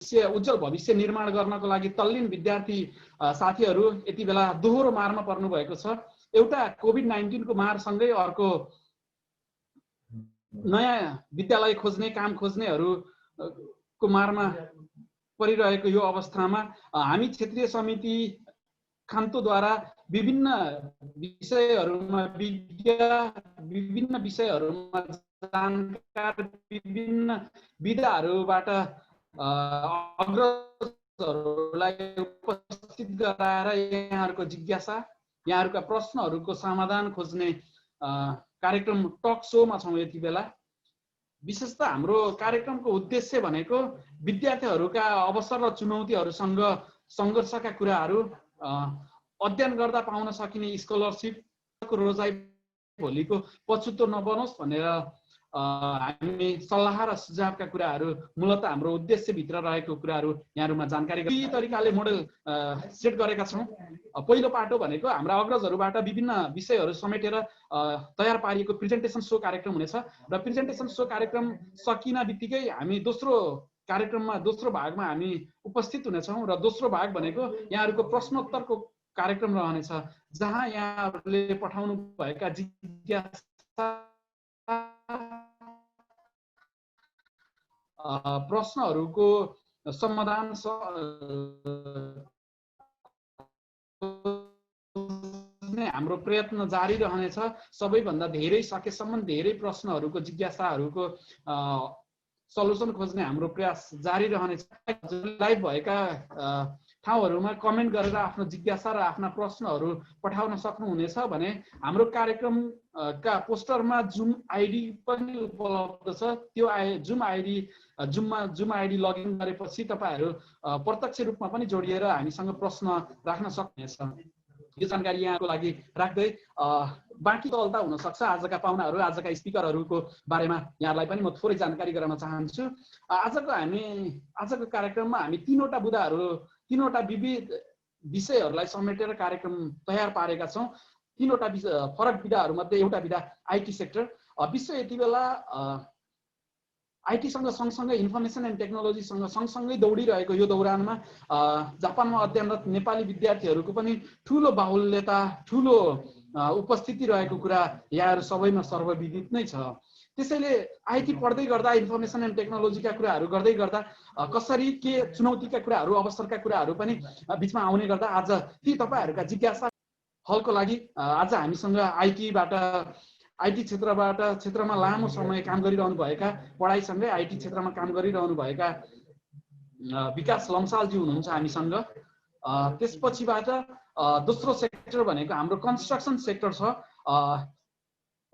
उज्जवल भविष्य निर्माण गर्नको लागि तल्लीन विद्यार्थी साथीहरू यति बेला दोहोरो मारमा पर्नु भएको छ। एउटा कोभिड-19 को मारसँगै अर्को नयाँ विद्यालय खोज्ने काम खोज्नेहरूको मारमा परिरहेको यो अवस्थामा हामी क्षेत्रीय समिति खान्तोद्वारा विभिन्न विषयहरूमा विभिन्न विषयहरूमा जानकार विभिन्न विधाहरूबाट अग्रजहरूलाई उपस्थित गराएर यहाँहरूको जिज्ञासा यहाँहरूका प्रश्नहरूको समाधान खोज्ने कार्यक्रम टक शोमा छौँ यति बेला। विशेषतः हाम्रो कार्यक्रमको उद्देश्य भनेको विद्यार्थीहरूका अवसर र चुनौतीहरूसँग सङ्घर्षका कुराहरू अध्ययन गर्दा पाउन सकिने स्कलरसिपको रोजाइ भोलिको पछुतो नबनोस् भनेर हामी सल्लाह र सुझावका कुराहरू मूलतः हाम्रो उद्देश्यभित्र रहेको कुराहरू यहाँहरूमा जानकारी यी तरिकाले मोडेल सेट गरेका छौँ। पहिलो पाटो भनेको हाम्रा अग्रजहरूबाट विभिन्न विषयहरू समेटेर तयार पारिएको प्रेजेन्टेसन सो कार्यक्रम हुनेछ र प्रेजेन्टेसन सो कार्यक्रम सकिन बित्तिकै हामी दोस्रो भागमा हामी उपस्थित हुनेछौँ र दोस्रो भाग भनेको यहाँहरूको प्रश्नोत्तरको कार्यक्रम रहनेछ, जहाँ यहाँहरूले पठाउनु भएका जिज्ञासा प्रश्नहरूको समाधान हाम्रो प्रयत्न जारी रहनेछ। सबैभन्दा धेरै सकेसम्म धेरै प्रश्नहरूको जिज्ञासाहरूको सल्युसन खोज्ने हाम्रो प्रयास जारी रहनेछ। लाइभ भएका ठाउँहरूमा कमेन्ट गरेर आफ्नो जिज्ञासा र आफ्ना प्रश्नहरू पठाउन सक्नुहुनेछ भने हाम्रो कार्यक्रमका पोस्टरमा जुम आइडी पनि उपलब्ध छ। त्यो जुम आइडी लगइन गरेपछि तपाईहरू प्रत्यक्ष रूपमा पनि जोडिएर हामीसँग प्रश्न राख्न सक्नुहुनेछ। यो जानकारी यहाँको लागि राख्दै बाँकी चल्ता हुन सक्छ आजका पाहुनाहरू आजका स्पिकरहरूको बारेमा यहाँलाई पनि म थोरै जानकारी गराउन चाहन्छु। आजको कार्यक्रममा हामी तीनवटा विविध विषयहरूलाई समेटेर कार्यक्रम तयार पारेका छौँ। तीनवटा फरक विधाहरूमध्ये एउटा विधा आइटी सेक्टर। विश्व यति बेला आइटीसँग सँगसँगै इन्फर्मेसन एन्ड टेक्नोलोजीसँग सँगसँगै दौडिरहेको यो दौरानमा जापानमा अध्ययनरत नेपाली विद्यार्थीहरूको पनि ठुलो बाहुल्यता ठुलो उपस्थिति रहेको कुरा यहाँहरू सबैमा सर्वविदित नै छ। त्यसैले आइटी पढ्दै गर्दा इन्फर्मेसन एन्ड टेक्नोलोजीका कुराहरू गर्दै गर्दा कसरी के चुनौतीका कुराहरू अवसरका कुराहरू पनि बिचमा आउने गर्दा आज ती तपाईँहरूका जिज्ञासा हलको लागि आज हामीसँग आइटी क्षेत्रमा लामो समय काम गरिरहनु भएका पढाइसँगै आइटी क्षेत्रमा काम गरिरहनु भएका विकास लम्सालजी हुनुहुन्छ हामीसँग। त्यसपछिबाट दोस्रो सेक्टर भनेको हाम्रो कन्स्ट्रक्सन सेक्टर छ।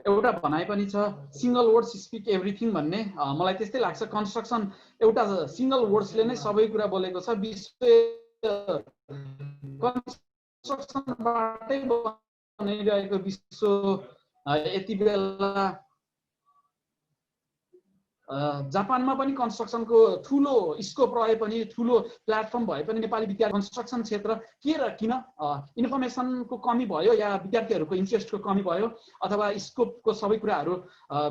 एउटा भनाइ पनि छ सिंगल वर्ड्स स्पिक एभ्रिथिङ भन्ने। मलाई त्यस्तै लाग्छ कन्स्ट्रक्सन एउटा सिंगल वर्ड्सले नै सबै कुरा बोलेको छ। विश्व कन्स्ट्रक्सनबाटै बनिरहेको विश्व यति बेला जापानमा पनि कन्स्ट्रक्सनको ठुलो स्कोप रहे पनि ठुलो प्लेटफर्म भए पनि नेपाली विद्यार्थी कन्स्ट्रक्सन क्षेत्र के र किन इन्फर्मेसनको कमी भयो या विद्यार्थीहरूको इन्ट्रेस्टको कमी भयो अथवा स्कोपको सबै कुराहरू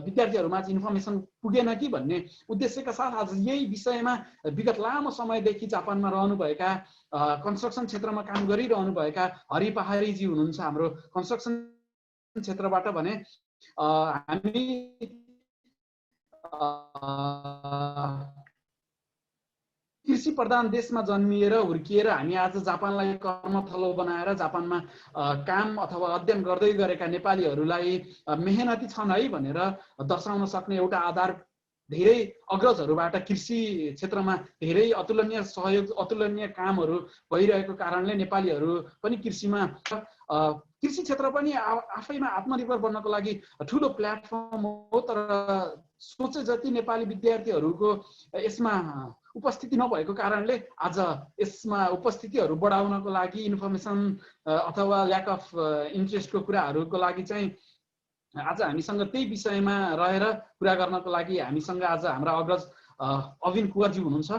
विद्यार्थीहरूमा इन्फर्मेसन पुगेन कि भन्ने उद्देश्यका साथ आज यही विषयमा विगत लामो समयदेखि जापानमा रहनुभएका कन्स्ट्रक्सन क्षेत्रमा काम गरिरहनुभएका हरि पहाडीजी हुनुहुन्छ हाम्रो कन्स्ट्रक्सन क्षेत्रबाट भने हामी कृषि प्रधान देशमा जन्मिएर हुर्किएर हामी आज जापानलाई कर्मथलो बनाएर जापानमा काम अथवा अध्ययन गर्दै गरेका नेपालीहरूलाई मेहनती छन् है भनेर दर्शाउन सक्ने एउटा आधार धेरै अग्रजहरूबाट कृषि क्षेत्रमा धेरै अतुलनीय सहयोग अतुलनीय कामहरू भइरहेको कारणले नेपालीहरू पनि कृषि क्षेत्र पनि आफैमा आत्मनिर्भर बन्नको लागि ठुलो प्लेटफर्म हो। तर सोचे जति नेपाली विद्यार्थीहरूको यसमा उपस्थिति नभएको कारणले आज यसमा उपस्थितिहरू बढाउनको लागि इन्फर्मेसन अथवा ल्याक अफ इन्ट्रेस्टको कुराहरूको लागि चाहिँ आज हामीसँग त्यही विषयमा रहेर कुरा गर्नको लागि हामीसँग आज हाम्रा अग्रज अविन कुवरजी हुनुहुन्छ।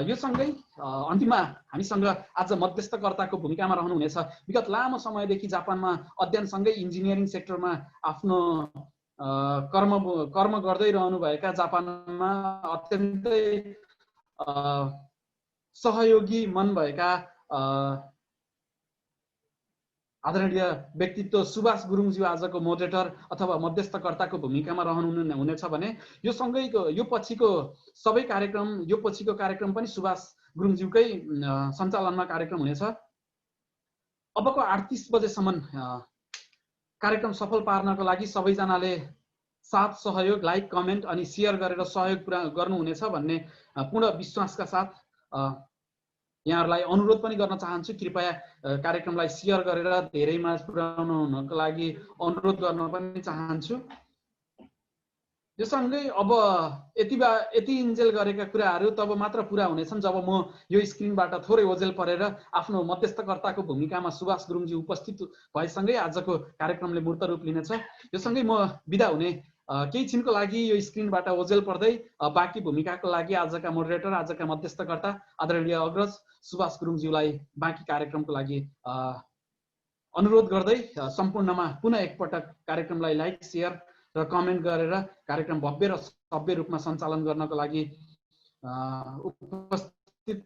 यो सँगै अन्तिममा हामीसँग आज मध्यस्थकर्ताको भूमिकामा रहनुहुनेछ। विगत लामो समयदेखि जापानमा अध्ययनसँगै इन्जिनियरिङ सेक्टरमा आफ्नो कर्म गर्दै रहनुभएका जापानमा अत्यन्तै सहयोगी मन भएका आदरणीय व्यक्तित्व सुभाष गुरुङज्यू आजको मोडरेटर अथवा मध्यस्थकर्ताको भूमिकामा रहनु हुनेछ भने यो सँगैको यो पछिको सबै कार्यक्रम यो पछिको कार्यक्रम पनि सुभाष गुरुङज्यूकै सञ्चालनमा कार्यक्रम हुनेछ। अबको 38 बजेसम्म कार्यक्रम सफल पार्नको लागि सबैजनाले साथ सहयोग, लाइक, कमेन्ट अनि सेयर गरेर सहयोग गर्नुहुनेछ भन्ने पूर्ण विश्वासका साथ यहाँहरूलाई अनुरोध पनि गर्न चाहन्छु। कृपया कार्यक्रमलाई सेयर गरेर धेरैमा पुर्याउनको लागि अनुरोध गर्न पनि चाहन्छु। यो सँगै अब यति इन्जेल गरेका कुराहरू तब मात्र पुरा हुनेछन् जब म यो स्क्रिनबाट थोरै ओझेल परेर आफ्नो मध्यस्थकर्ताको भूमिकामा सुभाष गुरुङजी उपस्थित भएसँगै आजको कार्यक्रमले मूर्त रूप लिनेछ। यो सँगै म बिदा हुने केही छिनको लागि यो स्क्रिनबाट ओझेल पर्दै बाँकी भूमिकाको लागि आजका मोडरेटर, आजका मध्यस्थकर्ता आदरणीय अग्रज सुभाष गुरुङज्यूलाई बाँकी कार्यक्रमको लागि अनुरोध गर्दै सम्पूर्णमा पुनः एकपटक कार्यक्रमलाई लाइक, सेयर र कमेन्ट गरेर कार्यक्रम भव्य र सभ्य रूपमा सञ्चालन गर्नको लागि उपस्थित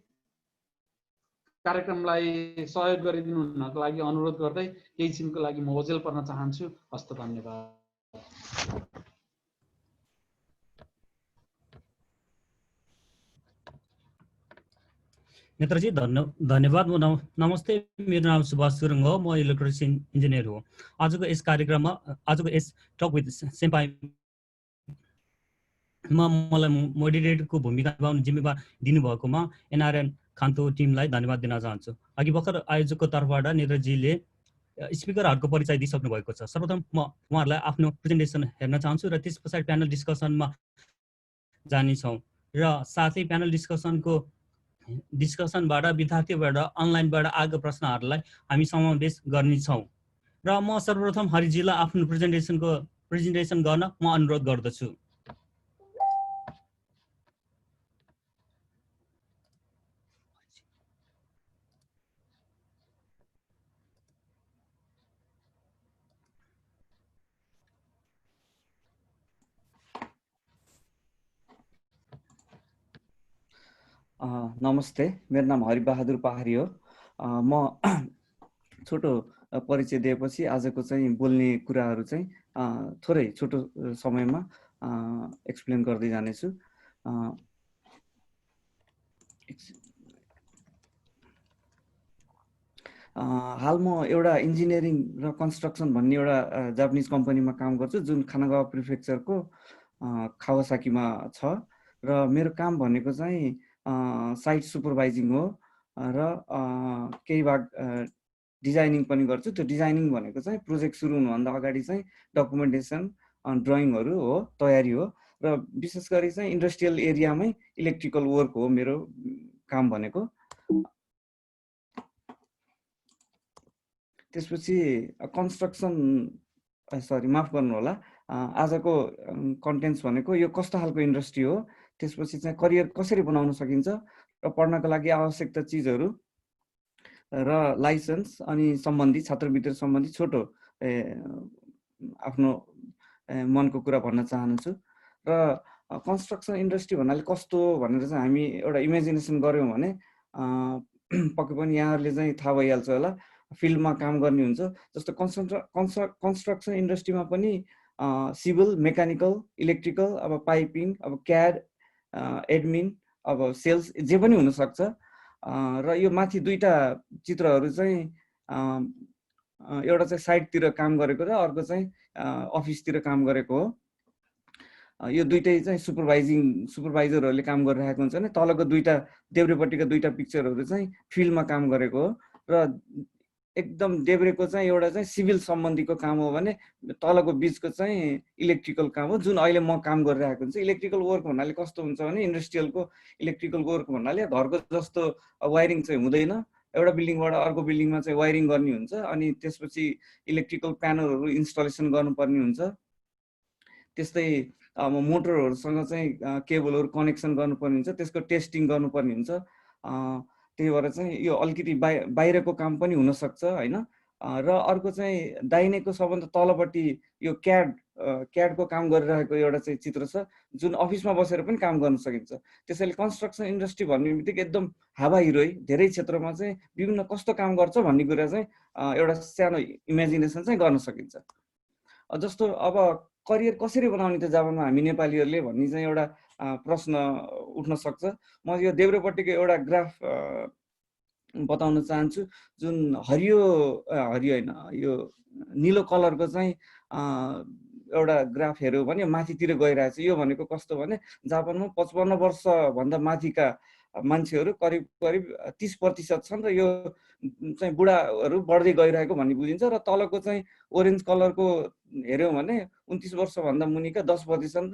कार्यक्रमलाई सहयोग गरिदिनु हुनको लागि अनुरोध गर्दै केही छिनको लागि म ओझेल पर्न चाहन्छु। हस्त धन्यवाद। नेत्रजी धन्यवाद। नमस्ते, मेरो नाम सुभाष गुरुङ हो, म इलेक्ट्रोनिक्स इन्जिनियर हो। आजको यस कार्यक्रममा आजको यस टक विथ सेम्पाईमा मलाई मोडरेटरको भूमिका निभाउने जिम्मेवार दिनुभएकोमा एनआरएन खान्तो टिमलाई धन्यवाद दिन चाहन्छु। अघि भर्खर आयोजकको तर्फबाट नेत्रजीले स्पिकरहरूको परिचय दिइसक्नु भएको छ। सर्वप्रथम म उहाँहरूलाई आफ्नो प्रेजेन्टेसन हेर्न चाहन्छु र त्यस पछाडि प्यानल डिस्कसनमा जानेछौँ र साथै प्यानल डिस्कसनबाट विद्यार्थीबाट अनलाइनबाट आएको प्रश्नहरूलाई हामी समावेश गर्नेछौँ। र म सर्वप्रथम हरिजीलाई आफ्नो प्रेजेन्टेसन गर्न म अनुरोध गर्दछु। नमस्ते, मेरो नाम हरिबहादुर पहाडी हो। म छोटो परिचय दिएपछि आजको चाहिँ बोल्ने कुराहरू चाहिँ थोरै छोटो समयमा एक्सप्लेन गर्दै जानेछु। हाल म एउटा इन्जिनियरिङ र कन्स्ट्रक्सन भन्ने एउटा जापानिज कम्पनीमा काम गर्छु, जुन खानागावा प्रिफेक्चरको कावासाकीमा छ। र मेरो काम भनेको चाहिँ साइट सुपरभाइजिङ हो र केही भाग डिजाइनिङ पनि गर्छु। त्यो डिजाइनिङ भनेको चाहिँ प्रोजेक्ट सुरु हुनुभन्दा अगाडि चाहिँ डकुमेन्टेसन, ड्रइङहरू हो, तयारी हो। र विशेष गरी चाहिँ इन्डस्ट्रियल एरियामै इलेक्ट्रिकल वर्क हो मेरो काम भनेको। त्यसपछि कन्स्ट्रक्सन, सरी माफ गर्नु होला, आजको कन्टेन्ट्स भनेको यो कस्तो खालको इन्डस्ट्री हो, त्यसपछि चाहिँ करियर कसरी बनाउन सकिन्छ र पढ्नको लागि आवश्यकता चिजहरू र लाइसेन्स अनि सम्बन्धी छात्रवृत्ति सम्बन्धी छोटो आफ्नो मनको कुरा भन्न चाहन्छु। र कन्स्ट्रक्सन इन्डस्ट्री भन्नाले कस्तो भनेर चाहिँ हामी एउटा इमेजिनेसन गऱ्यौँ भने पक्कै पनि यहाँहरूले चाहिँ थाहा भइहाल्छ होला, फिल्डमा काम गर्ने हुन्छ। जस्तो कन्स्ट्रक्सन इन्डस्ट्रीमा पनि सिभिल, मेकानिकल, इलेक्ट्रिकल, अब पाइपिङ, अब क्याड, एडमिन, अब सेल्स जे पनि हुनसक्छ। र यो माथि दुईटा चित्रहरू चाहिँ एउटा चाहिँ साइटतिर काम गरेको र अर्को चाहिँ अफिसतिर काम गरेको हो। यो दुईटै चाहिँ सुपरभाइजरहरूले काम गरिरहेको हुन्छ भने तलको दुईटा देब्रेपट्टिको दुईटा पिक्चरहरू चाहिँ फिल्डमा काम गरेको हो। र एकदम देब्रेको चाहिँ एउटा चाहिँ सिभिल सम्बन्धीको काम हो भने तलको बिचको चाहिँ इलेक्ट्रिकल काम हो, जुन अहिले म काम गरिरहेको हुन्छ। इलेक्ट्रिकल वर्क भन्नाले कस्तो हुन्छ भने इन्डस्ट्रियलको इलेक्ट्रिकल वर्क भन्नाले घरको जस्तो वायरिङ चाहिँ हुँदैन, एउटा बिल्डिङबाट अर्को बिल्डिङमा चाहिँ वायरिङ गर्ने हुन्छ, अनि त्यसपछि इलेक्ट्रिकल प्यानलहरू इन्स्टलेसन गर्नुपर्ने हुन्छ। त्यस्तै अब मोटरहरूसँग चाहिँ केबलहरू कनेक्सन गर्नुपर्ने हुन्छ, त्यसको टेस्टिङ गर्नुपर्ने हुन्छ। त्यही भएर चाहिँ यो अलिकति बाहिरको काम पनि हुनसक्छ होइन। र अर्को चाहिँ दाहिनेको सबभन्दा तलपट्टि यो क्याड क्याडको काम गरिरहेको एउटा चाहिँ चित्र छ जुन अफिसमा बसेर पनि काम गर्न सकिन्छ। त्यसैले कन्स्ट्रक्सन इन्डस्ट्री भन्ने बित्तिकै एकदम हावाहिरो है, धेरै क्षेत्रमा चाहिँ विभिन्न कस्तो काम गर्छ भन्ने कुरा चाहिँ एउटा सानो इमेजिनेसन चाहिँ गर्न सकिन्छ। जस्तो अब करियर कसरी बनाउने त जापानमा हामी नेपालीहरूले भन्ने चाहिँ एउटा प्रश्न उठ्न सक्छ। म यो देब्रेपट्टिको एउटा ग्राफ बताउन चाहन्छु, जुन हरियो होइन, यो निलो कलरको चाहिँ एउटा ग्राफ हेऱ्यो भने माथितिर गइरहेछ। यो भनेको कस्तो भने जापानमा 55 वर्षभन्दा माथिका मान्छेहरू करिब 30% छन् र यो चाहिँ बुढाहरू बढ्दै गइरहेको भन्ने बुझिन्छ। र तलको चाहिँ ओरेन्ज कलरको हेऱ्यौँ भने 29 वर्षभन्दा मुनिका 10%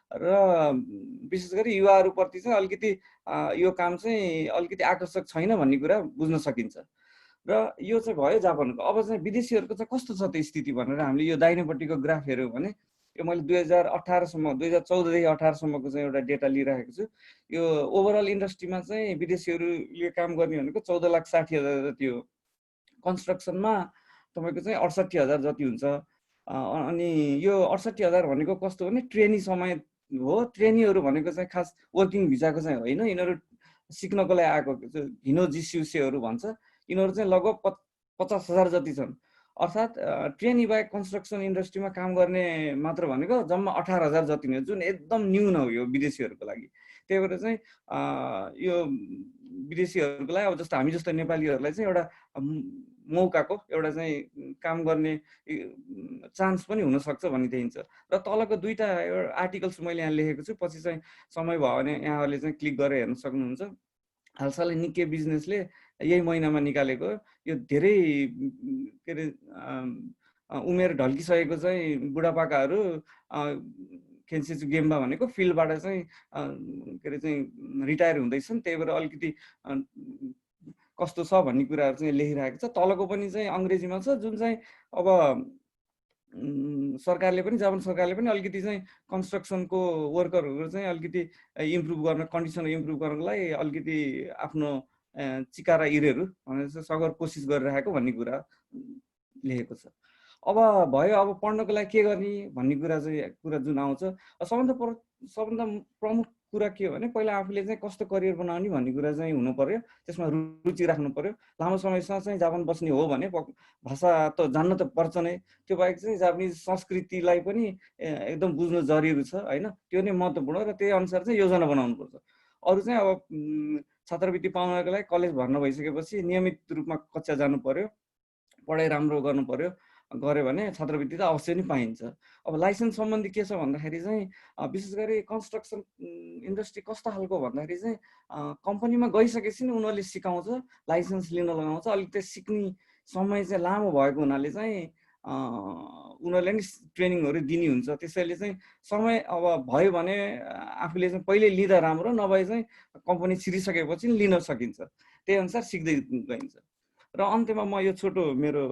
र विशेष गरी युवाहरूप्रति चाहिँ अलिकति यो काम चाहिँ अलिकति आकर्षक छैन भन्ने कुरा बुझ्न सकिन्छ। र यो चाहिँ भयो जापानको। अब चाहिँ विदेशीहरूको चाहिँ कस्तो छ त स्थिति भनेर हामीले यो दाहिनेपट्टिको ग्राफ हेऱ्यौँ भने यो मैले 2018सम्म 2014देखि 18सम्मको चाहिँ एउटा डेटा लिइरहेको छु। यो ओभरअल इन्डस्ट्रीमा चाहिँ विदेशीहरूले काम गर्ने भनेको 14,60,000 जति हो। कन्स्ट्रक्सनमा तपाईँको चाहिँ 68,000 जति हुन्छ। अनि यो 68,000 भनेको कस्तो भने ट्रेनी समय हो। ट्रेनीहरू भनेको चाहिँ खास वर्किङ भिजाको चाहिँ होइन, यिनीहरू सिक्नको लागि आएको हिनो जिसियुसीहरू भन्छ। यिनीहरू चाहिँ लगभग 50,000 जति छन्। अर्थात् ट्रेनी बाहेक कन्स्ट्रक्सन इन्डस्ट्रीमा काम गर्ने मात्र भनेको जम्मा 18,000 जति नै हो, जुन एकदम न्यून हो यो विदेशीहरूको लागि। त्यही भएर चाहिँ यो विदेशीहरूको लागि अब जस्तो हामी जस्तो नेपालीहरूलाई चाहिँ एउटा मौकाको एउटा चाहिँ काम गर्ने चान्स पनि हुनसक्छ भन्ने देखिन्छ। र तलको दुईवटा आर्टिकल्स मैले यहाँ लेखेको छु, पछि चाहिँ समय भयो भने यहाँहरूले चाहिँ क्लिक गरेर हेर्न सक्नुहुन्छ। हालसालै निक्के बिजनेसले यही महिनामा निकालेको यो धेरै के अरे उमेर ढल्किसकेको चाहिँ बुढापाकाहरू खेन्सिचु गेम्बा भनेको फिल्डबाट चाहिँ के अरे चाहिँ रिटायर हुँदैछन्। त्यही भएर अलिकति कस्तो छ भन्ने कुराहरू चाहिँ लेखिरहेको छ। तलको पनि चाहिँ अङ्ग्रेजीमा छ, जुन चाहिँ अब सरकारले पनि जापान सरकारले पनि अलिकति चाहिँ कन्स्ट्रक्सनको वर्करहरू चाहिँ अलिकति इम्प्रुभ गर्न, कन्डिसन इम्प्रुभ गर्नको लागि अलिकति आफ्नो चिकारा इरेहरू भनेर चाहिँ सगर कोसिस गरिरहेको भन्ने कुरा लेखेको छ। अब भयो, अब पढ्नको लागि के गर्ने भन्ने कुरा जुन आउँछ, सबभन्दा प्रमुख कुरा के हो भने पहिला आफूले चाहिँ कस्तो करियर बनाउने भन्ने कुरा चाहिँ हुनु पर्यो, त्यसमा रुचि राख्नु पर्यो। लामो समयसम्म चाहिँ जापान बस्ने हो भने भाषा त जान्न त पर्छ नै, त्यो बाहेक चाहिँ जापानिज संस्कृतिलाई पनि एकदम बुझ्नु जरुरी छ होइन, त्यो नै महत्त्वपूर्ण। र त्यही अनुसार चाहिँ योजना बनाउनु पर्छ। अरू चाहिँ अब छात्रवृत्ति पाउनको लागि कलेज भर्ना भइसकेपछि नियमित रूपमा कक्षा जानु पर्यो, पढाइ राम्रो गर्नु पर्यो, गऱ्यो भने छात्रवृत्ति त अवश्य नै पाइन्छ। अब लाइसेन्स सम्बन्धी के छ भन्दाखेरि चाहिँ विशेष गरी कन्स्ट्रक्सन इन्डस्ट्री कस्तो खालको भन्दाखेरि चाहिँ कम्पनीमा गइसकेपछि नि उनीहरूले सिकाउँछ, लाइसेन्स लिन लगाउँछ। अलिकति सिक्ने समय चाहिँ लामो भएको हुनाले चाहिँ उनीहरूले नि ट्रेनिङहरू दिने हुन्छ। त्यसैले चाहिँ समय अब भयो भने आफूले चाहिँ पहिले लिँदा राम्रो, नभए चाहिँ कम्पनी छिरिसकेपछि लिन सकिन्छ। त्यही अनुसार सिक्दै गइन्छ। र अन्त्यमा म यो छोटो मेरो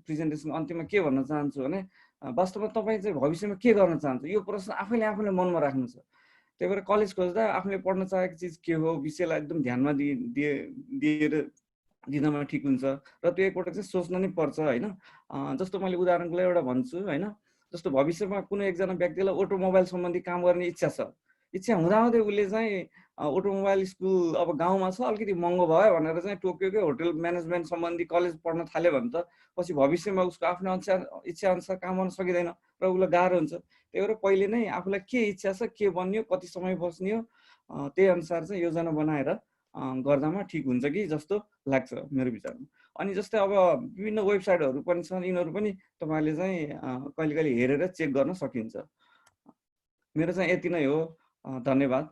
प्रेजेन्टेसन अन्त्यमा के भन्न चाहन्छु भने वास्तवमा तपाईँ चाहिँ भविष्यमा के गर्न चाहन्छ यो प्रश्न आफैले मनमा राख्नु छ। त्यही भएर कलेज खोज्दा आफूले पढ्न चाहेको चिज के हो विषयलाई एकदम ध्यानमा दिएर दिनमा ठिक हुन्छ। र त्यो एकपल्ट चाहिँ सोच्न नै पर्छ होइन। जस्तो मैले उदाहरणको लागि एउटा भन्छु होइन, जस्तो भविष्यमा कुनै एकजना व्यक्तिलाई अटोमोबाइल सम्बन्धी काम गर्ने इच्छा छ, इच्छा हुँदाहुँदै उसले चाहिँ अटोमोबाइल स्कुल अब गाउँमा छ, अलिकति महँगो भयो भनेर चाहिँ टोकियोकै होटल म्यानेजमेन्ट सम्बन्धी कलेज पढ्न थाल्यो भने त पछि भविष्यमा उसको आफ्नो इच्छा अनुसार काम गर्न सकिँदैन र उसलाई गाह्रो हुन्छ। त्यही भएर पहिले नै आफूलाई के इच्छा छ, के बन्ने हो, कति समय बस्ने हो, त्यही अनुसार चाहिँ योजना बनाएर गर्दामा ठिक हुन्छ कि जस्तो लाग्छ मेरो विचारमा। अनि जस्तै अब विभिन्न वेबसाइटहरू पनि छन्, यिनीहरू पनि तपाईँहरूले चाहिँ कहिले कहिले हेरेर चेक गर्न सकिन्छ। मेरो चाहिँ यति नै हो, धन्यवाद।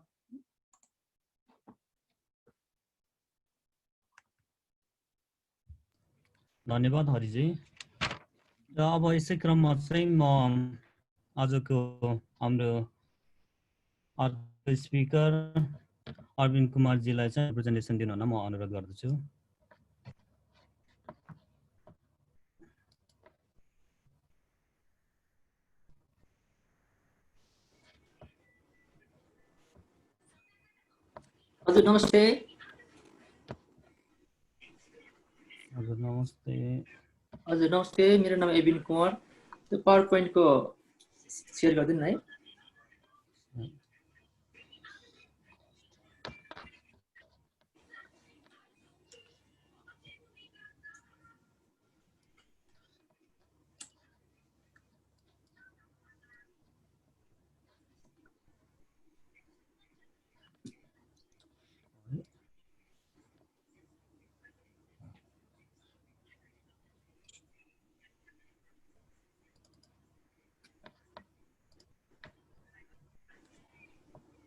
धन्यवाद हरिजी। र अब यसै क्रममा चाहिँ म आजको हाम्रो स्पिकर अरविन्द कुमारजीलाई चाहिँ प्रेजेन्टेसन दिनुहुन म अनुरोध गर्दछु। हजुर नमस्ते। हजुर नमस्ते। हजुर नमस्ते, मेरो नाम एबिन कुमार। त्यो पावर पोइन्टको सेयर गरिदिनु है।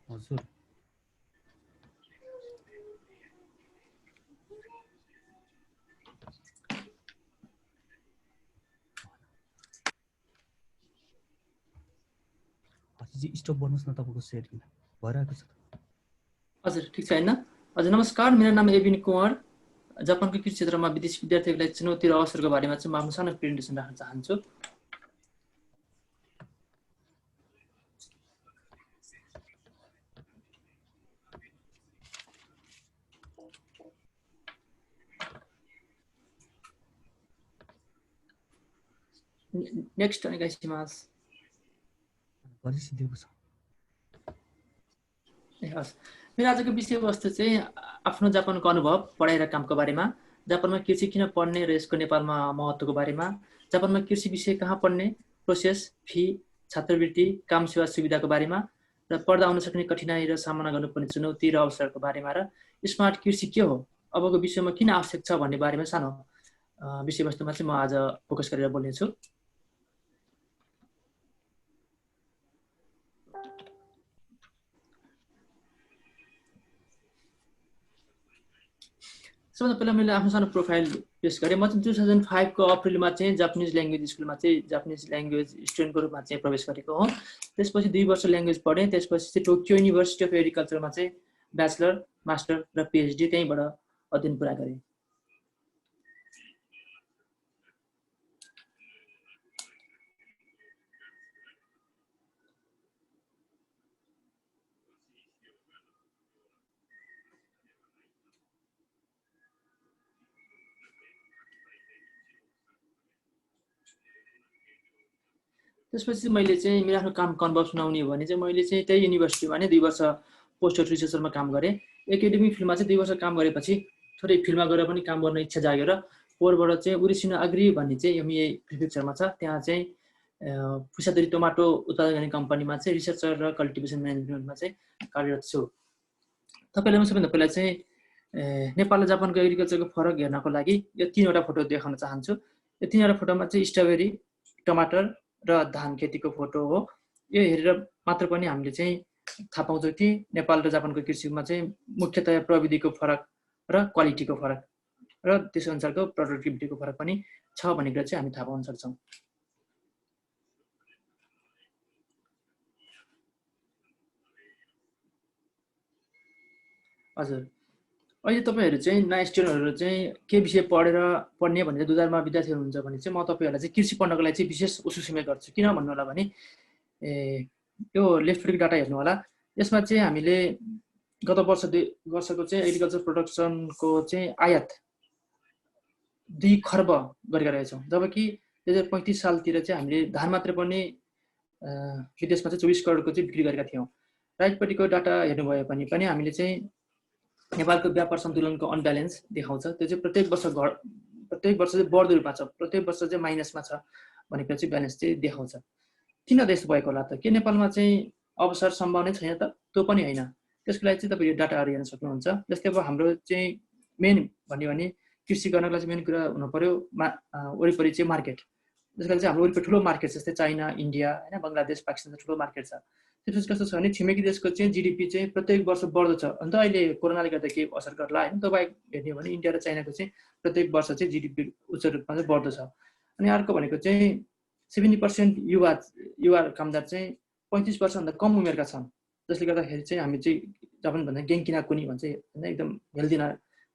हजुर जी स्टप गर्नुहोस् न तपाईँको सेयरिङ भइरहेको छ। हजुर ठिक छ होइन। हजुर नमस्कार, मेरो नाम एबिन कुँवर। जापानको कृषि क्षेत्रमा विदेशी विद्यार्थीहरूलाई चुनौती र अवसरको बारेमा चाहिँ म आफ्नो सानो प्रेजेन्टेसन राख्न चाहन्छु। नेक्स्ट ओनेगाइसिमास। गरिसिदिएको छ। हस्, मेरो आजको विषयवस्तु चाहिँ आफ्नो जापानको अनुभव, पढाइ र कामको बारेमा, जापानमा कृषि किन पढ्ने र यसको नेपालमा महत्त्वको बारेमा, जापानमा कृषि विषय कहाँ पढ्ने, प्रोसेस, फी, छात्रवृत्ति, काम सेवा सुविधाको बारेमा र पढ्दा आउन सक्ने कठिनाइ र सामना गर्नुपर्ने चुनौती र अवसरको बारेमा र स्मार्ट कृषि के हो, अबको विषयमा किन आवश्यक छ भन्ने बारेमा सानो विषयवस्तुमा चाहिँ म आज फोकस गरेर बोल्नेछु। सबभन्दा पहिला मैले आफ्नो सानो प्रोफाइल पेश गरेँ। म चाहिँ 2005 को अप्रिलमा चाहिँ जापानिज ल्याङ्ग्वेज स्कुलमा चाहिँ जापानिज ल्याङ्ग्वेज स्टुडेन्टको रूपमा चाहिँ प्रवेश गरेको हो। त्यसपछि 2 वर्ष ल्याङ्ग्वेज पढेँ। त्यसपछि चाहिँ टोकियो युनिभर्सिटी अफ एग्रिकल्चरमा चाहिँ ब्याचलर, मास्टर र पिएचडी त्यहीँबाट अध्ययन पुरा गरेँ। त्यसपछि मैले चाहिँ मेरो आफ्नो कामको अनुभव सुनाउने हो भने चाहिँ मैले चाहिँ त्यही युनिभर्सिटीमा नै 2 वर्ष पोस्ट रिसर्चरमा काम गरेँ। एकाडेमिक फिल्डमा चाहिँ 2 वर्ष काम गरेपछि थोरै फिल्डमा गएर पनि काम गर्ने इच्छा जाग्यो र पोहोरबाट चाहिँ उरिसिनो अग्री भन्ने चाहिँ एमए प्रिफेक्चरमा छ, त्यहाँ चाहिँ फुसादरी टोमाटो उत्पादन गर्ने कम्पनीमा चाहिँ रिसर्चर र कल्टिभेसन म्यानेजमेन्टमा चाहिँ कार्यरत छु। तपाईँलाई म सबभन्दा पहिला चाहिँ नेपाल र जापानको एग्रिकल्चरको फरक हेर्नको लागि यो 3वटा फोटो देखाउन चाहन्छु। यो 3वटा फोटोमा चाहिँ स्ट्रबेरी, टमाटर र धान खेतीको फोटो हो। यो हेरेर मात्र पनि हामीले चाहिँ थाहा पाउँछौँ कि नेपाल र जापानको कृषिमा चाहिँ मुख्यतया प्रविधिको फरक र क्वालिटीको फरक र त्यस अनुसारको प्रोडक्टिभिटीको फरक पनि छ भन्ने कुरा चाहिँ हामी थाहा पाउन सक्छौँ। हजुर, अहिले तपाईँहरू चाहिँ नयाँ स्टुडेन्टहरू चाहिँ के विषय पढ्ने भनेर 2000मा विद्यार्थी हुनुहुन्छ भने चाहिँ म तपाईँहरूलाई चाहिँ कृषि पढ्नको लागि चाहिँ विशेष उसिमेल गर्छु। किन भन्नु होला भने यो लेफ्टको डाटा हेर्नु होला। यसमा चाहिँ हामीले गत वर्षको चाहिँ एग्रिकल्चर प्रोडक्सनको चाहिँ आयात 2 खर्ब गरिरहेका छौँ, जबकि 2035 सालतिर चाहिँ हामीले धान मात्र पनि विदेशमा चाहिँ 24 करोडको चाहिँ बिक्री गरेका थियौँ। राइटपट्टिको डाटा हेर्नुभयो भने पनि हामीले चाहिँ नेपालको व्यापार सन्तुलनको अनब्यालेन्स देखाउँछ। त्यो चाहिँ प्रत्येक वर्ष चाहिँ बढ्दो रूपमा छ, प्रत्येक वर्ष चाहिँ माइनसमा छ भनेको चाहिँ ब्यालेन्स चाहिँ देखाउँछ। किन त्यस्तो भएको होला त? के नेपालमा चाहिँ अवसर सम्भावना छैन त? त्यो पनि होइन। त्यसको लागि चाहिँ तपाईँ यो डाटाहरू हेर्न सक्नुहुन्छ। जस्तै अब हाम्रो चाहिँ मेन भन्यो भने कृषि गर्नको लागि मेन कुरा हुनु पर्यो वरिपरि चाहिँ मार्केट। त्यसको लागि चाहिँ हाम्रो वरिपरि ठुलो मार्केट छ, जस्तै चाइना, इन्डिया होइन, बङ्गलादेश, पाकिस्तान ठुलो मार्केट छ। त्यसपछि कस्तो छ भने छिमेकी देशको चाहिँ जिडिपी चाहिँ प्रत्येक वर्ष बढ्दो छ। अन्त अहिले कोरोनाले गर्दा के असर गर्ला होइन, तपाईँ हेर्ने हो भने इन्डिया र चाइनाको चाहिँ प्रत्येक वर्ष चाहिँ जिडिपी उच्च रूपमा चाहिँ बढ्दो छ। अनि अर्को भनेको चाहिँ 70% युवा कामदार चाहिँ 35 वर्षभन्दा कम उमेरका छन्, जसले गर्दाखेरि चाहिँ हामी चाहिँ जापानभन्दा गेङ्किना कुनी भन्छ होइन, एकदम हेल्दी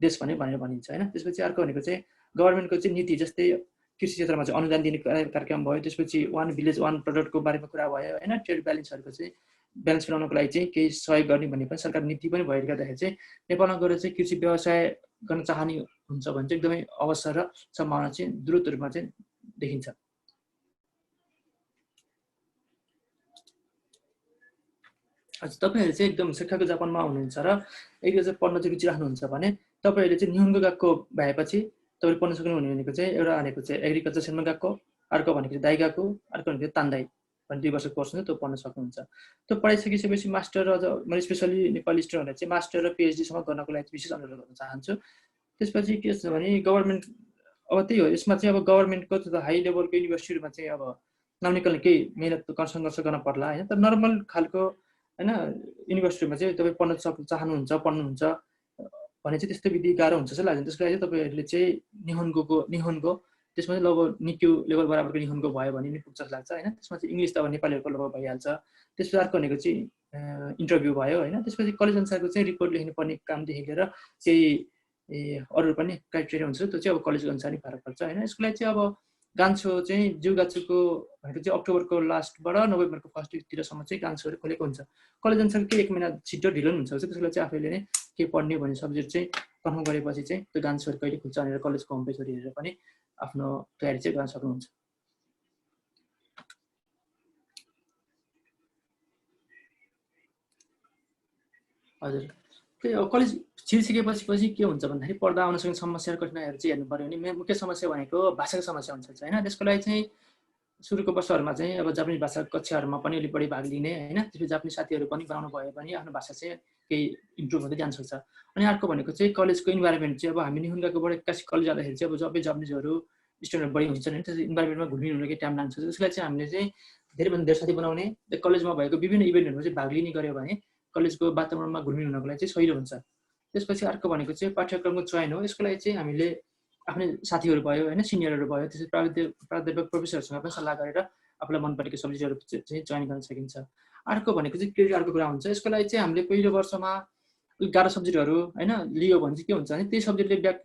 देश भनेर भनिन्छ होइन। त्यसपछि अर्को भनेको चाहिँ गभर्मेन्टको चाहिँ नीति, जस्तै कृषि क्षेत्रमा चाहिँ अनुदान दिने कार्यक्रम भयो, त्यसपछि 1 भिलेज 1 प्रोडक्टको बारेमा कुरा भयो होइन। ट्रेड ब्यालेन्सहरूको चाहिँ ब्यालेन्स बनाउनको लागि चाहिँ केही सहयोग गर्ने भन्ने पनि सरकार नीति पनि भएकोले गर्दाखेरि चाहिँ नेपालमा गएर चाहिँ कृषि व्यवसाय गर्न चाहने हुन्छ भने चाहिँ एकदमै अवसर र सम्भावना चाहिँ द्रुत रूपमा चाहिँ देखिन्छ। हजुर, तपाईँहरू चाहिँ एकदम शिक्षाको जापानमा हुनुहुन्छ र एग्रिकल्चर पढ्न चाहिँ रुचि राख्नुहुन्छ भने तपाईँहरूले चाहिँ निहोन्गो गएको भएपछि तपाईँले पढ्न सक्नुहुने भनेको चाहिँ एउटा भनेको चाहिँ एग्रिकल्चर सेनमा गएको, अर्को भनेको चाहिँ दाइगाको, अर्को भनेको तान्दाई भन्ने 2 वर्षको कोर्स हुन्छ, त्यो पढ्न सक्नुहुन्छ। त्यो पढाइसकिसकेपछि मास्टर अझ मैले स्पेसली नेपाली स्टुडेन्टहरूलाई चाहिँ मास्टर र पिएचडीसम्म गर्नको लागि विशेष अनुरोध गर्न चाहन्छु। त्यसपछि के छ भने गभर्मेन्ट अब त्यही हो, यसमा चाहिँ अब गभर्मेन्टको हाई लेभलको युनिभर्सिटीहरूमा चाहिँ अब नाम निकाल्ने केही मेहनत सङ्घर्ष गर्न पर्ला होइन। तर नर्मल खालको होइन युनिभर्सिटीमा चाहिँ तपाईँ पढ्न चाहनुहुन्छ पढ्नुहुन्छ भने चाहिँ त्यस्तो विधि गाह्रो हुन्छ जस्तो लाग्छ। त्यसको लागि चाहिँ तपाईँहरूले चाहिँ निहोन्गो त्यसमा चाहिँ लगभग निक्यु लेभल बराबरको निहोन्गो भयो भने नि पुग्छ जस्तो लाग्छ होइन। त्यसमा चाहिँ इङ्ग्लिस त अब नेपालीहरूको लगभग भइहाल्छ। त्यसपछि अर्को भनेको चाहिँ इन्टरभ्यू भयो होइन। त्यसपछि कलेज अनुसारको चाहिँ रिपोर्ट लेख्नुपर्ने कामदेखि लिएर केही अरू पनि क्राइटेरिया हुन्छ, त्यो चाहिँ अब कलेजको अनुसार नै फरक पर्छ होइन। यसको लागि चाहिँ अब गान्छो चाहिँ जिउगाछोको भनेको चाहिँ अक्टोबरको लास्टबाट नोभेम्बरको फर्स्ट विकतिरसम्म चाहिँ गान्छोहरू खोलेको हुन्छ। कलेज अनुसार केही 1 महिना छिटो ढिलो हुन्छ। त्यसको लागि चाहिँ आफैले नै के पढ्ने भन्ने सब्जेक्ट चाहिँ कन्फर्म गरेपछि चाहिँ त्यो गान्छोहरू कहिले खुल्छ भनेर कलेजको होम पेजहरू हेरेर पनि आफ्नो तयारी चाहिँ गर्न सक्नुहुन्छ। हजुर, त्यही हो, कलेज छिरिसकेपछि के हुन्छ भन्दाखेरि पढ्दा आउन सक्ने समस्या र कठिनाइहरू चाहिँ हेर्नु पऱ्यो भने मुख्य समस्या भनेको भाषाको समस्या हुन्छ होइन। त्यसको लागि चाहिँ सुरुको वर्षहरूमा चाहिँ अब जापानिज भाषा कक्षाहरूमा पनि अलिक बढी भाग लिने होइन। त्यसपछि जापानिज साथीहरू पनि बनाउनु भयो भने आफ्नो भाषा चाहिँ केही इम्प्रुभ हुँदै जान सक्छ। अनि अर्को भनेको चाहिँ कलेजको इन्भाइरोमेन्ट चाहिँ अब हामी निहुन्गाकोबाट एक्कासी कलेज जाँदाखेरि चाहिँ अब जबै जापानिजहरू स्टुडेन्टहरू बढी हुन्छ नि, त्यो इन्भाइरोमेन्टमा घुल्मिनु हुन केही टाइम लाग्छ। त्यसलाई चाहिँ हामीले चाहिँ धेरैभन्दा धेरै साथी बनाउने, कलेजमा भएको विभिन्न इभेन्टहरूमा चाहिँ भाग लिने गऱ्यो भने कलेजको वातावरणमा घुल्मिनु हुनको लागि चाहिँ सजिलो हुन्छ। त्यसपछि अर्को भनेको चाहिँ पाठ्यक्रमको चयन हो। यसको लागि चाहिँ हामीले आफ्नै साथीहरू भयो होइन, सिनियरहरू भयो, त्यसपछि प्राध्यापक प्रोफेसरहरूसँग पनि सल्लाह गरेर आफूलाई मन परेको सब्जेक्टहरू चाहिँ चयन गर्न सकिन्छ। अर्को भनेको चाहिँ क्रेडिट कुरा हुन्छ। यसको लागि चाहिँ हामीले पहिलो वर्षमा अलिक गाह्रो सब्जेक्टहरू होइन लियो भने चाहिँ के हुन्छ भने त्यही सब्जेक्टले ब्याक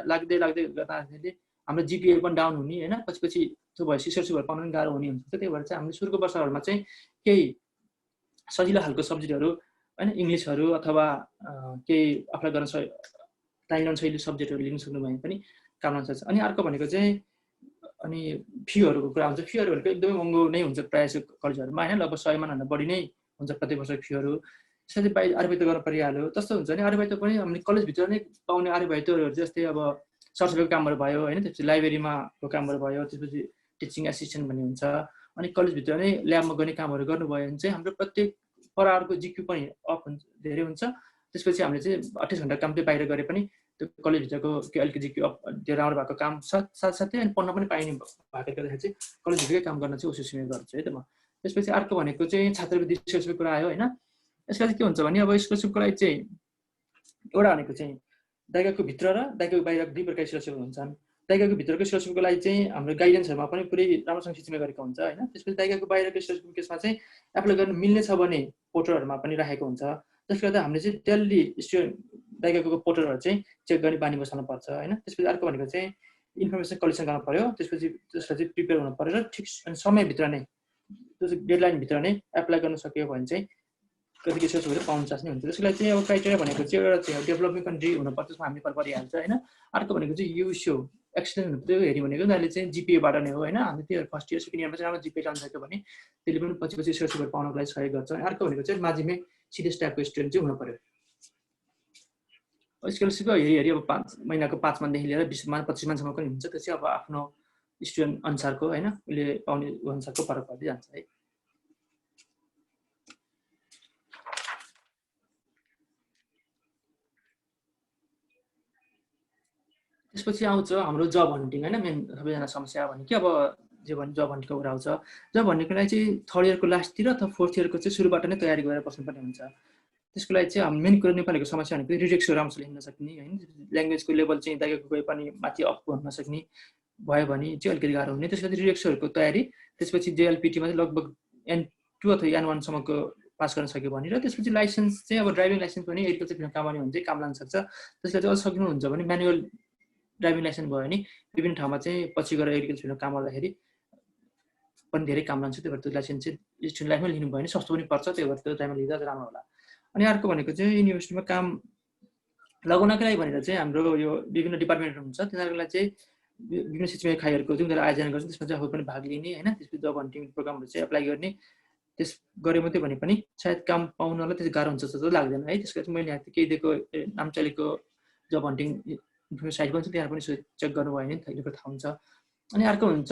लाग्दै गर्दाखेरि हाम्रो जिपिए पनि डाउन हुने होइन। पछि त्यो भएपछि स्कलरसिपहरू पाउनु पनि गाह्रो हुने हुन्छ। त्यही भएर चाहिँ हामीले सुरुको वर्षहरूमा चाहिँ केही सजिलो खालको सब्जेक्टहरू होइन, इङ्ग्लिसहरू अथवा केही आफूलाई गर्न ताइलन शैली सब्जेक्टहरू लिन सक्नु भने पनि काम लाग्न सक्छ। अनि अर्को भनेको चाहिँ अनि फीहरूको कुरा हुन्छ। फीहरू भनेको एकदमै महँगो नै हुन्छ प्रायः जस्तो कलेजहरूमा होइन, लगभग 100 मानभन्दा बढी नै हुन्छ प्रत्येक वर्षको फीहरू। त्यसरी बाहिर आर्बित गर्न परिहाल्यो। कस्तो हुन्छ भने आर्बित पनि हामीले कलेजभित्र नै पाउने आर्बितहरू जस्तै अब सरसफाइको कामहरू भयो होइन, त्यसपछि लाइब्रेरीमा कामहरू भयो, त्यसपछि टिचिङ एसिस्टेन्ट भन्ने हुन्छ। अनि कलेजभित्र नै ल्याबमा गर्ने कामहरू गर्नुभयो भने चाहिँ हाम्रो प्रत्येक पर आवरको जिक्यू पनि अफ हुन्छ, धेरै हुन्छ। त्यसपछि हामीले चाहिँ 28 घन्टा काम चाहिँ बाहिर गरे पनि त्यो कलेजभित्रको अलिकति जिक्यू अफ धेरै राम्रो भएको काम साथसाथै अनि पढ्न पनि पाइने भएकोले गर्दाखेरि चाहिँ कलेजभित्रकै काम गर्न चाहिँ उसिस गर्छु है त म। त्यसपछि अर्को भनेको चाहिँ छात्रवृत्ति स्कलरसिपको कुरा आयो होइन। यसका चाहिँ के हुन्छ भने अब स्कलरसिपको लागि चाहिँ एउटा भनेको चाहिँ दाइगाको भित्र र दाइगाको बाहिर 2 प्रकारको स्कलरसिप हुन्छन्। दाइगाको भित्रको स्कलरसिपको लागि चाहिँ हाम्रो गाइडेन्सहरूमा पनि पुरै राम्रोसँग सिस्टम गरेको हुन्छ होइन। त्यसपछि दाइगाको बाहिरको स्कलरसिपको केसमा चाहिँ एप्लाई गर्न मिल्ने छ भने पोर्टलहरूमा पनि राखेको हुन्छ। त्यसले गर्दा हामीले चाहिँ डेली स्टुडेन्ट दाइगाको पोर्टलहरू चाहिँ चेक गर्ने बानी बसाल्नु पर्छ होइन। त्यसपछि अर्को भनेको चाहिँ इन्फर्मेसन कलेक्सन गर्नु पऱ्यो। त्यसपछि त्यसलाई चाहिँ प्रिपेयर हुनु पऱ्यो र ठिक समयभित्र नै त्यो डेडलाइनभित्र नै एप्लाई गर्न सक्यो भने चाहिँ कतिको स्कलरसिपहरू पाउन सक्ने हुन्छ। त्यसको लागि चाहिँ अब क्राइटेरिया भनेको चाहिँ एउटा चाहिँ डेभलपिङ कन्ट्री हुनुपर्छ, त्यसमा हामीले परिहाल्छ होइन। अर्को भनेको चाहिँ युसिओ एक्सटेन्ड हुनु त्यो हेऱ्यो भनेको अहिले चाहिँ जिपिएबाट नै हो होइन। हामी त्यो फर्स्ट इयर सेकेन्ड इयरमा चाहिँ राम्रो जिपिए ल्याउन सक्यो भने त्यसले पनि पछि स्कलरसिपहरू पाउनको लागि सहयोग गर्छ। अर्को भनेको चाहिँ माध्यमिक सिरियस टाइपको स्टुडेन्ट चाहिँ हुनु पऱ्यो। स्कलरसिप हेरी अब 5 महिनाको 5 मनदेखि लिएर 20 मान 25 मानसम्म पनि हुन्छ। त्यो चाहिँ अब आफ्नो स्टुडेन्ट अनुसारको होइन उसले पाउने अनुसारको फरक पर्दै जान्छ है। त्यसपछि आउँछ हाम्रो जब हन्टिङ होइन। मेन सबैजना समस्या भनेको अब जे भने जब हन्टिङको कुरा आउँछ। जब भन्नेको लागि चाहिँ 3rd इयरको लास्टतिर अथवा 4th इयरको चाहिँ सुरुबाट नै तयारी गरेर बस्नुपर्ने हुन्छ। त्यसको लागि चाहिँ हाम्रो मेन कुरा नेपालीको समस्या भनेको रिजेक्सहरू राम्रोसँग लेख्न सक्ने होइन, ल्याङ्ग्वेजको लेभल चाहिँ दाइगाको गए पनि माथि अप गर्न सक्ने भयो भने चाहिँ अलिकति गाह्रो हुने। त्यसपछि रिजेक्सहरूको तयारी, त्यसपछि जेएलपिटीमा चाहिँ लगभग N2 अथवा N1सम्मको पास गर्न सक्यो भने र त्यसपछि लाइसेन्स चाहिँ अब ड्राइभिङ लाइसेन्स पनि एग्रिकल्चर फिल्डमा काम गर्ने भने चाहिँ काम लाग्न सक्छ। त्यसलाई चाहिँ अझ सक्नुहुन्छ भने म्यानुअल ड्राइभिङ लाइसेन्स भयो भने विभिन्न ठाउँमा चाहिँ पछि गएर एग्रिकल्चर फिल्डमा काम गर्दाखेरि पनि धेरै काम लाग्छ। त्यही भएर त्यो लाइसेन्स चाहिँ स्टुडेन्ट लाइफमै लिनु भयो भने सस्तो पनि पर्छ। त्यही भएर त्यो टाइममा लिँदा राम्रो होला। अनि अर्को भनेको चाहिँ युनिभर्सिटीमा काम लगाउनको लागि भनेर चाहिँ हाम्रो यो विभिन्न डिपार्टमेन्टहरू हुन्छ, तिनीहरूको लागि चाहिँ विभिन्न शिक्षण इकाइहरूको जुन आयोजना गर्छ त्यसमा चाहिँ आफू पनि भाग लिने होइन। त्यसपछि जब हन्टिङ प्रोग्रामहरू चाहिँ एप्लाई गर्ने त्यस गरे मात्रै भने पनि सायद काम पाउनलाई त्यति गाह्रो हुन्छ जस्तो लाग्दैन है। त्यसको चाहिँ मैले यहाँ केही दिएको नाम्चालीको जब हन्टिङ साइट पनि छ, त्यहाँ पनि चेक गर्नुभयो भने थाहा हुन्छ। अनि अर्को हुन्छ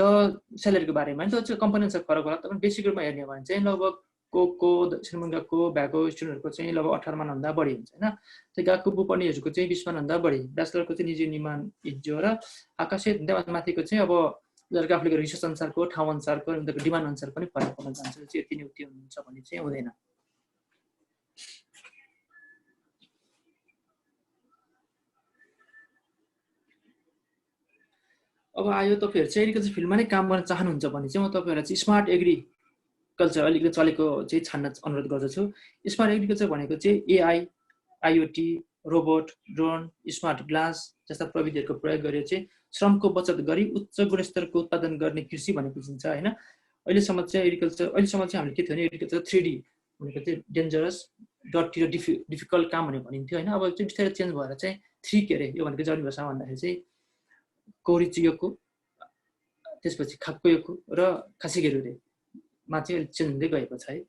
स्यालेरीको बारेमा, त्यो चाहिँ कम्पनी अनुसार फरक होला। तर बेसिक रूपमा हेर्ने हो भने चाहिँ लगभग को दक्षिण बङ्गालको भएको स्टुडेन्टहरूको चाहिँ लगभग 18 मानभन्दा बढी हुन्छ होइन। त्यो गएको बुपढ्नेहरूको चाहिँ 20 मानभन्दा बढी, ब्याचलरको चाहिँ निजी निर्माण इज्जो र आकाशे माथिको चाहिँ अब उनीहरूको आफूले रिसर्च अनुसारको ठाउँ अनुसारको उनीहरूको डिमान्ड अनुसार पनि फरक पर्न जान्छ। चाहिँ यति नै उति हुन्छ भन्ने चाहिँ हुँदैन। अब आयो तपाईँहरू चाहिँ एग्रिकल्चर फिल्डमा नै काम गर्न चाहनुहुन्छ भने चाहिँ म तपाईँहरूलाई चाहिँ स्मार्ट एग्रिकल्चर अलिकति चलेको चाहिँ छान्न अनुरोध गर्दछु। स्मार्ट एग्रिकल्चर भनेको चाहिँ AI, IoT, robot, drone, smart glass जस्ता प्रविधिहरूको प्रयोग गरेर चाहिँ श्रमको बचत गरी उच्च गुणस्तरको उत्पादन गर्ने कृषि भन्ने बुझिन्छ होइन। अहिलेसम्म चाहिँ अहिलेसम्म चाहिँ हामीले के थियो भने एग्रिकल्चर 3D भनेको चाहिँ डेन्जरस, डटी र डिफिकल्ट काम भनेर भनिन्थ्यो होइन। अब चाहिँ बिस्तारै चेन्ज भएर चाहिँ 3 के अरे यो भनेको जर्नी भाषामा भन्दाखेरि चाहिँ कोरिचियोको, त्यसपछि खाक्कोयोको र खासिगेरुरेमा चाहिँ चेन्ज हुँदै गएको छ है।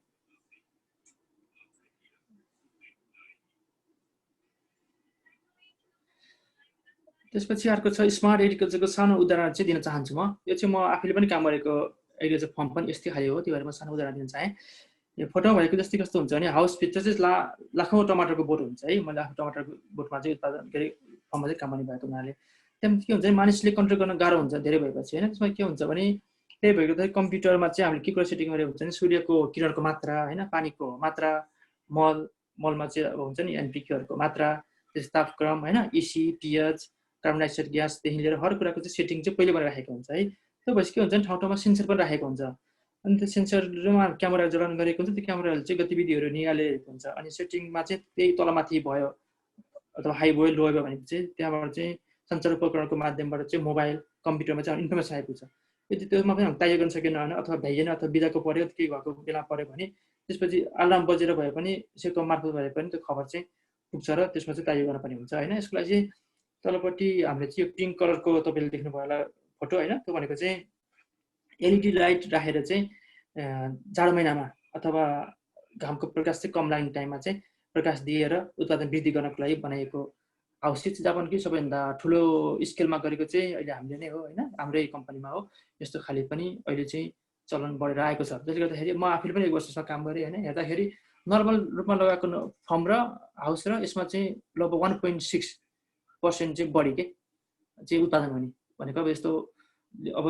त्यसपछि अर्को छ स्मार्ट एग्रिकल्चरको सानो उदाहरण चाहिँ दिन चाहन्छु म। यो चाहिँ म आफैले पनि काम गरेको एग्रिकल्चर फर्म पनि यस्तै खाले हो, त्यही भएर म सानो उदाहरण दिन चाहेँ। यो फोटोमा भएको जस्तै कस्तो हुन्छ भने हाउसभित्र चाहिँ लाखौँ टमाटरको बोट हुन्छ है। मैले आफ्नो टमाटरको बोटमा चाहिँ उत्पादन के अरे फर्ममा चाहिँ काम गर्ने भएको हुनाले त्यहाँ के हुन्छ भने मानिसले कन्ट्रोल गर्न गाह्रो हुन्छ धेरै भएपछि होइन। त्यसमा के हुन्छ भने त्यही भएको त कम्प्युटरमा चाहिँ हामीले के कुरा सेटिङ गरेको हुन्छ भने सूर्यको किरणको मात्रा होइन, पानीको मात्रा, मलमा चाहिँ अब हुन्छ नि एनपिकेहरूको मात्रा, त्यस तापक्रम होइन, इसी, पिएच, कार्बन डाइअक्साइड ग्यासदेखि लिएर हर कुराको चाहिँ सेटिङ चाहिँ पहिले बनाएर राखेको हुन्छ है। त्यो भएपछि के हुन्छ भने ठाउँ ठाउँमा सेन्सर पनि राखेको हुन्छ। अनि त्यो सेन्सरमा क्यामेरा जडान गरेको हुन्छ। त्यो क्यामेराले चाहिँ गतिविधिहरू निकालेको हुन्छ। अनि सेटिङमा चाहिँ त्यही तलमाथि भयो अथवा हाई भयो लो भयो भने चाहिँ त्यहाँबाट चाहिँ सञ्चार उपकरणको माध्यमबाट चाहिँ मोबाइल कम्प्युटरमा चाहिँ इन्फर्मेसन आइपुग्छ। यदि त्यसमा पनि हामी तय गर्न सकेन भने अथवा भ्याइएन अथवा बिदाको पऱ्यो केही भएको बेला पऱ्यो भने त्यसपछि अलार्म बजेर भए पनि यसको मार्फत भए पनि त्यो खबर चाहिँ पुग्छ र त्यसमा चाहिँ तय गर्न पनि हुन्छ होइन। यसको लागि चाहिँ तलपट्टि हामीले चाहिँ यो पिङ्क कलरको तपाईँले देख्नुभयो होला फोटो होइन, त्यो भनेको चाहिँ एलइडी लाइट राखेर चाहिँ जाडो महिनामा अथवा घामको प्रकाश चाहिँ कम लाग्ने टाइममा चाहिँ प्रकाश दिएर उत्पादन वृद्धि गर्नको लागि बनाइएको हाउस चाहिँ जापानकै सबैभन्दा ठुलो स्केलमा गरेको चाहिँ अहिले हामीले नै हो होइन, हाम्रै कम्पनीमा हो। यस्तो खाले पनि अहिले चाहिँ चलन बढेर आएको छ। जसले गर्दाखेरि म आफैले पनि 1 वर्षसम्म काम गरेँ होइन। हेर्दाखेरि नर्मल रूपमा लगाएको फर्म र हाउस र यसमा चाहिँ लगभग 1.6% चाहिँ बढी के चाहिँ उत्पादन हुने भनेको अब यस्तो अब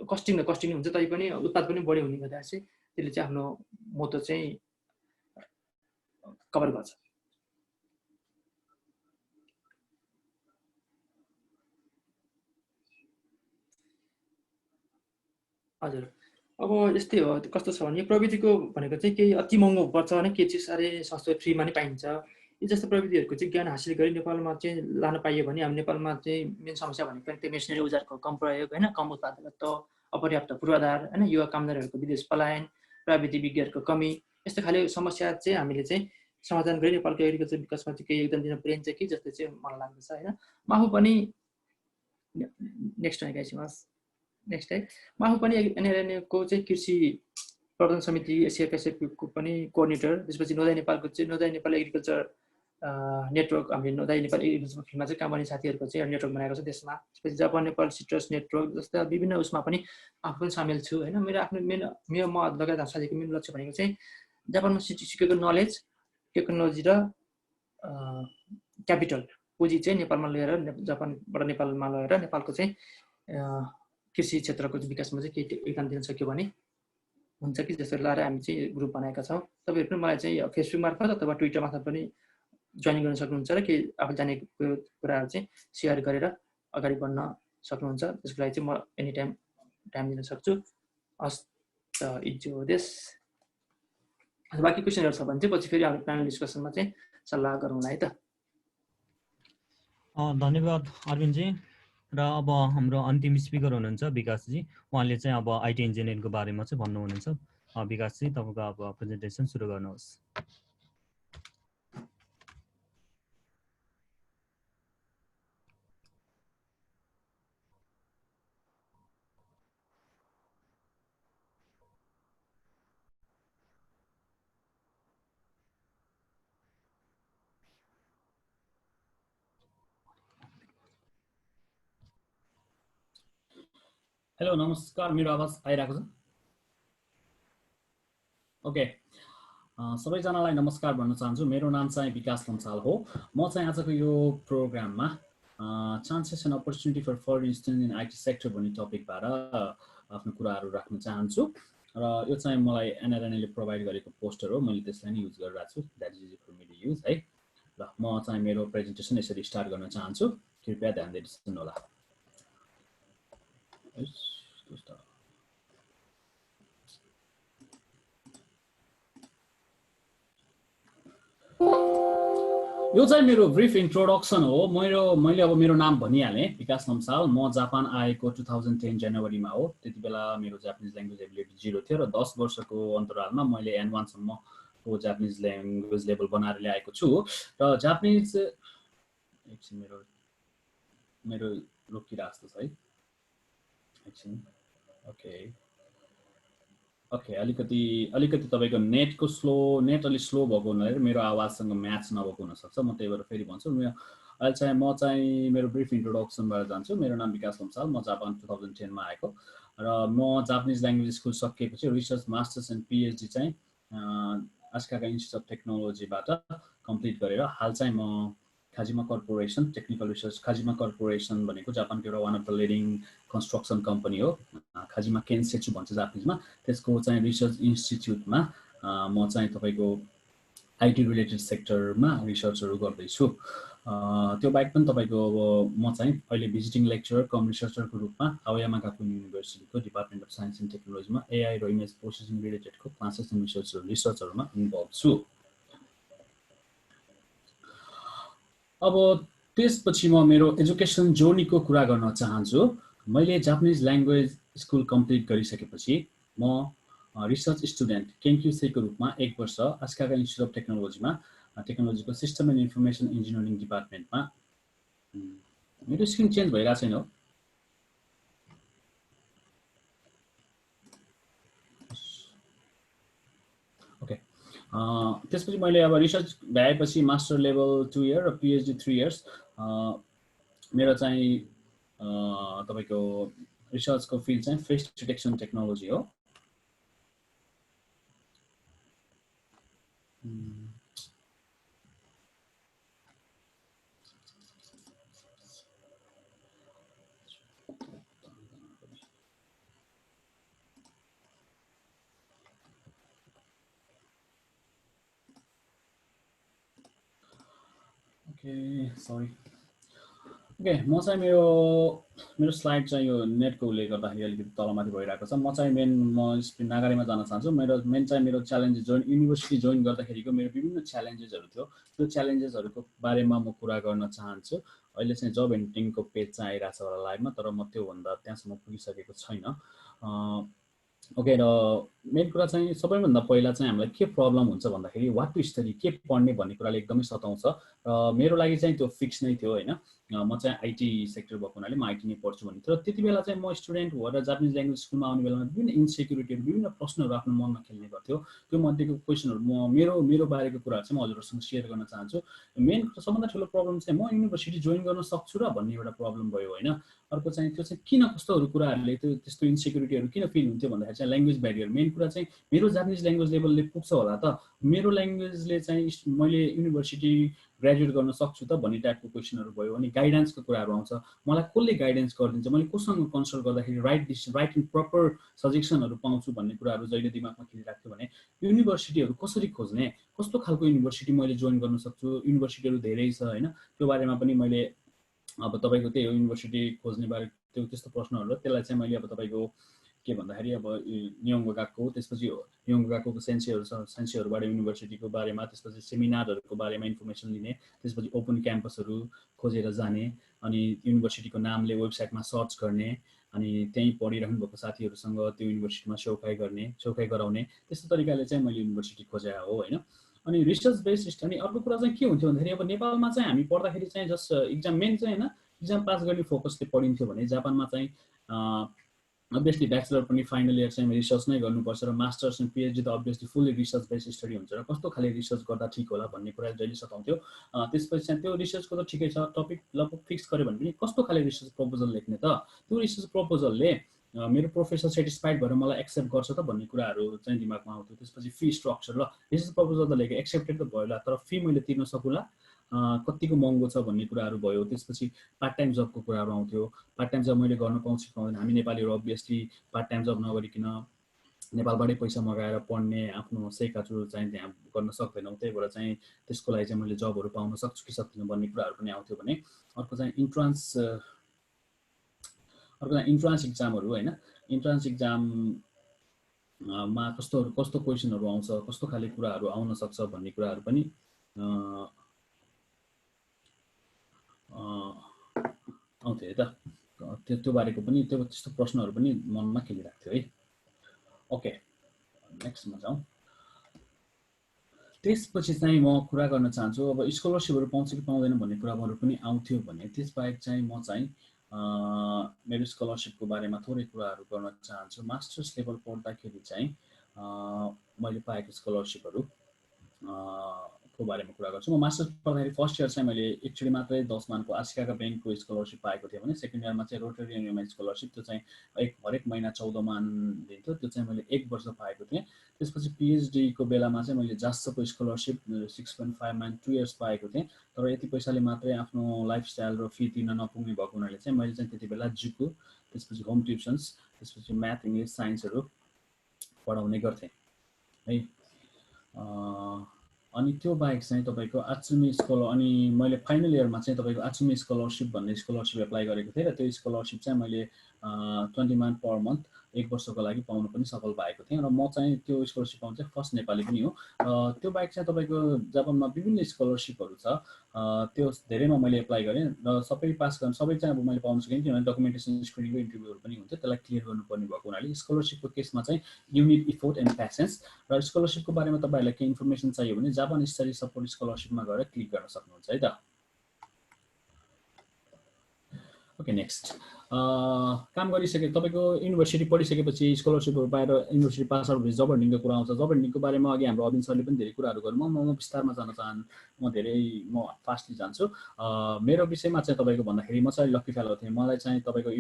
कस्टिङ हुन्छ तैपनि उत्पादन पनि बढी हुने गर्दा चाहिँ त्यसले चाहिँ आफ्नो महत्त्व चाहिँ कभर गर्छ। हजुर, अब यस्तै हो। कस्तो छ भने प्रविधिको भनेको चाहिँ केही अति महँगो पर्छ होइन, केही चिज साह्रै सस्तो फ्रीमा नै पाइन्छ। यी जस्तो प्रविधिहरूको चाहिँ ज्ञान हासिल गरी नेपालमा चाहिँ लान पाइयो भने हामी नेपालमा चाहिँ मेन समस्या भनेको त्यो मेसिनरी औजारको कम प्रयोग होइन, कम उत्पादकत्व, अपर्याप्त पूर्वाधार होइन, युवा कामदारहरूको विदेश पलायन, प्रविधि विज्ञहरूको कमी, यस्तो खाले समस्या चाहिँ हामीले चाहिँ समाधान गरी नेपालको एग्रिकल्चर विकासमा चाहिँ केही योगदान दिन पुर्याइन्छ कि जस्तो चाहिँ मलाई लाग्दछ होइन। म आफू पनि नेक्स्ट है म आफू पनि एनएलएनएको चाहिँ कृषि प्रबन्धन समिति एसिया पेसिफिकको पनि कोअर्डिनेटर। त्यसपछि नोदाई नेपालको चाहिँ नोदाई नेपाल एग्रिकल्चर नेटवर्क, हामीले नोदाई नेपाल एग्रिकल्चर फिल्डमा चाहिँ काम गर्ने साथीहरूको चाहिँ नेटवर्क बनाएको छ देशमा। त्यसपछि जापान नेपाल सिट्रस नेटवर्क जस्ता विभिन्न उसमा पनि आफू पनि सामेल छु होइन। मेरो आफ्नो मेरो म लगायत साथीको मेरो लक्ष्य भनेको चाहिँ जापानमा सिकेको नलेज, टेक्नोलोजी र क्यापिटल पुँजी चाहिँ नेपालमा लिएर जापानबाट नेपालमा लगेर नेपालको चाहिँ कृषि क्षेत्रको विकासमा चाहिँ केही योगदान दिन सक्यो भने हुन्छ कि जस्तो लगाएर हामी चाहिँ ग्रुप बनाएका छौँ। तपाईँहरू पनि मलाई चाहिँ फेसबुक मार्फत अथवा ट्विटर मार्फत पनि जोइन गर्न सक्नुहुन्छ र केही आफू जानेको कुराहरू चाहिँ सेयर गरेर अगाडि बढ्न सक्नुहुन्छ। त्यसको लागि चाहिँ म एनी टाइम दिन सक्छु। हस् त इज्जो देश। बाँकी क्वेसनहरू छ भने चाहिँ पछि फेरि हामी प्यानल डिस्कसनमा चाहिँ सल्लाह गरौँला है त। धन्यवाद अरविन्दजी। र अब हाम्रो अन्तिम स्पिकर हुनुहुन्छ विकासजी। उहाँले चाहिँ अब आइटी इन्जिनियरिङको बारेमा चाहिँ भन्नुहुनेछ। विकासजी तपाईँको अब प्रेजेन्टेसन सुरु गर्नुहोस्। हेलो नमस्कार, मेरो आवाज आइरहेको छ? ओके, सबैजनालाई नमस्कार भन्न चाहन्छु। मेरो नाम चाहिँ विकास लम्साल हो। म चाहिँ आजको यो प्रोग्राममा chances and opportunity for foreign student in IT sector भन्ने टपिकबाट आफ्नो कुराहरू राख्न चाहन्छु। र यो चाहिँ मलाई एनआरएनएले प्रोभाइड गरेको पोस्टर हो, मैले त्यसलाई नै युज गरिरहेको छु। That is easy for me to use है। ल म चाहिँ मेरो प्रेजेन्टेसन यसरी स्टार्ट गर्न चाहन्छु, कृपया ध्यान दिएर सुन्नु होला। यो चाहिँ मेरो ब्रिफ इन्ट्रोडक्सन हो। मैले अब मेरो नाम भनिहालेँ, विकास लम्साल। म जापान आएको 2010 जनवरीमा हो। त्यति बेला मेरो जापानिज ल्याङ्ग्वेज एबिलिटी 0 थियो र 10 वर्षको अन्तरालमा मैले N1 सम्मको जापानिज ल्याङ्ग्वेज लेभल बनाएर ल्याएको छु। र जापानिज एकछिन मेरो रोकिरहेको जस्तो छ है, एकछिन। ओके, अलिकति तपाईँको नेट अलिक स्लो भएको हुनाले मेरो आवाजसँग म्याच नभएको हुनसक्छ। म त्यही भएर फेरि भन्छु। अहिले चाहिँ म चाहिँ मेरो ब्रिफ इन्ट्रोडक्सनबाट जान्छु। मेरो नाम विकास लम्साल, म जापान 2010 मा आएको र म जापानिज ल्याङ्ग्वेज स्कुल सकिएपछि रिसर्च मास्टर्स एन्ड पिएचडी चाहिँ आस्कागा इन्स्टिच्युट अफ टेक्नोलोजीबाट कम्प्लिट गरेर हाल चाहिँ म खाजिमा कर्पोरेसन टेक्निकल रिसर्च, खाजिमा कर्पोरेसन भनेको जापानको एउटा one of the leading construction company हो। खाजिमा केन्सेचु भन्छ जापानिजमा। त्यसको चाहिँ रिसर्च इन्स्टिच्युटमा म चाहिँ तपाईँको आइटी रिलेटेड सेक्टरमा रिसर्चहरू गर्दैछु। त्यो बाहेक पनि तपाईँको अब म चाहिँ अहिले भिजिटिङ लेक्चरर कम रिसर्चरको रूपमा आओयामा गाकुन युनिभर्सिटीको डिपार्टमेन्ट अफ साइन्स एन्ड टेक्नोलोजीमा एआई र इमेज प्रोसेसिङ रिलेटेडको क्लासेस एन्ड रिसर्चहरूमा इन्भल्भ छु। अब त्यसपछि म मेरो एजुकेसन जर्नीको कुरा गर्न चाहन्छु। मैले जापानिज ल्याङ्ग्वेज स्कुल कम्प्लिट गरिसकेपछि म रिसर्च स्टुडेन्ट केन्क्युसेको रूपमा 1 वर्ष आस्कागा इन्स्टिच्युट अफ टेक्नोलोजीमा टेक्नोलोजीको सिस्टम एन्ड इन्फर्मेसन इन्जिनियरिङ डिपार्टमेन्टमा मेरो स्क्रिन चेन्ज भइरहेको छैन हो। ओके, त्यसपछि मैले अब रिसर्च भ्याएपछि मास्टर लेभल 2 इयर र पिएचडी 3 इयर्स मेरो चाहिँ तपाईँको रिसर्चको फिल्ड चाहिँ फेस डिटेक्सन टेक्नोलोजी हो। ओके, म चाहिँ मेरो स्लाइड चाहिँ यो नेटको उसले गर्दाखेरि अलिकति तलमाथि भइरहेको छ। म चाहिँ म नागरीमा जान चाहन्छु। मेरो च्यालेन्जेस युनिभर्सिटी जोइन गर्दाखेरिको मेरो विभिन्न च्यालेन्जेसहरू थियो। त्यो च्यालेन्जेसहरूको बारेमा म कुरा गर्न चाहन्छु। अहिले चाहिँ जब एन्टिङको पेज चाहिँ आइरहेको छ होला लाइभमा, तर म त्योभन्दा त्यहाँसम्म पुगिसकेको छैन। ओके, र मेन कुरा चाहिँ सबैभन्दा पहिला चाहिँ हामीलाई के प्रब्लम हुन्छ भन्दाखेरि वाट टु स्टडी, के पढ्ने भन्ने कुराले एकदमै सताउँछ। र मेरो लागि चाहिँ त्यो फिक्स नै थियो होइन। म चाहिँ आइटी सेक्टर भएको हुनाले म आइटी नै पढ्छु भन्ने थियो। त्यति बेला चाहिँ म स्टुडेन्ट भएर जापानिज ल्याङ्ग्वेज स्कुलमा आउने बेलामा विभिन्न इन्सेक्युरिटीहरू, विभिन्न प्रश्नहरू आफ्नो मनमा खेल्ने गर्थ्यो। त्यो मध्येको क्वेसनहरू मेरो बारेको कुराहरू चाहिँ म हजुरहरूसँग सेयर गर्न चाहन्छु। मेन सबभन्दा ठुलो प्रब्लम चाहिँ म युनिभर्सिटी जोइन गर्न सक्छु र भन्ने एउटा प्रब्लम भयो होइन। अर्को चाहिँ त्यो चाहिँ किन कस्तोहरू कुराहरूले त्यस्तो इन्सेक्युरिटीहरू किन फिल हुन्थ्यो भन्दाखेरि चाहिँ ल्याङ्ग्वेज ब्यारियर। मेन कुरा चाहिँ मेरो जापानिज ल्याङ्ग्वेज लेभलले पुग्छ होला त, मेरो ल्याङ्ग्वेजले चाहिँ मैले युनिभर्सिटी ग्रेजुएट गर्न सक्छु त भन्ने टाइपको क्वेसनहरू भयो। अनि गाइडेन्सको कुराहरू आउँछ, मलाई कसले गाइडेन्स गरिदिन्छ, मैले कोसँग कन्सल्ट गर्दाखेरि राइट एन्ड प्रपर सजेसनहरू पाउँछु भन्ने कुराहरू जहिले दिमागमा खेलिरहेको थियो। भने युनिभर्सिटीहरू कसरी खोज्ने, कस्तो खालको युनिभर्सिटी मैले जोइन गर्न सक्छु, युनिभर्सिटीहरू धेरै छ होइन। त्यो बारेमा पनि मैले अब तपाईँको त्यही हो युनिभर्सिटी खोज्ने बारे त्यस्तो प्रश्नहरू। त्यसलाई चाहिँ मैले अब तपाईँको के भन्दाखेरि अब नियोङ्गो गएको, त्यसपछि नियोङ्गो गएको सेन्सीहरूबाट युनिभर्सिटीको बारेमा, त्यसपछि सेमिनारहरूको बारेमा इन्फर्मेसन लिने, त्यसपछि ओपन क्याम्पसहरू खोजेर जाने, अनि युनिभर्सिटीको नामले वेबसाइटमा सर्च गर्ने, अनि त्यहीँ पढिरहनु भएको साथीहरूसँग त्यो युनिभर्सिटीमा चौकाइ गराउने, त्यस्तो तरिकाले चाहिँ मैले युनिभर्सिटी खोजे हो होइन। अनि रिसर्च बेस्ड स्टडी। अर्को कुरा चाहिँ के हुन्थ्यो भन्दाखेरि अब नेपालमा चाहिँ हामी पढ्दाखेरि चाहिँ जस्ट इक्जाम मेन चाहिँ होइन, इक्जाम पास गर्ने फोकसले पढिन्थ्यो भने जापानमा चाहिँ अभियसली ब्याचलर पनि फाइनल इयर चाहिँ रिसर्च नै गर्नुपर्छ र मास्टर्स एन्ड पिएचडी त obviously fully research based study हुन्छ र कस्तो खाले रिसर्च गर्दा ठिक होला भन्ने कुरा जहिले सताउँथ्यो। त्यसपछि चाहिँ त्यो रिसर्चको त ठिकै छ, टपिक लगभग फिक्स गर्यो भने पनि कस्तो खाले रिसर्च प्रपोजल लेख्ने त, त्यो रिसर्च प्रपोजलले मेरो प्रोफेसर सेटिस्फाइड भएर मलाई एक्सेप्ट गर्छ त भन्ने कुराहरू चाहिँ दिमागमा आउँथ्यो। त्यसपछि फी स्ट्रक्चर ल रिसर्च प्रपोजल त लेखेँ, एक्सेप्टेड त भयो, तर फी मैले तिर्न सकुला, कतिको महँगो छ भन्ने कुराहरू भयो। त्यसपछि पार्ट टाइम जबको कुराहरू आउँथ्यो। पार्ट टाइम जब मैले गर्न पाउँछु कि पाउँदैन, हामी नेपालीहरू अभियसली पार्ट टाइम जब नगरिकन नेपालबाटै पैसा मगाएर पढ्ने आफ्नो सैकाचुर चाहिँ त्यहाँ गर्न सक्दैनौँ। त्यही भएर चाहिँ त्यसको लागि चाहिँ मैले जबहरू पाउन सक्छु कि सक्दिनँ भन्ने कुराहरू पनि आउँथ्यो। भने अर्को चाहिँ इन्ट्रान्स इक्जामहरू होइन, इन्ट्रान्स इक्जाममा कस्तो क्वेसनहरू आउँछ, कस्तो खाले कुराहरू आउन सक्छ भन्ने कुराहरू पनि आउँथ्यो है त। त्यो बारेको पनि त्यस्तो प्रश्नहरू पनि मनमा खेलिरहेको थियो है। ओके, नेक्स्टमा जाउँ। त्यसपछि चाहिँ म कुरा गर्न चाहन्छु अब स्कलरसिपहरू पाउँछ कि पाउँदैन भन्ने कुराहरू पनि आउँथ्यो। भने त्यसबाहेक चाहिँ म चाहिँ मेरो स्कलरसिपको बारेमा थोरै कुराहरू गर्न चाहन्छु। मास्टर्स लेभल पढ्दाखेरि चाहिँ मैले पाएको स्कलरसिपहरू को बारेमा कुरा गर्छु। म मास्टर्स पढ्दाखेरि फर्स्ट इयर चाहिँ मैले एकचोटि मात्रै 10 मानको आशिका ब्याङ्कको स्कलरसिप पाएको थिएँ भने सेकेन्ड इयरमा चाहिँ रोटरी एनयुएमआई स्कलरसिप, त्यो चाहिँ हरेक महिना 14 मान दिन्थ्यो, त्यो चाहिँ मैले 1 वर्ष पाएको थिएँ। त्यसपछि पिएचडीको बेलामा चाहिँ मैले जासको स्कलरसिप 6.5 मान 2 इयर्स पाएको थिएँ। तर यति पैसाले मात्रै आफ्नो लाइफस्टाइल र फी तिर्न नपुग्ने भएको हुनाले चाहिँ मैले चाहिँ त्यति बेला जुको, त्यसपछि होम ट्युसन्स, त्यसपछि म्याथ इङ्ग्लिस साइन्सहरू पढाउने गर्थेँ है। अनि त्यो बाहेक चाहिँ तपाईँको आचुमी अनि मैले फाइनल इयरमा चाहिँ तपाईँको आचुमी स्कलरसिप भन्ने स्कलरसिप एप्लाई गरेको थिएँ र त्यो स्कलरसिप चाहिँ मैले 20 मान पर मन्थ 1 वर्षको लागि पाउनु पनि सफल भएको थिएँ। र म चाहिँ त्यो स्कलरसिप पाउनु चाहिँ फर्स्ट नेपाली पनि हो। त्यो बाहेक चाहिँ तपाईँको जापानमा विभिन्न स्कलरसिपहरू छ, त्यो धेरैमा मैले एप्लाई गरेँ र सबै पास गर्न सबै चाहिँ अब मैले पाउन सकेँ, किनभने डकुमेन्टेसन स्क्रिनिङको इन्टरभ्यूहरू पनि हुन्थ्यो, त्यसलाई क्लियर गर्नुपर्ने भएको हुनाले स्कलरसिपको केसमा चाहिँ you need effort and patience. र स्कलरसिपको बारेमा तपाईँहरूलाई केही इन्फर्मेसन चाहियो भने जापान स्टडी सपोर्ट स्कलरसिपमा गएर क्लिक गर्न सक्नुहुन्छ है त। ओके, नेक्स्ट काम गरिसके तपाईँको युनिभर्सिटी पढिसकेपछि स्कलरसिपहरू पाएर युनिभर्सिटी पास आउट भएपछि जब हन्डिङको कुरा आउँछ। जब हन्डिङको बारेमा अघि हाम्रो अविन सरले पनि धेरै कुराहरू गर्नु, म विस्तारमा जान चाहन्छु, म फास्टली जान्छु। मेरो विषयमा चाहिँ तपाईँको भन्दाखेरि म चाहिँ लक्की फेलो थिएँ। मलाई चाहिँ तपाईँको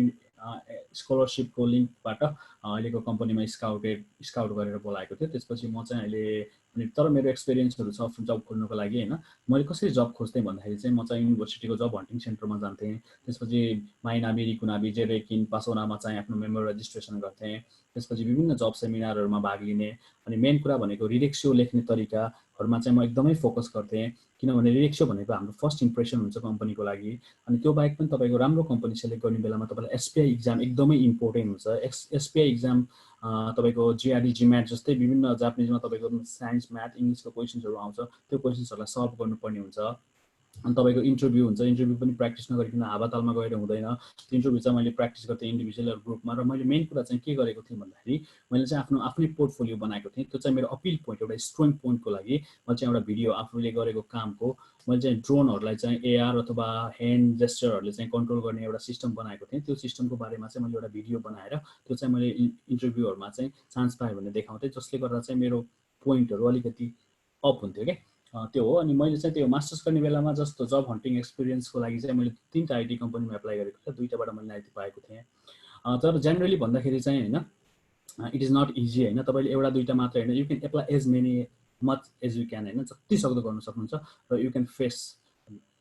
स्कलरसिपको लिङ्कबाट अहिलेको कम्पनीमा स्काउट गरेर बोलाएको थियो। त्यसपछि म चाहिँ अहिले तर मेरो एक्सपिरियन्सहरू छ जब खोज्नुको लागि होइन। मैले कसरी जब खोज्थेँ भन्दाखेरि चाहिँ म चाहिँ युनिभर्सिटीको जब हन्टिङ सेन्टरमा जान्थेँ, त्यसपछि माइनाबी रिकुनाबी जेरेकिन पासोनामा चाहिँ आफ्नो मेम्बर रेजिस्ट्रेसन गर्थेँ, त्यसपछि विभिन्न जब सेमिनारहरूमा भाग लिने। अनि मेन कुरा भनेको रिरेक्सियो लेख्ने तरिकाहरूमा चाहिँ म एकदमै फोकस गर्थेँ, किनभने रिरेक्सियो भनेको हाम्रो फर्स्ट इम्प्रेसन हुन्छ कम्पनीको लागि। अनि त्यो बाहेक पनि तपाईँको राम्रो कम्पनी सेलेक्ट गर्ने बेलामा तपाईँलाई एसपिआई इक्जाम एकदमै इम्पोर्टेन्ट हुन्छ। एसपिआई इक्जाम तपाईँको जिआरडी जिम्याट जस्तै विभिन्न जापानिजमा तपाईँको साइन्स म्याथ इङ्ग्लिसको क्वेसन्सहरू आउँछ, त्यो क्वेसन्सहरूलाई सल्भ गर्नुपर्ने हुन्छ। अनि तपाईँको इन्टरभ्यू हुन्छ, इन्टरभ्यू पनि प्र्याक्टिस नगरिकन हावातालमा गएर हुँदैन। त्यो इन्टरभ्यू चाहिँ मैले प्र्याक्टिस गर्थेँ इन्डिभिजुअल ग्रुपमा। र मैले मेन कुरा चाहिँ के गरेको थिएँ भन्दाखेरि मैले चाहिँ आफ्नै पोर्टफोलियो बनाएको थिएँ। त्यो चाहिँ मेरो अपिल पोइन्ट, एउटा स्ट्रङ पोइन्टको लागि मैले चाहिँ एउटा भिडियो आफूले गरेको कामको मैले चाहिँ ड्रोनहरूलाई चाहिँ एआर अथवा ह्यान्ड जेस्चरहरूले चाहिँ कन्ट्रोल गर्ने एउटा सिस्टम बनाएको थिएँ। त्यो सिस्टमको बारेमा चाहिँ मैले एउटा भिडियो बनाएर त्यो चाहिँ मैले इन्टरभ्यूहरूमा चाहिँ चान्स पाएँ भने देखाउँथेँ, जसले गर्दा चाहिँ मेरो पोइन्टहरू अलिकति अप हुन्थ्यो क्या। त्यो हो। अनि मैले चाहिँ त्यो मास्टर्स गर्ने बेलामा जस्तो जब हन्टिङ एक्सपिरियन्सको लागि चाहिँ मैले 3टा आइटी कम्पनीमा एप्लाई गरेको थिएँ, 2टाबाट मैले आइटी पाएको थिएँ। तर जेनरली भन्दाखेरि चाहिँ होइन, इट इज नट इजी होइन। तपाईँले एउटा 2टा मात्र होइन, you can apply as many much as you can होइन, जति सक्दो गर्न सक्नुहुन्छ। र you can face,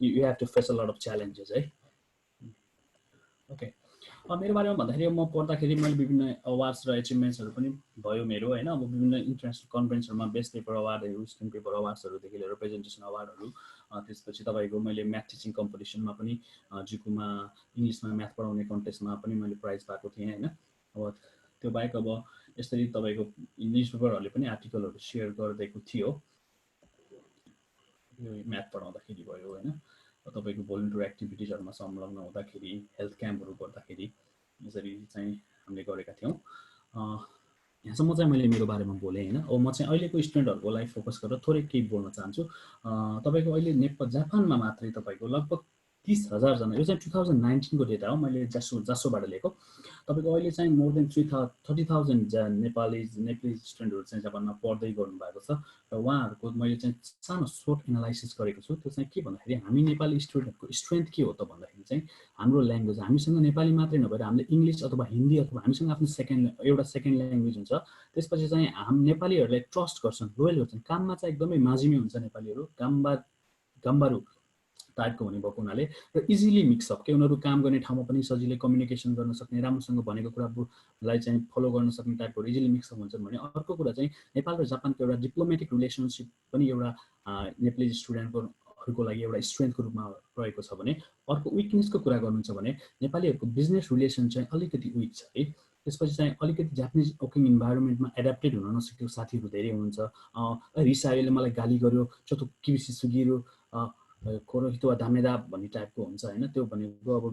you have to face a lot of challenges है। ओके, मेरो बारेमा भन्दाखेरि म पढ्दाखेरि मैले विभिन्न अवार्ड्स र एचिभमेन्ट्सहरू पनि भयो मेरो होइन। अब विभिन्न इन्टरनेसनल कन्फरेन्सहरूमा बेस्ट पेपर अवार्डहरू, स्टेम पेपर अवार्ड्सहरूदेखि लिएर प्रेजेन्टेसन अवार्डहरू, त्यसपछि तपाईँको मैले म्याथ टिचिङ कम्पिटिसनमा पनि जुकुमा इङ्ग्लिसमा म्याथ पढाउने कन्टेस्टमा पनि मैले प्राइज पाएको थिएँ होइन। अब त्यो बाहेक अब यसरी तपाईँको न्युज पेपरहरूले पनि आर्टिकलहरू सेयर गरिदिएको थियो, यो म्याथ पढाउँदाखेरि भयो होइन। तपाईँको भोलिन्टियर एक्टिभिटिजहरूमा संलग्न हुँदाखेरि, हेल्थ क्याम्पहरू गर्दाखेरि यसरी चाहिँ हामीले गरेका थियौँ। यहाँसम्म चाहिँ मैले मेरो बारेमा बोलेँ होइन। अब म चाहिँ अहिलेको स्टुडेन्टहरूको लागि फोकस गरेर थोरै केही बोल्न चाहन्छु। तपाईँको अहिले जापानमा मात्रै तपाईँको लगभग 30,000 जना, यो चाहिँ 2019 को डेटा हो, मैले जासोबाट लिएको। तपाईको अहिले चाहिँ मोर देन 30,000 नेपाली स्टुडेन्टहरु चाहिँ जापानमा पढ्दै गर्नु भएको छ र उहाँहरुको मैले चाहिँ सानो शोर्ट एनालाइसिस गरेको छु। त्यो चाहिँ के भन्दाखेरि हामी नेपाली स्टुडेन्टहरुको स्ट्रेन्थ के हो त भन्दाखेरि चाहिँ हाम्रो ल्याङ्ग्वेज, हामीसँग नेपाली मात्रै नभएर हामीले इंग्लिश अथवा हिन्दी अथवा हामीसँग आफ्नो एउटा सेकेन्ड ल्याङ्ग्वेज हुन्छ। त्यसपछि चाहिँ नेपालीहरुलाई ट्रस्ट गर्छन्, लोयल गर्छन्, काममा चाहिँ एकदमै माजिमी हुन्छ नेपालीहरु, गाम्बारु टाइपको हुने भएको हुनाले र इजिली मिक्सअप के उनीहरू काम गर्ने ठाउँमा पनि सजिलै कम्युनिकेसन गर्न सक्ने, राम्रोसँग भनेको कुरालाई चाहिँ फलो गर्न सक्ने टाइपको इजिली मिक्सअप हुन्छन् भने अर्को कुरा चाहिँ नेपाल र जापानको एउटा डिप्लोमेटिक रिलेसनसिप पनि एउटा नेपाली स्टुडेन्टहरूको लागि एउटा स्ट्रेन्थको रूपमा रहेको छ भने अर्को विकनेसको कुरा गर्नुहुन्छ भने नेपालीहरूको बिजनेस रिलेसन चाहिँ अलिकति विक छ है। त्यसपछि चाहिँ अलिकति जापानिज वर्किङ इन्भाइरोमेन्टमा एडाप्टेड हुन नसकेको साथीहरू धेरै हुनुहुन्छ। रिसायोले मलाई गाली गर्यो, चतो किबिसी सुगिरो, कोरोहितो वा दामेदा भन्ने टाइपको हुन्छ हैन। त्यो भनेको अब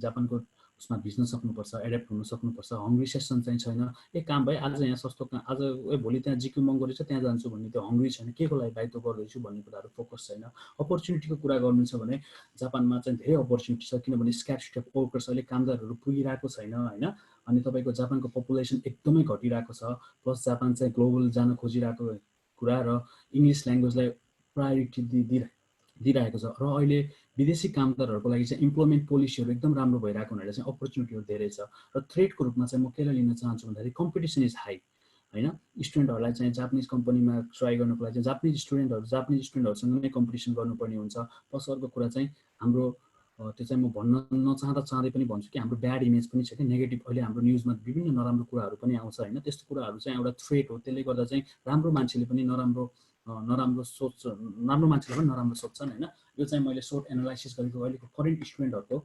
जापानको उसमा भिज्न सक्नुपर्छ, एडाप्ट हुन सक्नुपर्छ। हङ्ग्री सेसन चाहिँ छैन, एक काम भयो आज यहाँ सस्तो आज भोलि त्यहाँ जिक्यु महँगो रहेछ त्यहाँ जान्छु भन्ने त्यो हङ्ग्री छैन, के को लागि भाइ त्यो गर्दैछु भन्ने कुराहरू फोकस छैन। अपर्च्युनिटीको कुरा गर्नु छ भने जापानमा चाहिँ धेरै अपर्च्युनिटी छ, किनभने स्क्यार्सिटी अफ वर्कर्स अहिले कामदारहरू पुगिरहेको छैन हैन। अनि तपाईको जापानको पपुलेसन एकदमै घटिरहेको छ, प्लस जापान चाहिँ ग्लोबल जान खोजिरहेको कुरा र इङ्ग्लिस ल्याङ्ग्वेजलाई प्रायोरिटी दिइरहेको छ र अहिले विदेशी कामदारहरूको लागि चाहिँ इम्प्लोइमेन्ट पोलिसीहरू एकदम राम्रो भइरहेको हुनाले चाहिँ अपर्च्युनिटीहरू धेरै छ। र थ्रेडको रूपमा चाहिँ म केलाई लिन चाहन्छु भन्दाखेरि कम्पिटिसन इज हाई हैन। स्टुडेन्टहरूलाई चाहिँ जापानिज कम्पनीमा ट्राई गर्नको लागि चाहिँ जापानिज स्टुडेन्टहरूसँग नै कम्पिटिसन गर्नुपर्ने हुन्छ। प्लस अर्को कुरा चाहिँ हाम्रो त्यो चाहिँ म भन्न चाहँदै पनि भन्छु कि हाम्रो ब्याड इमेज पनि छ कि नेगेटिभ। अहिले हाम्रो न्युजमा विभिन्न नराम्रो कुराहरू पनि आउँछ हैन, त्यस्तो कुराहरू चाहिँ एउटा थ्रेट हो। त्यसले गर्दा चाहिँ राम्रो मान्छेले पनि नराम्रो सोच्छ, राम्रो मान्छेले पनि नराम्रो सोच्छन् हैन। यो चाहिँ मैले सोर्ट एनालाइसिस गरेको अहिलेको करेन्ट स्टुडेन्टहरूको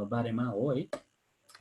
बारेमा हो है।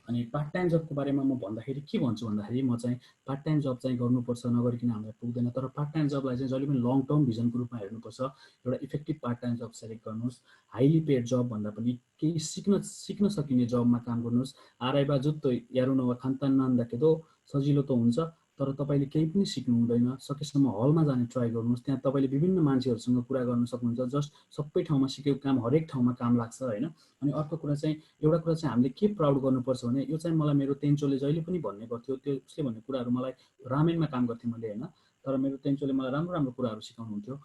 अनि पार्ट टाइम जबको बारेमा म भन्दाखेरि के भन्छु भन्दाखेरि म चाहिँ पार्ट टाइम जब चाहिँ गर्नुपर्छ, नगरिकन हामीलाई पुग्दैन। तर पार्ट टाइम जबलाई चाहिँ जहिले पनि लङ टर्म भिजनको रूपमा हेर्नुपर्छ। एउटा इफेक्टिभ पार्ट टाइम जब सेलेक्ट गर्नुहोस्, हाइली पेड जब भन्दा पनि केही सिक्न सकिने जबमा काम गर्नुहोस्। आराइबा जुत्तो यारु नवा खान्तान नान्दाकेदो सजिलो त हुन्छ, तर तपाईले केही पनि सिक्नु हुँदैन। सकेसम्म हलमा जाने ट्राई गर्नुहोस्, त्यहाँ तपाईले विभिन्न मान्छेहरूसँग कुरा गर्न सक्नुहुन्छ। जस्ट सबै ठाउँमा सिकेको काम हरेक ठाउँमा काम लाग्छ हैन। अनि अर्को कुरा चाहिँ एउटा कुरा चाहिँ हामीले के प्राउड गर्नुपर्छ भने यो चाहिँ मलाई मेरो तेन्चोले जहिले पनि भन्ने गर्थ्यो। त्यो उसले भन्ने कुराहरू मलाई रामेनमा काम गर्थेँ मैले हैन, तर मेरो तेन्चोले मलाई राम्रो कुराहरू सिकाउनुहुन्थ्यो।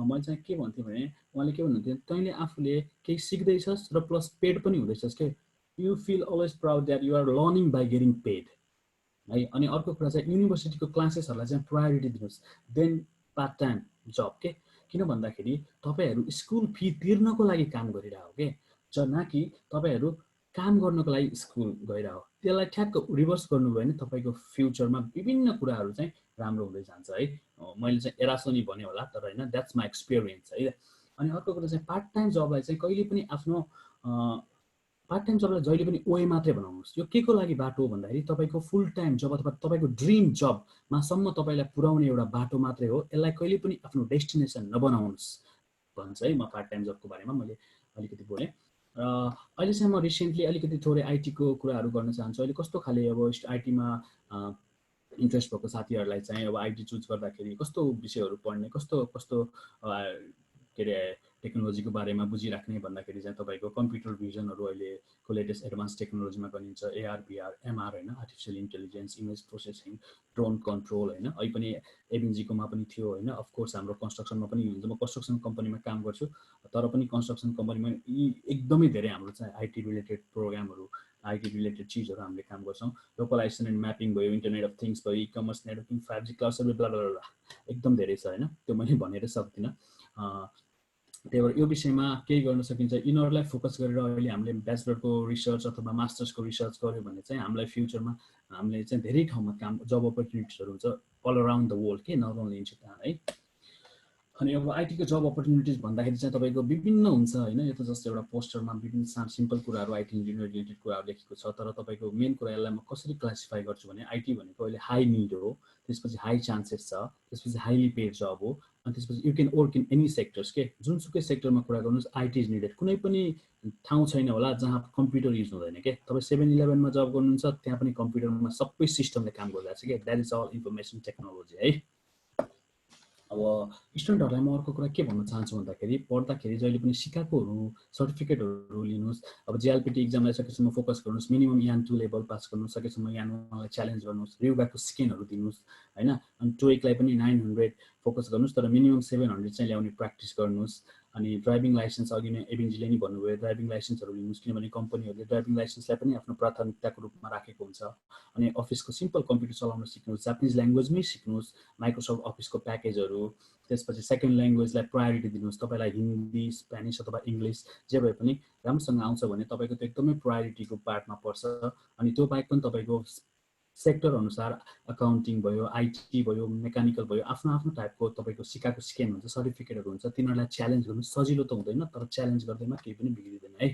मैले चाहिँ के भन्थेँ भने उहाँले के भन्नुहुन्थ्यो, तैँले आफूले केही सिक्दैछस् र प्लस पेड पनि हुँदैछस् के, you feel always proud that you are learning by getting paid है। अनि अर्को कुरा चाहिँ युनिभर्सिटीको क्लासेसहरूलाई चाहिँ प्रायोरिटी दिनुहोस् देन पार्ट टाइम जब के, किन भन्दाखेरि तपाईहरू स्कुल फी तिर्नको लागि काम गरिरह के, न कि तपाईहरू काम गर्नको लागि स्कुल गइरह। त्यसलाई ठ्याक्क रिभर्स गर्नुभयो भने तपाईँको फ्युचरमा विभिन्न कुराहरू चाहिँ राम्रो हुँदै जान्छ है। मैले चाहिँ एरासोनी भने होला, तर होइन, द्याट्स माई एक्सपिरियन्स है। अनि अर्को कुरा चाहिँ पार्ट टाइम जबलाई चाहिँ कहिले पनि आफ्नो पार्ट टाइम जबलाई जहिले पनि ओए मात्रै बनाउनुहोस्। यो के को लागि बाटो हो भन्दाखेरि तपाईँको फुल टाइम जब अथवा तपाईँको ड्रिम जबमासम्म तपाईँलाई पुर्याउने एउटा बाटो मात्रै हो। यसलाई कहिले पनि आफ्नो डेस्टिनेसन नबनाउनुहोस् भन्छ है। म पार्ट टाइम जबको बारेमा मैले अलिकति बोलेँ। र अहिले चाहिँ म रिसेन्टली अलिकति थोरै आइटीको कुराहरू गर्न चाहन्छु। अहिले कस्तो खाले अब आइटीमा इन्ट्रेस्ट भएको साथीहरूलाई चाहिँ अब आइटी चुज गर्दाखेरि कस्तो विषयहरू पढ्ने, कस्तो के अरे टेक्नोलोजीको बारेमा बुझिराख्ने भन्दाखेरि चाहिँ तपाईँको कम्प्युटर भिजनहरू अहिलेको लेटेस्ट एडभान्स टेक्नोलोजीमा गरिन्छ, एआर बिआर एमआर होइन, artificial intelligence, image processing, drone control होइन। अहिले पनि एबिएनजीकोमा पनि थियो होइन। अफकोर्स हाम्रो कन्स्ट्रक्सनमा पनि हुन्छ, म कन्स्ट्रक्सन कम्पनीमा काम गर्छु, तर पनि कन्स्ट्रक्सन कम्पनीमा यी एकदमै धेरै हाम्रो चाहिँ आइटी रिलेटेड प्रोग्रामहरू, आइटी रिलेटेड चिजहरू हामीले काम गर्छौँ। लोकलाइजेसन एन्ड म्यापिङ भयो, इन्टरनेट अफ थिङ्स भयो, e commerce, networking, 5G, cloud service, blah blah blah, एकदम धेरै छ होइन। त्यो मैले भनेर सक्दिनँ। त्यही भएर यो विषयमा केही गर्न सकिन्छ। यिनीहरूलाई फोकस गरेर अहिले हामीले ब्याचलरको रिसर्च अथवा मास्टर्सको रिसर्च गऱ्यो भने चाहिँ हामीलाई फ्युचरमा हामीले चाहिँ धेरै ठाउँमा काम जब अपर्च्युनिटिजहरू हुन्छ अल अराउन्ड द वर्ल्ड के, नट ओन्ली इन जापान है। अनि अब आइटीको जब अपर्च्युनिटिज भन्दाखेरि चाहिँ तपाईँको विभिन्न हुन्छ होइन। यो त जस्ट एउटा पोस्टरमा विभिन्न सिम्पल कुराहरू आइटी इन्जिनियर रिलेटेड कुराहरू लेखेको छ, तर तपाईँको मेन कुरा यसलाई म कसरी क्लासिफाई गर्छु भने आइटी भनेको अहिले हाई निड हो, त्यसपछि हाई चान्सेस छ, त्यसपछि हाइली पेड जब हो, अनि त्यसपछि you can work in any sectors के, जुनसुकै सेक्टरमा कुरा गर्नुहोस् आइटी इज निडेड। कुनै पनि ठाउँ छैन होला जहाँ कम्प्युटर युज हुँदैन के। तपाईँ 7-11मा जब गर्नुहुन्छ त्यहाँ पनि कम्प्युटरमा सबै सिस्टमले काम गरिरहेको छ कि, that is all information technology है। अब स्टुडेन्टहरूलाई म अर्को कुरा के भन्न चाहन्छु भन्दाखेरि पढ्दाखेरि जहिले पनि सिकाएकोहरू सर्टिफिकेटहरू लिनुहोस्। अब जिएलपिटी इक्जामलाई सकेसम्म फोकस गर्नुहोस्, मिनिमम यान 2 लेभल पास गर्नुहोस्, सकेसम्म यान 1लाई च्यालेन्ज गर्नुहोस्, रिउगाको स्किनहरू दिनुहोस् होइन। अनि टोइकलाई पनि 900 फोकस गर्नुहोस्, तर मिनिमम 700 चाहिँ ल्याउने प्र्याक्टिस गर्नुहोस्। अनि ड्राइभिङ लाइसेन्स अघि नै एबिनजीले नि भन्नुभयो, ड्राइभिङ लाइसेन्सहरू लिनुहोस्, किनभने कम्पनीहरूले ड्राइभिङ लाइसेन्सलाई पनि आफ्नो प्राथमिकताको रूपमा राखेको हुन्छ। अनि अफिसको सिम्पल कम्प्युटर चलाउन सिक्नुहोस्, जापानिज ल्याङ्ग्वेजमै सिक्नुहोस्, माइक्रोसफ्ट अफिसको प्याकेजहरू। त्यसपछि सेकेन्ड ल्याङ्ग्वेजलाई प्रायोरिटी दिनुहोस्। तपाईँलाई हिन्दी, स्पेनिस अथवा इङ्ग्लिस जे भए पनि राम्रोसँग आउँछ भने तपाईँको त्यो एकदमै प्रायोरिटीको पार्टमा पर्छ। अनि त्यो बाहेक पनि तपाईँको सेक्टर अनुसार अकाउन्टिङ भयो, आइटी भयो, मेकानिकल भयो, आफ्नो आफ्नो टाइपको तपाईँको सिकाएको स्किम हुन्छ, सर्टिफिकेटहरू हुन्छ, तिनीहरूलाई च्यालेन्ज गर्नु सजिलो त हुँदैन, तर च्यालेन्ज गर्दैमा केही पनि बिग्रिँदैन है।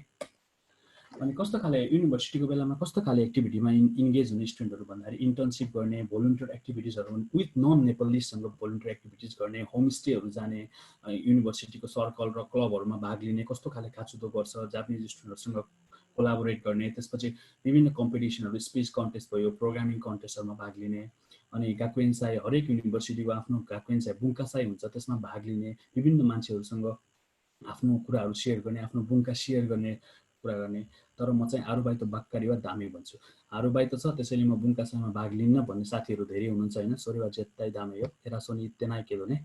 अनि कस्तो खाले युनिभर्सिटीको बेलामा कस्तो खाले एक्टिभिटीमा इन्गेज हुने स्टुडेन्टहरू भन्दाखेरि इन्टर्नसिप गर्ने, भोलिन्टियर एक्टिभिटिजहरू विथ नन नेपालीसँग भोलिन्टियर एक्टिभिटिज गर्ने, होमस्टेहरू जाने, युनिभर्सिटीको सर्कल र क्लबहरूमा भाग लिने, कस्तो खाले खाँचुदो गर्छ, जापानिज स्टुडेन्टहरूसँग कोलाबोरेट गर्ने, त्यसपछि विभिन्न कम्पिटिसनहरू, स्पिच कन्टेस्ट भयो, प्रोग्रामिङ कन्टेस्टहरूमा भाग लिने। अनि गाकुएन्साई हरेक युनिभर्सिटीको आफ्नो गाकुएन्साई बुङ्कासाई हुन्छ, त्यसमा भाग लिने, विभिन्न मान्छेहरूसँग आफ्नो कुराहरू सेयर गर्ने, आफ्नो बुङ्का सेयर गर्ने कुरा गर्ने। तर म चाहिँ आरुबाई त बाक्कारी वा दामी भन्छु। आरुबाई त छ, त्यसैले म बुङ्कासाईमा भाग लिन्न भन्ने साथीहरू धेरै हुनुहुन्छ होइन। सोरिवा जेत्ताई दामे हो एरासोनी तेनाई के भने।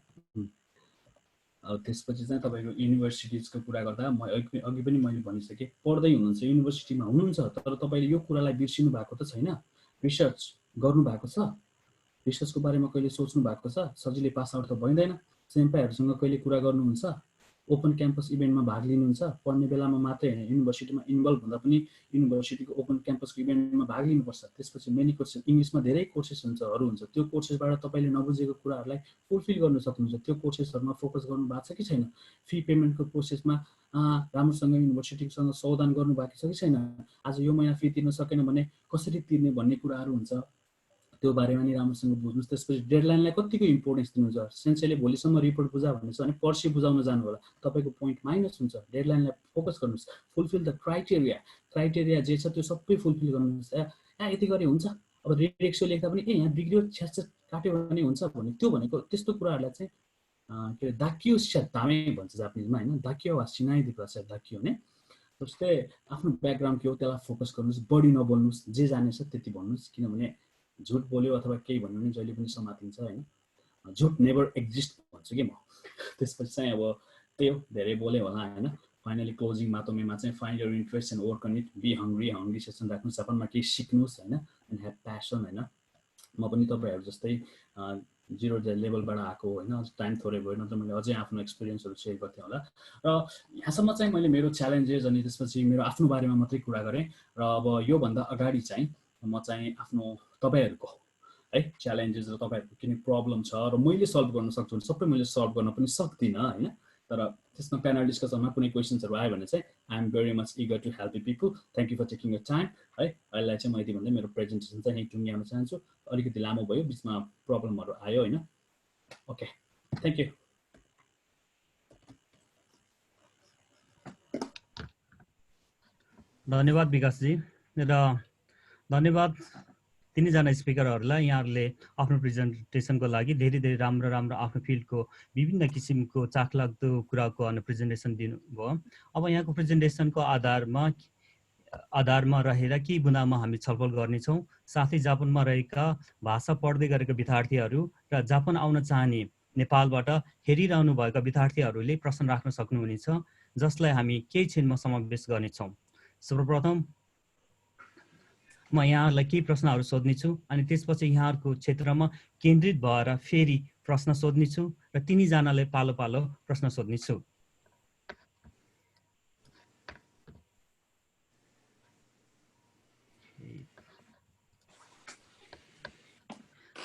त्यसपछि चाहिँ तपाईँको युनिभर्सिटिजको कुरा गर्दा म अघि पनि मैले भनिसकेँ, पढ्दै हुनुहुन्छ, युनिभर्सिटीमा हुनुहुन्छ, तर तपाईँले यो कुरालाई बिर्सिनु भएको त छैन। रिसर्च गर्नु भएको छ, रिसर्चको बारेमा कहिले सोच्नु भएको छ? सजिलै पास आउट त भइँदैन। सेम्पाईहरूसँग कहिले कुरा गर्नुहुन्छ? ओपन क्याम्पस इभेन्टमा भाग लिनुहुन्छ? पढ्ने बेलामा मात्रै होइन, युनिभर्सिटीमा इन्भल्भ हुँदा पनि युनिभर्सिटीको ओपन क्याम्पसको इभेन्टमा भाग लिनुपर्छ। त्यसपछि मेनी कोर्सेस, इङ्ग्लिसमा धेरै कोर्सेसहरू हुन्छ, त्यो कोर्सेसबाट तपाईँले नबुझेको कुराहरूलाई फुलफिल गर्न सक्नुहुन्छ। त्यो कोर्सेसहरूमा फोकस गर्नु भएको छ कि छैन? फी पेमेन्टको प्रोसेसमा राम्रोसँग युनिभर्सिटीसँग सौदान गर्नु भएको छ कि छैन? आज यो महिना फी तिर्न सकेन भने कसरी तिर्ने भन्ने कुराहरू हुन्छ, त्यो बारेमा नि राम्रोसँग बुझ्नुहोस्। त्यसपछि डेडलाइनलाई कतिको इम्पोर्टेन्स दिनुहुन्छ? सेन्सेले भोलिसम्म रिपोर्ट बुझा भनेछ भने पर्सि बुझाउन जानु होला, तपाईँको पोइन्ट माइनस हुन्छ। डेडलाइनलाई फोकस गर्नुहोस्, फुलफिल द क्राइटेरिया जे छ त्यो सबै फुलफिल गर्नुहोस्। यहाँ यति गरे हुन्छ, अब रेडेक्सो लेख्दा पनि यहाँ बिग्रियो छ्याच काट्यो भने हुन्छ भने त्यो भनेको त्यस्तो कुराहरूलाई चाहिँ के अरे दाकियो दामे भन्छ जापानिजमा होइन, दाकियो वा सिनाइदिएको छ दाकियो भने। जस्तै आफ्नो ब्याकग्राउन्ड के हो त्यसलाई फोकस गर्नुहोस्, बढी नबोल्नुहोस्, जे जानेछ त्यति भन्नुहोस्, किनभने झुट बोल्यो अथवा केही भन्यो भने जहिले पनि समातिन्छ होइन। झुट नेभर एक्जिस्ट भन्छु कि म। त्यसपछि चाहिँ अब त्यही हो, धेरै बोले होला होइन। फाइनली क्लोजिङ मातोमेमा चाहिँ find your interest and work on it, be hungry session राख्नुहोस्, जापानमा केही सिक्नुहोस् होइन, एन्ड ह्याभ प्यासन होइन। म पनि तपाईँहरू जस्तै 0 लेभलबाट आएको होइन, अझ टाइम थोरै भयो, नत्र मैले अझै आफ्नो एक्सपिरियन्सहरू सेयर गर्थेँ होला। र यहाँसम्म चाहिँ मैले मेरो च्यालेन्जेस अनि त्यसपछि मेरो आफ्नो बारेमा मात्रै कुरा गरेँ। र अब योभन्दा अगाडि चाहिँ म चाहिँ आफ्नो तपाईँहरूको है च्यालेन्जेस र तपाईँहरूको किन प्रब्लम छ र मैले सल्भ गर्न सक्छु भने सबै मैले सल्भ गर्न पनि सक्दिनँ होइन। तर त्यसमा प्यानल डिस्कसनमा कुनै क्वेसन्सहरू आयो भने चाहिँ I am very much eager to help you people. Thank you for taking your time है। अहिले चाहिँ म यति भन्दै मेरो प्रेजेन्टेसन चाहिँ यहीँ टुङ्ग्याउन चाहन्छु। अलिकति लामो भयो, बिचमा प्रब्लमहरू आयो होइन। Okay, thank you. धन्यवाद विकासजी र धन्यवाद तिनैजना स्पिकरहरूलाई। यहाँहरूले आफ्नो प्रेजेन्टेसनको लागि धेरै राम्रो आफ्नो फिल्डको विभिन्न किसिमको चाखलाग्दो कुराको प्रेजेन्टेसन दिनुभयो। अब यहाँको प्रेजेन्टेसनको आधारमा रहेर केही बुँदामा हामी छलफल गर्नेछौँ। साथै जापानमा रहेका भाषा पढ्दै गरेका विद्यार्थीहरू र जापान आउन चाहने नेपालबाट हेरिरहनु भएका विद्यार्थीहरूले प्रश्न राख्न सक्नुहुनेछ, जसलाई हामी केही क्षणमा समावेश गर्नेछौँ। सर्वप्रथम म यहाँहरूलाई केही प्रश्नहरू सोध्नेछु अनि त्यसपछि यहाँहरूको क्षेत्रमा केन्द्रित भएर फेरि प्रश्न सोध्नेछु र तिनीजनाले पालो पालो प्रश्न सोध्नेछु।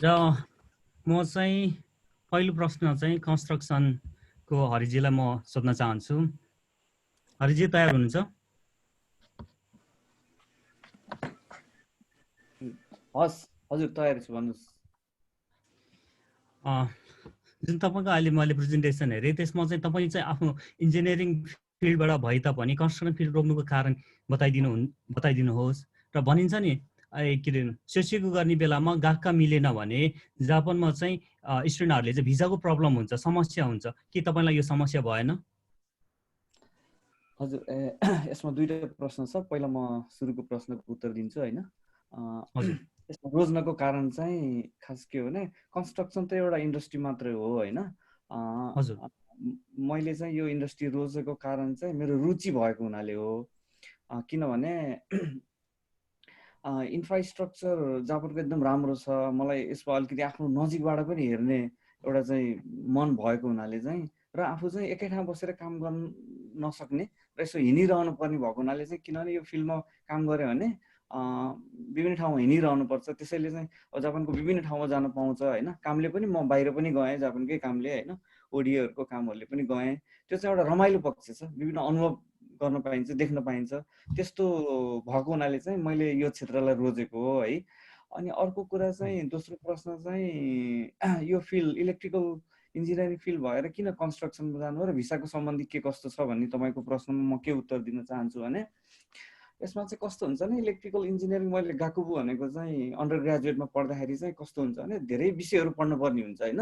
र म चाहिँ पहिलो प्रश्न चाहिँ कन्स्ट्रक्सनको हरिजीलाई म सोध्न चाहन्छु। हरिजी तयार हुनुहुन्छ? हस् हजुर, तयार छु, भन्नुहोस्। जुन तपाईँको अहिले मैले प्रेजेन्टेसन हेरेँ त्यसमा चाहिँ तपाईँ चाहिँ आफ्नो इन्जिनियरिङ फिल्डबाट भए तापनि कन्स्ट्रक्सन फिल्ड रोक्नुको कारण बताइदिनुहोस्। र भनिन्छ नि के अरे सोसिएको गर्ने बेलामा गाहकका मिलेन भने जापानमा चाहिँ स्टुडेन्टहरूले चाहिँ भिजाको प्रब्लम हुन्छ, समस्या हुन्छ। के तपाईँलाई यो समस्या भएन? हजुर, यसमा दुईटा प्रश्न छ। पहिला म सुरुको प्रश्नको उत्तर दिन्छु हैन। हजुर यसमा रोज्नको कारण चाहिँ खास के हो भने कन्स्ट्रक्सन त एउटा इन्डस्ट्री मात्रै हो हैन। हजुर मैले चाहिँ यो इन्डस्ट्री रोजेको कारण चाहिँ मेरो रुचि भएको हुनाले हो। किनभने इन्फ्रास्ट्रक्चर जापानको एकदम राम्रो छ। मलाई यसमा अलिकति आफ्नो नजिकबाट पनि हेर्ने एउटा चाहिँ मन भएको हुनाले चाहिँ र आफू चाहिँ एकै ठाउँ बसेर काम गर्न नसक्ने र यसो हिँडिरहनु पर्ने भएको हुनाले चाहिँ, किनभने यो फिल्डमा काम गऱ्यो भने विभिन्न ठाउँमा हिँडिरहनु पर्छ। त्यसैले चाहिँ जापानको विभिन्न ठाउँमा जान पाउँछ हैन। कामले पनि म बाहिर पनि गएँ जापानकै कामले हैन, ओडिएहरूको कामहरूले पनि गएँ। त्यो चाहिँ एउटा रमाइलो पक्ष छ, विभिन्न अनुभव गर्न पाइन्छ, देख्न पाइन्छ। त्यस्तो भएको हुनाले चाहिँ मैले यो क्षेत्रलाई रोजेको हो है। अनि अर्को कुरा चाहिँ दोस्रो प्रश्न चाहिँ यो फिल्ड इलेक्ट्रिकल इन्जिनियरिङ फिल्ड भएर किन कन्स्ट्रक्सनमा जानु र भिसाको सम्बन्धी के कस्तो छ भन्ने तपाईँको प्रश्नमा म के उत्तर दिन चाहन्छु भने यसमा चाहिँ कस्तो हुन्छ भने इलेक्ट्रिकल इन्जिनियरिङ मैले गाकुबु भनेको चाहिँ अन्डर ग्रेजुएटमा पढ्दाखेरि चाहिँ कस्तो हुन्छ भने धेरै विषयहरू पढ्नुपर्ने हुन्छ होइन।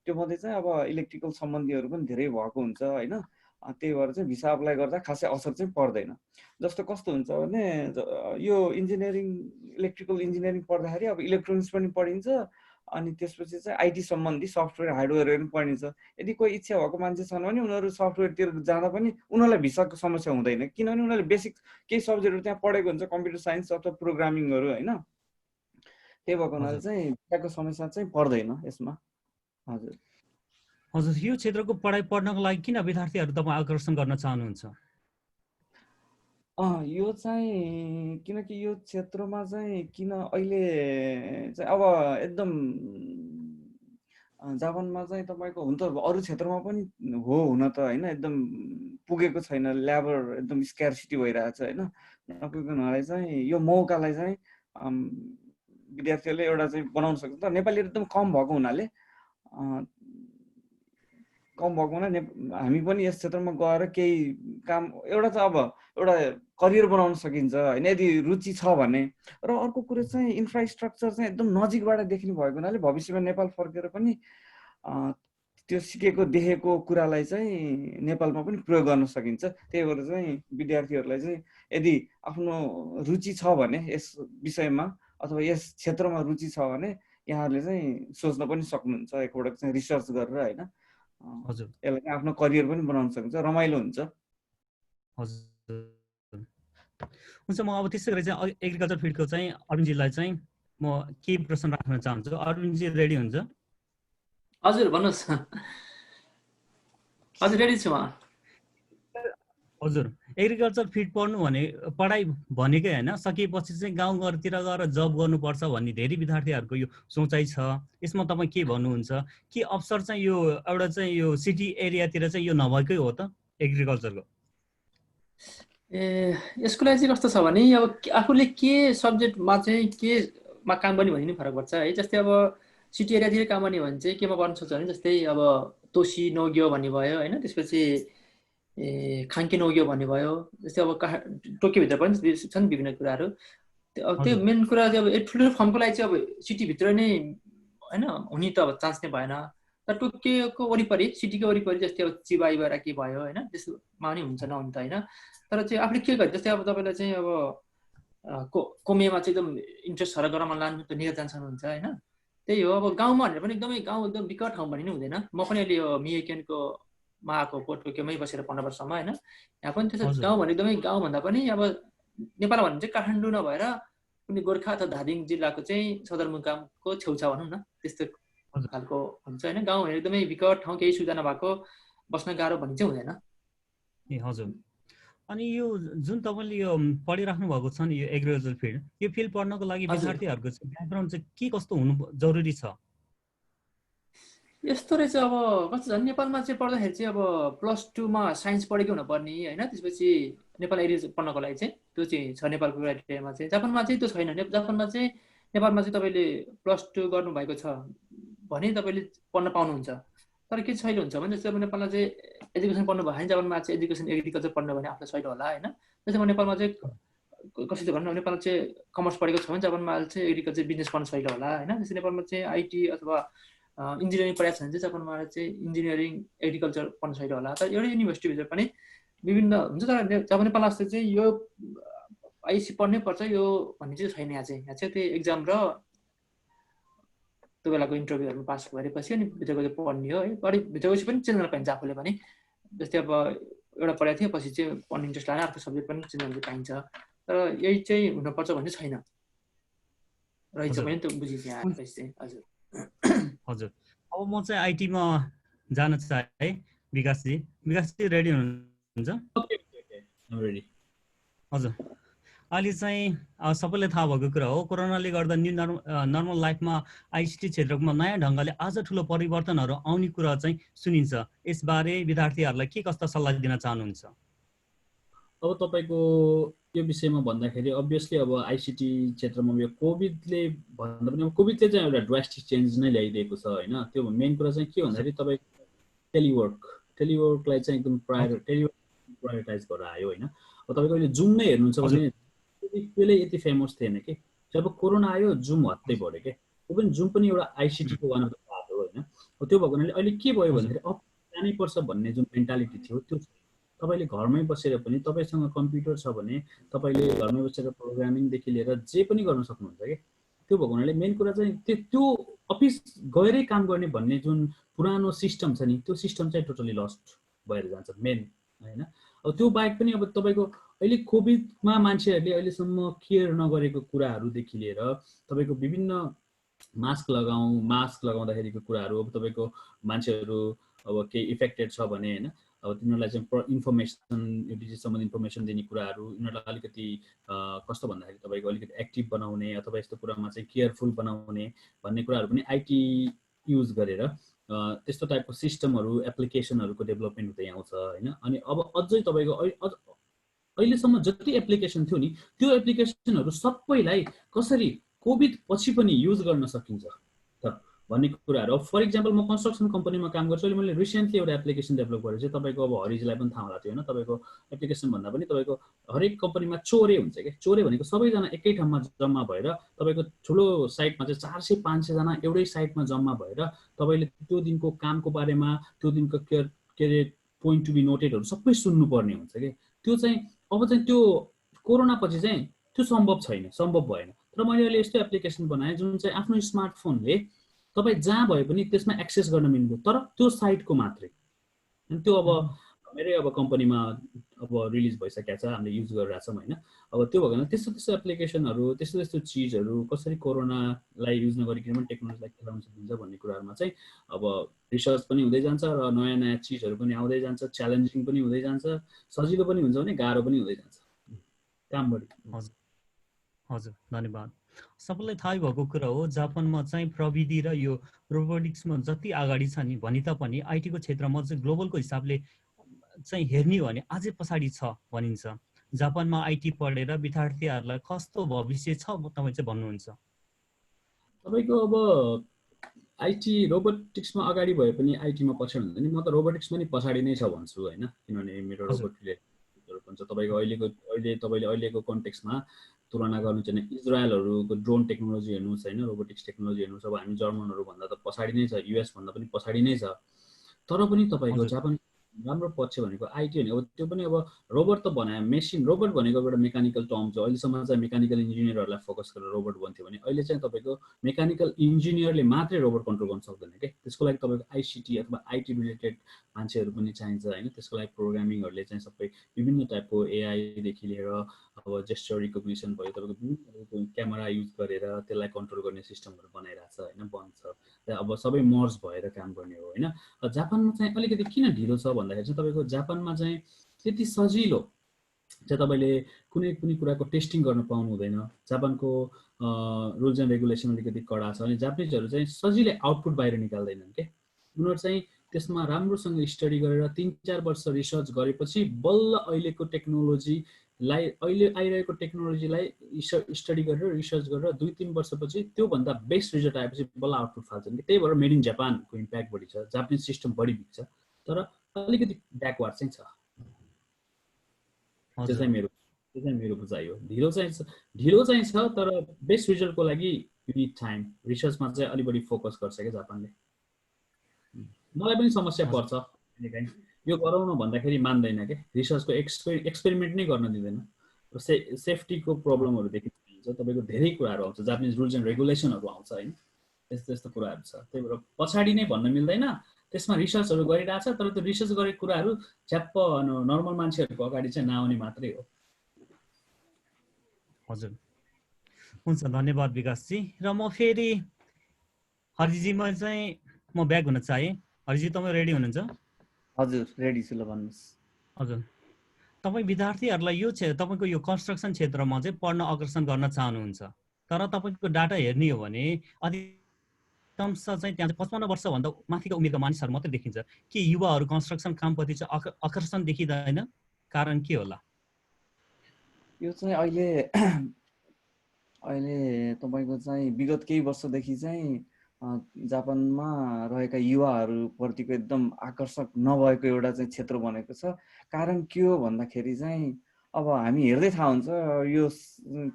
त्यो मध्ये चाहिँ अब इलेक्ट्रिकल सम्बन्धीहरू पनि धेरै भएको हुन्छ होइन। त्यही भएर चाहिँ भिसा अप्लाई गर्दा खासै असर चाहिँ पर्दैन। जस्तो कस्तो हुन्छ भने यो इन्जिनियरिङ इलेक्ट्रिकल इन्जिनियरिङ पढ्दाखेरि अब इलेक्ट्रोनिक्स पनि पढिन्छ, अनि त्यसपछि चाहिँ आइटी सम्बन्धी सफ्टवेयर हार्डवेयरहरू पनि पढिन्छ। यदि कोही इच्छा भएको मान्छे छन् भने उनीहरू सफ्टवेयरतिर जाँदा पनि उनीहरूलाई भिसाको समस्या हुँदैन, किनभने उनीहरूले बेसिक केही सब्जेक्टहरू त्यहाँ पढेको हुन्छ, कम्प्युटर साइन्स अथवा प्रोग्रामिङहरू होइन। त्यही भएको हुनाले चाहिँ भिसाको समस्या चाहिँ पर्दैन यसमा। हजुर हजुर, यो क्षेत्रको पढाइ पढ्नको लागि किन विद्यार्थीहरू तपाईँ आकर्षण गर्न चाहनुहुन्छ? यो चाहिँ किनकि यो क्षेत्रमा चाहिँ किन अहिले चाहिँ अब एकदम जापानमा चाहिँ तपाईँको हुन त अरू क्षेत्रमा पनि हो हुन त होइन, एकदम पुगेको छैन, ल्याबर एकदम स्क्यारसिटी भइरहेछ होइन। नपुगेको हुनाले चाहिँ यो मौकालाई चाहिँ विद्यार्थीहरूले एउटा चाहिँ बनाउन सक्छ। तर नेपालीहरू एकदम कम भएको हुनाले हामी पनि यस क्षेत्रमा गएर केही काम एउटा त अब एउटा करियर बनाउन सकिन्छ होइन, यदि रुचि छ भने। र अर्को कुरो चाहिँ इन्फ्रास्ट्रक्चर चाहिँ एकदम नजिकबाट देखिने भएको हुनाले भविष्यमा नेपाल फर्केर पनि त्यो सिकेको देखेको कुरालाई चाहिँ नेपालमा पनि प्रयोग गर्न सकिन्छ। त्यही भएर चाहिँ विद्यार्थीहरूलाई चाहिँ यदि आफ्नो रुचि छ भने यस विषयमा अथवा यस क्षेत्रमा रुचि छ भने यहाँहरूले चाहिँ सोच्न पनि सक्नुहुन्छ एकपटक चाहिँ रिसर्च गरेर होइन। हजुर, यसलाई आफ्नो करियर पनि बनाउन सकिन्छ, रमाइलो हुन्छ। हजुर हुन्छ, म अब त्यसै गरी चाहिँ एग्रिकल्चर फिल्डको चाहिँ अरुणजीलाई चाहिँ म केही प्रश्न राख्न चाहन्छु। अरुणजी रेडी हुन्छ? हजुर भन्नुहोस्। हजुर रेडी छु म। हजुर, एग्रिकल्चर फिल्ड पढ्नु भने पढाइ भनेकै होइन, सकिएपछि चाहिँ गाउँघरतिर गएर जब गर्नुपर्छ भन्ने धेरै विद्यार्थीहरूको यो सोचाइ छ। यसमा तपाईँ के भन्नुहुन्छ? के अवसर चाहिँ यो एउटा चाहिँ यो सिटी एरियातिर चाहिँ यो नभएकै हो त एग्रिकल्चरको? यसको लागि चाहिँ कस्तो छ भने अब आफूले के सब्जेक्टमा चाहिँ केमा काम गर्ने भन्ने फरक पर्छ है। जस्तै अब सिटी एरियातिर काम गर्ने भने चाहिँ केमा गर्न सक्छ भने जस्तै अब तोसी नोग्यो भन्ने भयो होइन, त्यसपछि खाङ्के नोग्यो भन्ने भयो। जस्तै अब टोकियोभित्र पनि छन् विभिन्न कुराहरू। त्यो मेन कुरा चाहिँ अब ठुल्ठुलो फर्मको लागि चाहिँ अब सिटीभित्र नै होइन हुने त अब चान्स नै भएन। तर टोकियोको वरिपरि सिटीको वरिपरि जस्तै अब चिबा इबारा के भयो होइन, त्यसमा पनि हुन्छ नहुन त होइन। तर चाहिँ आफूले के गर्छ, जस्तै अब तपाईँलाई चाहिँ अब कोमेमा चाहिँ एकदम इन्ट्रेस्ट छ र गराउन लानु त निर जान सक्नुहुन्छ होइन। त्यही हो, अब गाउँमा भनेर पनि एकदमै गाउँ एकदम विकट ठाउँ भन्ने हुँदैन। म पनि अहिले यो मियाकेनको मा आएको टोकियोमै बसेर 15 वर्षमा होइन। यहाँ पनि त्यसो गाउँ भने एकदमै गाउँ भन्दा पनि अब नेपाल भने चाहिँ काठमाडौँ नभएर कुनै गोर्खा अथवा धादिङ जिल्लाको चाहिँ सदरमुकामको छेउछाउ भनौँ न, त्यस्तो खालको हुन्छ होइन। गाउँ भने एकदमै विकट ठाउँ, केही सुविधा नभएको, बस्न गाह्रो भन्ने चाहिँ हुँदैन। ए हजुर, अनि यो जुन तपाईँले यो पढिराख्नु भएको छ नि यो एग्रिकल्चर फिल्ड, यो फिल्ड पढ्नको लागि विद्यार्थीहरूको ब्याकग्राउन्ड चाहिँ के कस्तो हुनु जरुरी छ? यस्तो रहेछ, अब कस्तो छ नेपालमा चाहिँ पढ्दाखेरि चाहिँ अब +2मा साइन्स पढेकै हुनुपर्ने होइन। त्यसपछि नेपाल एग्रिकल्चर पढ्नको लागि चाहिँ त्यो चाहिँ छ नेपालको क्राइटेरियामा चाहिँ। जापानमा चाहिँ त्यो छैन। जापानमा चाहिँ नेपालमा चाहिँ तपाईँले +2 गर्नुभएको छ भने तपाईँले पढ्न पाउनुहुन्छ। तर के सहिलो हुन्छ भने जस्तै अब नेपालमा चाहिँ एजुकेसन पढ्नु भयो भने जापानमा चाहिँ एजुकेसन एग्रिकल्चर पढ्नु भने आफूलाई सहिलो होला होइन। जस्तै म नेपालमा चाहिँ कसरी भन्नु नेपालमा चाहिँ कमर्स पढेको छ भने जापानमा चाहिँ एग्रिकल्चर बिजनेस पढ्न सजिलो होला होइन। जस्तै नेपालमा चाहिँ आइटी अथवा इन्जिनियरिङ पढाएको छ भने चाहिँ जापानमा चाहिँ इन्जिनियरिङ एग्रिकल्चर पढ्न सजिलो होला। तर एउटै युनिभर्सिटीभित्र पनि विभिन्न हुन्छ। तर जापान नेपाल जस्तै चाहिँ यो आइसी पढ्नै पर्छ यो भन्ने चाहिँ छैन। यहाँ चाहिँ त्यही एक्जाम र त्यो बेलाको इन्टरभ्यूहरूमा पास गरेपछि अनि भित्र गएर पढ्ने हो है। अलिक भित्र गएपछि पनि चेन्ज गर्न पाइन्छ आफूले पनि। जस्तै अब एउटा पढाएको थिएँ पछि चाहिँ पढ्ने इन्ट्रेस्ट लागेर अर्को सब्जेक्ट पनि चेन्ज गर्न पाइन्छ। तर यही चाहिँ हुनुपर्छ भन्ने छैन रहेछ पनि त्यो बुझिन्छ यहाँ आएपछि चाहिँ। हजुर हजुर अब म चाहिँ आइटीमा जान चाहे विकासजी रेडी हुनुहुन्छ? हजुर अहिले चाहिँ सबैलाई थाहा भएको कुरा हो कोरोनाले गर्दा न्यू नर्मल लाइफमा आइसिटी क्षेत्रमा नयाँ ढङ्गले आज ठुलो परिवर्तनहरू आउने कुरा चाहिँ सुनिन्छ। यसबारे विद्यार्थीहरूलाई के कस्ता सल्लाह दिन चाहनुहुन्छ? अब तपाईँको यो विषयमा भन्दाखेरि अभियसली अब आइसिटी क्षेत्रमा यो कोभिडले भन्दा पनि कोभिडले चाहिँ एउटा ड्रास्टिक चेन्ज नै ल्याइदिएको छ होइन। त्यो मेन कुरा चाहिँ के भन्दाखेरि तपाईँको टेलिवर्कलाई चाहिँ एकदम प्रायोरिटाइज गरेर आयो होइन। अब तपाईँको अहिले जुम नै हेर्नुहुन्छ भने त्यसले यति फेमस थिएन कि जब कोरोना आयो जुम हत्तै बढ्यो क्या। त्यो पनि जुम पनि एउटा आइसिटीको वान अफ द पार्ट हो होइन। त्यो भएको हुनाले अहिले के भयो भन्दाखेरि अब जानै पर्छ भन्ने जुन मेन्टालिटी थियो त्यो तपाईँले घरमै बसेर पनि तपाईँसँग कम्प्युटर छ भने तपाईँले घरमै बसेर प्रोग्रामिङदेखि लिएर जे पनि गर्न सक्नुहुन्छ कि। त्यो भएको हुनाले मेन कुरा चाहिँ त्यो अफिस गएरै काम गर्ने भन्ने जुन पुरानो सिस्टम छ नि त्यो सिस्टम चाहिँ टोटली लस्ट भएर जान्छ मेन होइन। अब त्यो बाहेक पनि अब तपाईँको अहिले कोभिडमा मान्छेहरूले अहिलेसम्म केयर नगरेको कुराहरूदेखि लिएर तपाईँको विभिन्न मास्क लगाउँदाखेरिको कुराहरू अब तपाईँको मान्छेहरू अब केही इफेक्टेड छ भने होइन अब तिनीहरूलाई चाहिँ इन्फर्मेसन डिजिज सम्बन्धी इन्फर्मेसन दिने कुराहरू यिनीहरूलाई अलिकति कस्तो भन्दाखेरि तपाईँको अलिकति एक्टिभ बनाउने अथवा यस्तो कुरामा चाहिँ केयरफुल बनाउने भन्ने कुराहरू पनि आइटी युज गरेर त्यस्तो टाइपको सिस्टमहरू एप्लिकेसनहरूको डेभलपमेन्ट हुँदै आउँछ होइन। अनि अब अझै तपाईँको अहिलेसम्म जति एप्लिकेसन थियो नि त्यो एप्लिकेसनहरू सबैलाई कसरी कोभिड पछि पनि युज गर्न सकिन्छ त भन्ने कुराहरू। फर इक्जाम्पल म कन्स्ट्रक्सन कम्पनीमा काम गर्छु। अहिले मैले रिसेन्टली एउटा एप्लिकेसन डेभलप गरेको चाहिँ तपाईँको अब हरिजलाई पनि थाहा होला थियो होइन। तपाईँको एप्लिकेसन भन्दा पनि तपाईँको हरेक कम्पनीमा चोरे हुन्छ क्या। चोरे भनेको सबैजना एकै ठाउँमा जम्मा भएर तपाईँको ठुलो साइटमा चाहिँ 400-500 जना एउटै साइटमा जम्मा भएर तपाईँले त्यो दिनको कामको बारेमा त्यो दिनको के अरे पोइन्ट टु बी नोटेडहरू सबै सुन्नुपर्ने हुन्छ कि। त्यो चाहिँ अब चाहिँ त्यो कोरोना पछि चाहिँ त्यो सम्भव भएन। तर मैले अहिले यस्तो एप्लिकेसन बनाएँ जुन चाहिँ आफ्नो स्मार्टफोनले तपाईँ जहाँ भए पनि त्यसमा एक्सेस गर्न मिल्यो तर त्यो साइटको मात्रै। त्यो अब मेरै अब कम्पनीमा अब रिलिज भइसकेको छ हामीले युज गरिरहेछौँ होइन। अब त्यो भएको भने त्यस्तो एप्लिकेसनहरू त्यस्तो चिजहरू कसरी कोरोनालाई युज नगरिकन पनि टेक्नोलोजीलाई खेलाउन सकिन्छ भन्ने कुराहरूमा चाहिँ अब रिसर्च पनि हुँदै जान्छ र नयाँ चिजहरू पनि आउँदै जान्छ। च्यालेन्जिङ पनि हुँदै जान्छ, सजिलो पनि हुन्छ भने गाह्रो पनि हुँदै जान्छ काम बढी। हजुर धन्यवाद। सबैलाई थाहै भएको कुरा हो जापानमा चाहिँ प्रविधि र यो रोबोटिक्समा जति अगाडि छ नि भनी तापनि आइटीको क्षेत्रमा चाहिँ ग्लोबलको हिसाबले चाहिँ हेर्ने हो भने अझै पछाडि छ भनिन्छ। जापानमा आइटी पढेर विद्यार्थीहरूलाई कस्तो भविष्य छ तपाईँ चाहिँ भन्नुहुन्छ? तपाईँको अब आइटी रोबोटिक्समा अगाडि भए पनि आइटीमा पछाडि हुन्छ नि। म त रोबोटिक्समा नि पछाडि नै छ भन्छु होइन। किनभने मेरो रोबोट रिलेटेडहरू भन्छ तपाईँको अहिलेको कन्टेक्समा तुलना गर्नु चाहिँ इजरायलहरूको ड्रोन टेक्नोलोजी हेर्नुहोस् होइन, रोबोटिक्स टेक्नोलोजी हेर्नुहोस्। अब हामी जर्मनहरू भन्दा त पछाडि नै छ, युएस भन्दा पनि पछाडि नै छ। तर पनि तपाईँको जापान राम्रो पक्ष भनेको आइटी भनेको त्यो पनि अब रोबोट त बनायो मेसिन। रोबोट भनेको एउटा मेकानिकल टर्म छ। अहिलेसम्म चाहिँ मेकानिकल इन्जिनियरहरूलाई फोकस गरेर रोबोट भन्थ्यो भने अहिले चाहिँ तपाईँको मेकानिकल इन्जिनियरले मात्रै रोबोट कन्ट्रोल गर्न सक्दैन क्या। त्यसको लागि तपाईँको आइसिटी अथवा आइटी रिलेटेड मान्छेहरू पनि चाहिन्छ होइन। त्यसको लागि प्रोग्रामिङहरूले चाहिँ सबै विभिन्न टाइपको एआईदेखि लिएर अब जेस्चर रिकग्निसन भयो तपाईँको विभिन्न क्यामेरा युज गरेर त्यसलाई कन्ट्रोल गर्ने सिस्टमहरू बनाइरहेको छ होइन, बन्छ। अब सबै मर्ज भएर काम गर्ने हो होइन। जापानमा चाहिँ अलिकति किन ढिलो छ भन्दाखेरि चाहिँ तपाईँको जापानमा चाहिँ त्यति सजिलो चाहिँ तपाईँले कुनै कुराको टेस्टिङ गर्न पाउनु हुँदैन। जापानको रुल्स एन्ड रेगुलेसन अलिकति कडा छ। अनि जापानिजहरू चाहिँ सजिलै आउटपुट बाहिर निकाल्दैनन् क्या। उनीहरू चाहिँ त्यसमा राम्रोसँग स्टडी गरेर 3-4 वर्ष रिसर्च गरेपछि बल्ल अहिलेको टेक्नोलोजीलाई अहिले आइरहेको टेक्नोलोजीलाई स्टडी गरेर रिसर्च गरेर 2-3 वर्षपछि त्योभन्दा बेस्ट रिजल्ट आएपछि बल्ल आउटपुट फाल्छन् कि। त्यही भएर मेड इन जापानको इम्प्याक्ट बढी छ, जापानिज सिस्टम बढी बिग्छ तर अलिकति ब्याकवार्ड चाहिँ छ। त्यो चाहिँ मेरो त्यो चाहिँ मेरो बुझाइ हो। ढिलो चाहिँ छ तर बेस्ट रिजल्टको लागि यु निड टाइम। रिसर्चमा चाहिँ अलि बढी फोकस गर्छ क्या जापानले। मलाई पनि समस्या पर्छ कहिलेकाहीँ, यो गराउन भन्दाखेरि मान्दैन क्या, रिसर्चको एक्सपेरिमेन्ट नै गर्न दिँदैन। र सेफ्टीको प्रब्लमहरू देखिन्छ, तपाईँको धेरै कुराहरू आउँछ, जापानिज रुल्स एन्ड रेगुलेसनहरू आउँछ होइन, यस्तो यस्तो कुराहरू छ। त्यही भएर पछाडि नै भन्न मिल्दैन। त्यसमा रिसर्चहरू गरिरहेछ तर त्यो रिसर्च गरेको कुराहरू च्याप्प नर्मल मान्छेहरूको अगाडि चाहिँ नआउने मात्रै हो। हजुर, हुन्छ, धन्यवाद विकासजी। र म फेरि हरिजीमा चाहिँ म ब्याक हुन चाहेँ। हरिजी तपाईँ रेडी हुनुहुन्छ? हजुर रेडी छु, ल भन्नुहोस्। हजुर, तपाईँ विद्यार्थीहरूलाई यो तपाईँको यो कन्स्ट्रक्सन क्षेत्रमा चाहिँ पढ्न अग्रसर गर्न चाहनुहुन्छ, तर तपाईँको डाटा हेर्ने हो भने अधिकांश चाहिँ त्यहाँ 55 वर्षभन्दा माथिको उमेरका मानिसहरू मात्रै देखिन्छ। के युवाहरू कन्स्ट्रक्सन कामप्रति चाहिँ आकर्षण देखिँदैन? कारण के होला? यो चाहिँ अहिले तपाईँको चाहिँ विगत केही वर्षदेखि चाहिँ जापानमा रहेका युवाहरूप्रतिको एकदम आकर्षक नभएको एउटा चाहिँ क्षेत्र बनेको छ। कारण के हो भन्दाखेरि चाहिँ अब हामी हेर्दै थाहा हुन्छ यो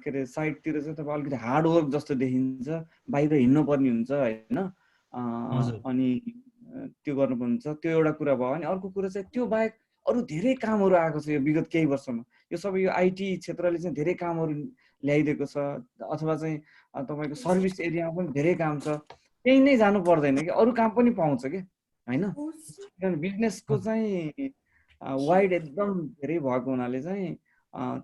के अरे साइडतिर चाहिँ तपाईँ अलिकति हार्डवर्क जस्तो देखिन्छ, बाहिर हिँड्नुपर्ने हुन्छ होइन, अनि त्यो गर्नुपर्ने हुन्छ। त्यो एउटा कुरा भयो। अनि अर्को कुरा चाहिँ त्यो बाहेक अरू धेरै कामहरू आएको छ यो विगत केही वर्षमा। यो सबै यो आइटी क्षेत्रले चाहिँ धेरै कामहरू ल्याइदिएको छ, अथवा चाहिँ तपाईँको सर्भिस एरियामा पनि धेरै काम छ। त्यही नै जानु पर्दैन कि, अरू काम पनि पाउँछ कि होइन। किनभने बिजनेसको चाहिँ वाइड एकदम धेरै भएको हुनाले चाहिँ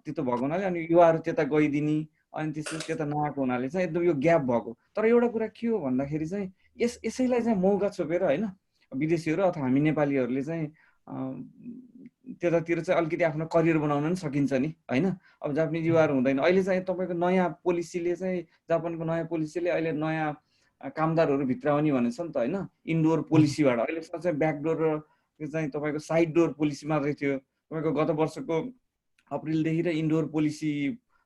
त्यस्तो भएको हुनाले अनि युवाहरू त्यता गइदिने, अनि त्यसपछि त्यता नआएको हुनाले चाहिँ एकदम यो ग्याप भएको। तर एउटा कुरा के हो भन्दाखेरि चाहिँ यसैलाई चाहिँ मौका छोपेर होइन, विदेशीहरू अथवा हामी नेपालीहरूले चाहिँ त्यतातिर चाहिँ अलिकति आफ्नो करियर बनाउन पनि सकिन्छ नि होइन। अब जापानिज युवाहरू हुँदैन। अहिले चाहिँ तपाईँको नयाँ पोलिसीले चाहिँ, जापानको नयाँ पोलिसीले अहिले नयाँ कामदारहरू भित्राउने भनेको छ नि त होइन, इन्डोर पोलिसीबाट। अहिलेसम्म चाहिँ ब्याकडोर र त्यो चाहिँ तपाईँको साइड डोर पोलिसी मात्रै थियो। तपाईँको गत वर्षको अप्रिलदेखि र इन्डोर पोलिसी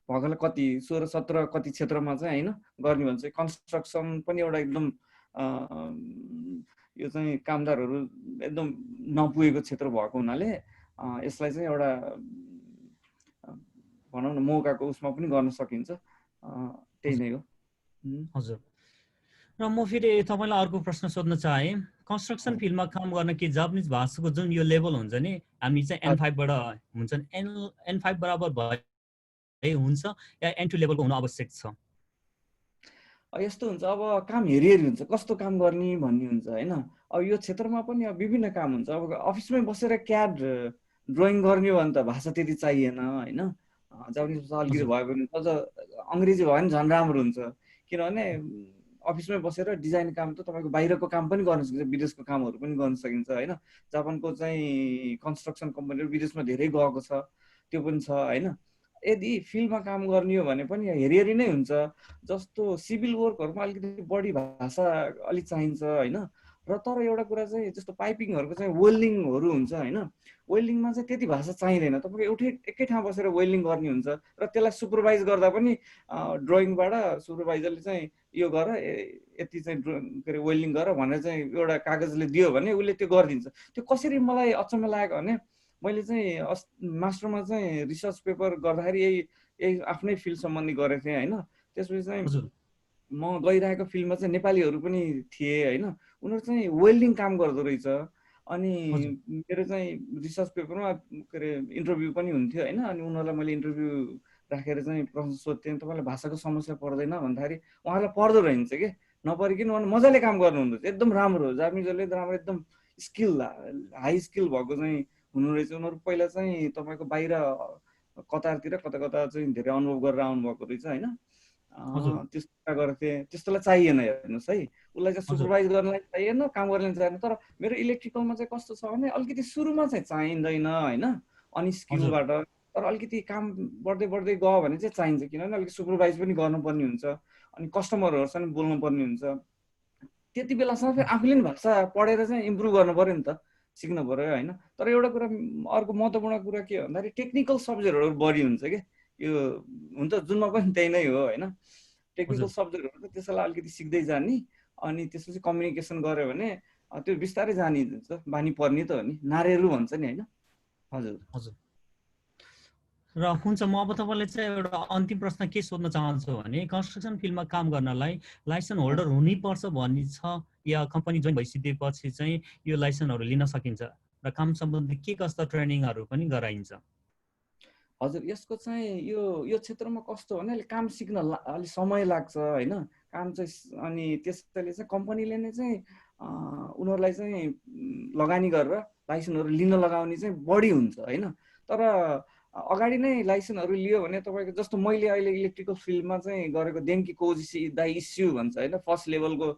भएकोलाई कति 16-17 कति क्षेत्रमा चाहिँ होइन गर्ने भन्छ। कन्स्ट्रक्सन पनि एउटा एकदम यो चाहिँ कामदारहरू एकदम नपुगेको क्षेत्र भएको हुनाले यसलाई चाहिँ एउटा भनौँ न मौकाको उसमा पनि गर्न सकिन्छ। त्यही नै हो। हजुर, र म फेरि तपाईँलाई अर्को प्रश्न सोध्न चाहेँ। कन्स्ट्रक्सन फिल्डमा काम गर्न कि जापानिज भाषाको जुन यो लेभल हुन्छ नि, हामी चाहिँ N5 बाट हुन्छ, N5 बराबर भए हुन्छ या N2 लेभलको हुनु आवश्यक छ? यस्तो हुन्छ, अब काम हेरी हुन्छ, कस्तो काम गर्ने भन्ने हुन्छ होइन। अब यो क्षेत्रमा पनि अब विभिन्न काम हुन्छ। अब अफिसमै बसेर क्याड ड्रइङ गर्ने भने त भाषा त्यति चाहिएन होइन। जापानिज भाषा अलिकति भयो भने अझ अङ्ग्रेजी भयो भने झन् राम्रो हुन्छ। किनभने अफिसमै बसेर डिजाइन काम त तपाईँको बाहिरको काम पनि गर्न सकिन्छ, विदेशको कामहरू पनि गर्न सकिन्छ होइन। जापानको चाहिँ कन्स्ट्रक्सन कम्पनीहरू विदेशमा धेरै गएको छ, त्यो पनि छ होइन। यदि फिल्डमा काम गर्ने हो भने पनि हेरी नै हुन्छ। जस्तो सिभिल वर्कहरूमा अलिकति बढी भाषा अलिक चाहिन्छ होइन। र तर एउटा कुरा चाहिँ जस्तो पाइपिङहरूको चाहिँ वेल्डिङहरू हुन्छ होइन, वेल्डिङमा चाहिँ त्यति भाषा चाहिँदैन। तपाईँको एकै ठाउँ बसेर वेल्डिङ गर्ने हुन्छ र त्यसलाई सुपरभाइज गर्दा पनि ड्रइङबाट सुपरभाइजरले चाहिँ यो गर, यति चाहिँ के अरे वेल्डिङ गर भनेर चाहिँ एउटा कागजले दियो भने उसले त्यो गरिदिन्छ। त्यो कसरी मलाई अचम्म लागेको भने, मैले चाहिँ मास्टरमा चाहिँ रिसर्च पेपर गर्दाखेरि यही आफ्नै फिल्ड सम्बन्धी गरेको थिएँ होइन। त्यसपछि चाहिँ म गइरहेको फिल्डमा चाहिँ नेपालीहरू पनि थिए होइन। उनीहरू चाहिँ वेल्डिङ काम गर्दो रहेछ। अनि मेरो चाहिँ रिसर्च पेपरमा के अरे इन्टरभ्यू पनि हुन्थ्यो होइन। अनि उनीहरूलाई मैले इन्टरभ्यू राखेर चाहिँ प्रश्न सोध्थेँ, तपाईँलाई भाषाको समस्या पर्दैन भन्दाखेरि उहाँहरूलाई पर्दो रहन्छ कि, नपरिकन उहाँले मजाले काम गर्नुहुँदो रहेछ, एकदम राम्रो। जापानिजहरूले राम्रो एकदम स्किल, हाई स्किल भएको चाहिँ हुनु रहेछ। उनीहरू पहिला चाहिँ तपाईँको बाहिर कतारतिर कता चाहिँ धेरै अनुभव गरेर आउनुभएको रहेछ होइन। त्यस्तो गरेको थिएँ। त्यस्तोलाई चाहिएन हेर्नुहोस् है, उसलाई चाहिँ सुपरभाइज गर्नलाई चाहिएन, काम गर्नलाई चाहिएन। तर मेरो इलेक्ट्रिकलमा चाहिँ कस्तो छ भने अलिकति सुरुमा चाहिँ चाहिँदैन होइन, अनि स्किलबाट। तर अलिकति काम बढ्दै गयो भने चाहिँ चाहिन्छ, किनभने अलिकति सुपरभाइज पनि गर्नुपर्ने हुन्छ, अनि कस्टमरहरूसँग बोल्नुपर्ने हुन्छ। त्यति बेलासम्म फेरि आफूले पनि भाषा पढेर चाहिँ इम्प्रुभ गर्नु पऱ्यो नि त, सिक्नु पऱ्यो होइन। तर एउटा कुरा, अर्को महत्त्वपूर्ण कुरा के भन्दाखेरि टेक्निकल सब्जेक्टहरू बढी हुन्छ कि, यो हुन्छ जुनमा पनि त्यही नै हो होइन। टेक्निकल सब्जेक्टहरू त त्यसैलाई अलिकति सिक्दै जाने, अनि त्यसपछि कम्युनिकेसन गऱ्यो भने त्यो बिस्तारै जानिन्छ, बानी पर्ने त हो नि, नारेरु भन्छ नि होइन। हजुर हजुर, र हुन्छ म अब तपाईँलाई चाहिँ एउटा अन्तिम प्रश्न के सोध्न चाहन्छु भने कन्स्ट्रक्सन फिल्डमा काम गर्नलाई लाइसेन्स होल्डर हुनैपर्छ भन्ने छ या कम्पनी जोइन भइसकेपछि चाहिँ यो लाइसेन्सहरू लिन सकिन्छ र काम सम्बन्धी के कस्ता ट्रेनिङहरू पनि गराइन्छ? हजुर, यसको चाहिँ यो क्षेत्रमा कस्तो भने अहिले काम सिक्न अलि समय लाग्छ होइन, काम चाहिँ अनि त्यसैले चाहिँ कम्पनीले नै चाहिँ उनीहरूलाई चाहिँ लगानी गरेर लाइसेन्सहरू लिन लगाउने चाहिँ बढी हुन्छ होइन। तर अगाडि नै लाइसेन्सहरू लियो भने तपाईँको जस्तो मैले अहिले इलेक्ट्रिकल फिल्डमा चाहिँ गरेको देन्की कोजी द इस्यु भन्छ होइन, फर्स्ट लेभलको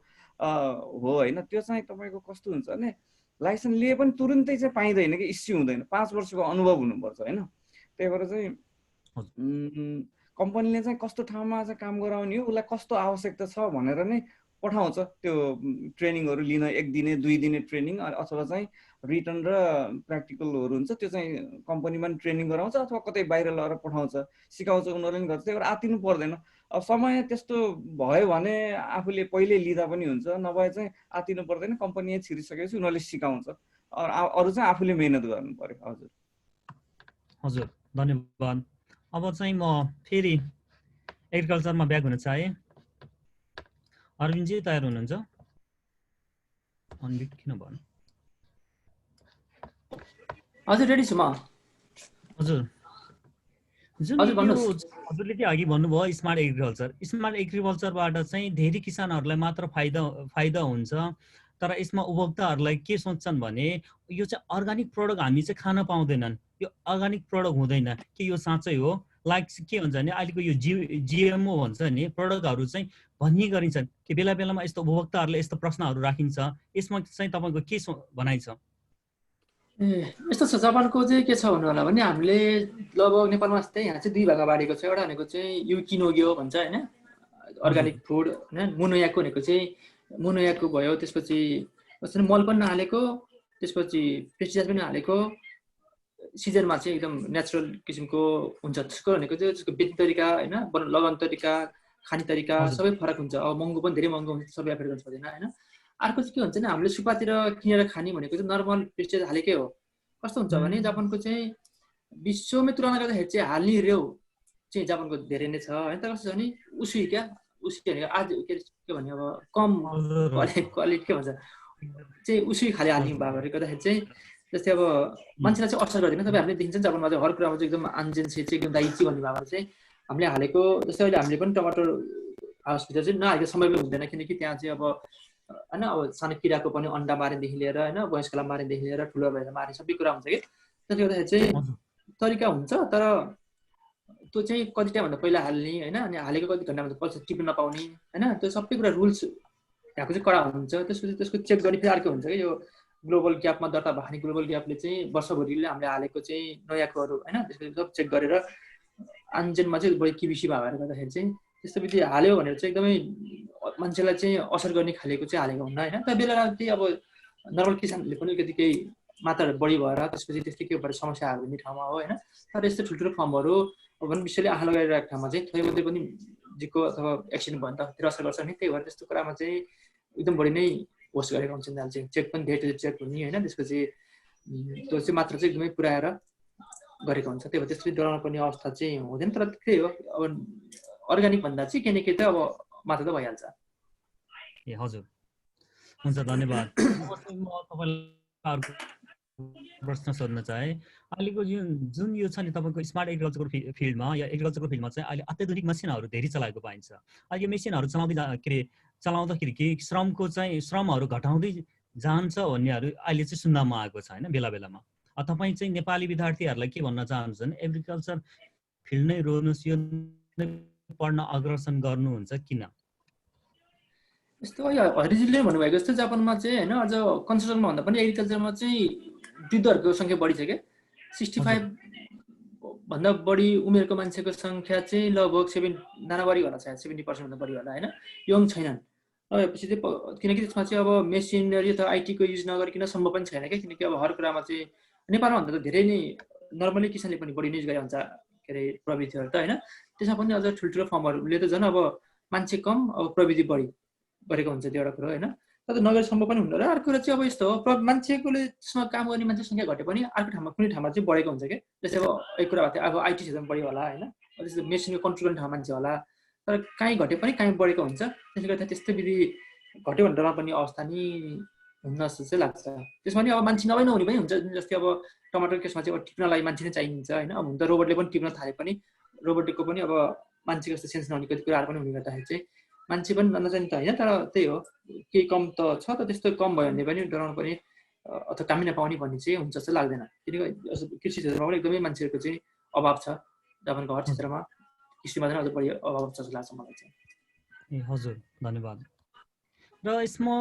हो होइन। त्यो चाहिँ तपाईँको कस्तो हुन्छ भने लाइसेन्स लिए पनि तुरुन्तै चाहिँ पाइँदैन कि, इस्यु हुँदैन, 5 वर्षको अनुभव हुनुपर्छ होइन। त्यही भएर चाहिँ कम्पनीले चाहिँ कस्तो ठाउँमा चाहिँ काम गराउने हो, उसलाई कस्तो आवश्यकता छ भनेर नै पठाउँछ त्यो ट्रेनिङहरू लिन, 1 दिने 2 दिने ट्रेनिङ अथवा चाहिँ रिटर्न र प्र्याक्टिकलहरू हुन्छ, त्यो चाहिँ कम्पनीमा पनि ट्रेनिङ गराउँछ अथवा कतै बाहिर लगेर पठाउँछ, सिकाउँछ, उनीहरूले पनि गर्छ। त्यही भएर आतिनु पर्दैन। अब समय त्यस्तो भयो भने आफूले पहिले लिँदा पनि हुन्छ, नभए चाहिँ आतिनु पर्दैन, कम्पनी छिरिसकेपछि उनीहरूले सिकाउँछ, अरू चाहिँ आफूले मेहनत गर्नु पर्यो। हजुर हजुर, धन्यवाद। अब चाहिँ म फेरि एग्रिकल्चरमा ब्याक हुन चाहे। अरविन्दजी तयार हुनुहुन्छ? अनम्युट किन भन्नु? हजुर, रेडी छु म। हजुर, जुन हजुरले के अघि भन्नुभयो स्मार्ट एग्रिकल्चरबाट चाहिँ धेरै किसानहरूलाई मात्र फाइदा हुन्छ, तर यसमा उपभोक्ताहरूलाई के सोच्छन् भने यो चाहिँ अर्गानिक प्रडक्ट हामी चाहिँ खान पाउँदैनन्, यो अर्गानिक प्रडक्ट हुँदैन कि यो साँच्चै हो? लाइक के हुन्छ भने अहिलेको यो जिएमओ भन्छ नि प्रडक्टहरू चाहिँ भन्ने गरिन्छ कि बेला बेलामा यस्तो उपभोक्ताहरूले यस्तो प्रश्नहरू राखिन्छ, यसमा चाहिँ तपाईँको के भनाइ छ? यस्तो छ, जापानको चाहिँ के छ भन्नु होला भने हामीले लगभग नेपालमा चाहिँ यहाँ चाहिँ 2 भागमा बाँडेको छ। एउटा भनेको चाहिँ युकिनोग्यो भन्छ होइन, अर्गानिक फुड होइन। मोनोयाको भनेको चाहिँ मोनोयाको भयो, त्यसपछि मल पनि नहालेको, त्यसपछि पेस्टिसाइड पनि नहालेको, सिजनमा चाहिँ एकदम नेचुरल किसिमको हुन्छ। त्यसको भनेको चाहिँ त्यसको बेच्ने तरिका होइन, लगाउने तरिका, खाने तरिका सबै फरक हुन्छ। अब महँगो पनि धेरै महँगो हुन्छ, सबै एफोर्ड गर्न सक्दैन होइन। अर्को चाहिँ के हुन्छ भने हामीले सुपातिर किनेर खाने भनेको चाहिँ नर्मल पेस्टिसाइड हालेकै हो। कस्तो हुन्छ भने जापानको चाहिँ विश्वमै तुलना गर्दाखेरि चाहिँ हाल्ने रेउ चाहिँ जापानको धेरै नै छ होइन। तर कस्तो छ भने उसी भनेको आज के भन्ने अब कम क्वालिटी के भन्छ चाहिँ उसी खाले हाल्ने भएकोले गर्दाखेरि चाहिँ जस्तै अब मान्छेलाई चाहिँ असर गर्दैन। तपाईँ हामीले देखिन्छ जापानमा चाहिँ हर कुरामा चाहिँ एकदम आन्जेन्सी चाहिँ एकदम दाइची भन्ने भएर चाहिँ हामीले हालेको, जस्तै अहिले हामीले पनि टमाटर हाउसभित्र चाहिँ नहालेको समय पनि हुँदैन, किनकि त्यहाँ चाहिँ अब होइन अब सानो किराको पनि अन्डा मार्नेदेखि लिएर होइन, भैँसकोलाई मार्नेदेखि लिएर ठुलो भएर मार्ने सबै कुरा हुन्छ कि। त्यसले गर्दाखेरि चाहिँ तरिका हुन्छ, तर त्यो चाहिँ कति टाइमभन्दा पहिला हाल्ने होइन, अनि हालेको कति घन्टाभन्दा पछि टिप्न नपाउने होइन, त्यो सबै कुरा रुल्स यहाँको चाहिँ कडा हुन्छ। त्यसपछि त्यसको चेक गर्ने फेरि अर्को हुन्छ कि यो ग्लोबल ग्यापमा दर्ता भएको ग्लोबल ग्यापले चाहिँ वर्षभरिले हामीले हालेको चाहिँ नयाँकोहरू होइन, त्यसपछि सब चेक गरेर आन्जेनमा चाहिँ बढी किबिसी भएर गर्दाखेरि चाहिँ त्यस्तो विधि हाल्यो भनेर चाहिँ एकदमै मान्छेलाई चाहिँ असर गर्ने खालेको चाहिँ हालेको हुन्न होइन। तर बेला चाहिँ अब नर्मल किसानहरूले पनि अलिकति केही मात्राहरू बढी भएर त्यसपछि त्यस्तै के भएर समस्याहरू हुने ठाउँमा हो होइन। तर यस्तो ठुल्ठुलो फर्महरू अब पनि विश्वले आँखा लगाइरहेको ठाउँमा चाहिँ थोरै मात्रै पनि जिको अथवा एक्सिडेन्ट भयो भने त धेरै असर गर्छ नि। त्यही भएर त्यस्तो कुरामा चाहिँ एकदम बढी नै होस्ट गरेको हुन्छ उनीहरूले चाहिँ, चेक पनि धेरै चेक हुने होइन। त्यसपछि त्यो चाहिँ मात्र चाहिँ एकदमै पुऱ्याएर गरेको हुन्छ। त्यही भएर त्यसरी डराउनु पर्ने अवस्था चाहिँ हुँदैन। तर त्यही हो, अब अर्ग्यानिक भन्दा चाहिँ केही न केही त अब मात्र त भइहाल्छ। ए हजुर, हुन्छ, धन्यवाद। म तपाईँलाई प्रश्न सोध्न चाहे। अहिलेको जुन यो छ नि तपाईँको स्मार्ट एग्रिकल्चरको फिल्डमा या एग्रिकल्चरको फिल्डमा चाहिँ अहिले अत्याधुनिक मसिनहरू धेरै चलाएको पाइन्छ। अहिले यो मेसिनहरू चलाउँदाखेरि के श्रमको चाहिँ श्रमहरू घटाउँदै जान्छ भन्नेहरू अहिले चाहिँ सुन्नमा आएको छ होइन बेला बेलामा। तपाईँ चाहिँ नेपाली विद्यार्थीहरूलाई के भन्न चाहनुहुन्छ भने एग्रिकल्चर फिल्ड नै रोज्नुहोस्, यो पढ्न अग्रसर गर्नुहुन्छ किन? यस्तो हरिजीले भन्नुभएको जस्तो जापानमा चाहिँ होइन अझ कन्स्ट्रक्सनमा भन्दा पनि एग्रिकल्चरमा चाहिँ वृद्धहरूको सङ्ख्या बढी छ क्या। 65 भन्दा बढी उमेरको मान्छेको सङ्ख्या चाहिँ लगभग 70 बढी होला, सायद 70% भन्दा बढी होला होइन, यङ छैनन्। पछि चाहिँ किनकि त्यसमा चाहिँ अब मेसिनरी अथवा आइटीको युज नगरिकन सम्भव पनि छैन क्या। किनकि अब हर कुरामा चाहिँ नेपालमा भन्दा त धेरै नै नर्मली किसानले पनि बढी युज गरे हुन्छ के अरे प्रविधिहरू त होइन। त्यसमा पनि अझ ठुल्ठुलो फर्महरूले त झन् अब मान्छे कम अब प्रविधि बढी गरेको हुन्छ, त्यो एउटा कुरो होइन। तर तर नगरसम्म पनि हुँदैन। र अर्को कुरा चाहिँ अब यस्तो हो, मान्छेकोले सँग काम गर्ने मान्छे सङ्ख्या घटे पनि अर्को ठाउँमा कुनै ठाउँमा चाहिँ बढेको हुन्छ क्या। जस्तै अब एक कुरा भएको थियो, अब आइटी क्षेत्रमा बढी होला होइन, जस्तै मेसिनको कन्ट्रोल गर्ने ठाउँमा मान्छे होला, तर काहीँ घटे पनि काहीँ बढेको हुन्छ। त्यसले गर्दा त्यस्तो विधि घट्यो भनेर नपर्ने अवस्था नि हुन जस्तो चाहिँ लाग्छ। त्यसमा नि अब मान्छे नहुने पनि हुन्छ, जस्तै अब टमाटर केसमा चाहिँ अब टिप्नलाई मान्छे नै चाहिन्छ होइन। अब हुन त रोबोटले पनि टिप्न थाले पनि रोबोटको पनि अब मान्छेको जस्तो सेन्स नहुने कति कुराहरू पनि हुने गर्दाखेरि चाहिँ मान्छे पनि नचाहिने त होइन, तर त्यही हो केही कम त छ, त त्यस्तो कम भयो भने पनि डराउनु पनि अथवा कामै नपाउने भन्ने चाहिँ हुन्छ जस्तो लाग्दैन। किनकि कृषि क्षेत्रमा पनि एकदमै मान्छेहरूको चाहिँ अभाव छ, जापानको हर क्षेत्रमा, कृषिमा चाहिँ अझ बढी अभाव छ जस्तो लाग्छ मलाई चाहिँ। ए हजुर धन्यवाद। र यसमा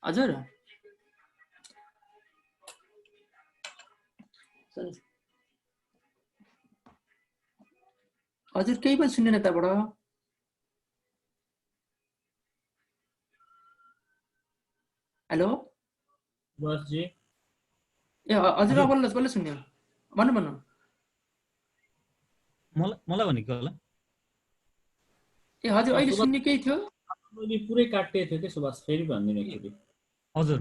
हजुर हजुर केही पनि सुन्दैन यताबाट। हेलो बसजी ए हजुर बल्ल सुन्यो, भन्नु मलाई भनेको होला। ए हजुर अहिले सुन्ने केही थियो? मैले पुरै काटिएको थियो कि सुभाष, फेरि भनिदिनु एकचोटि। हजुर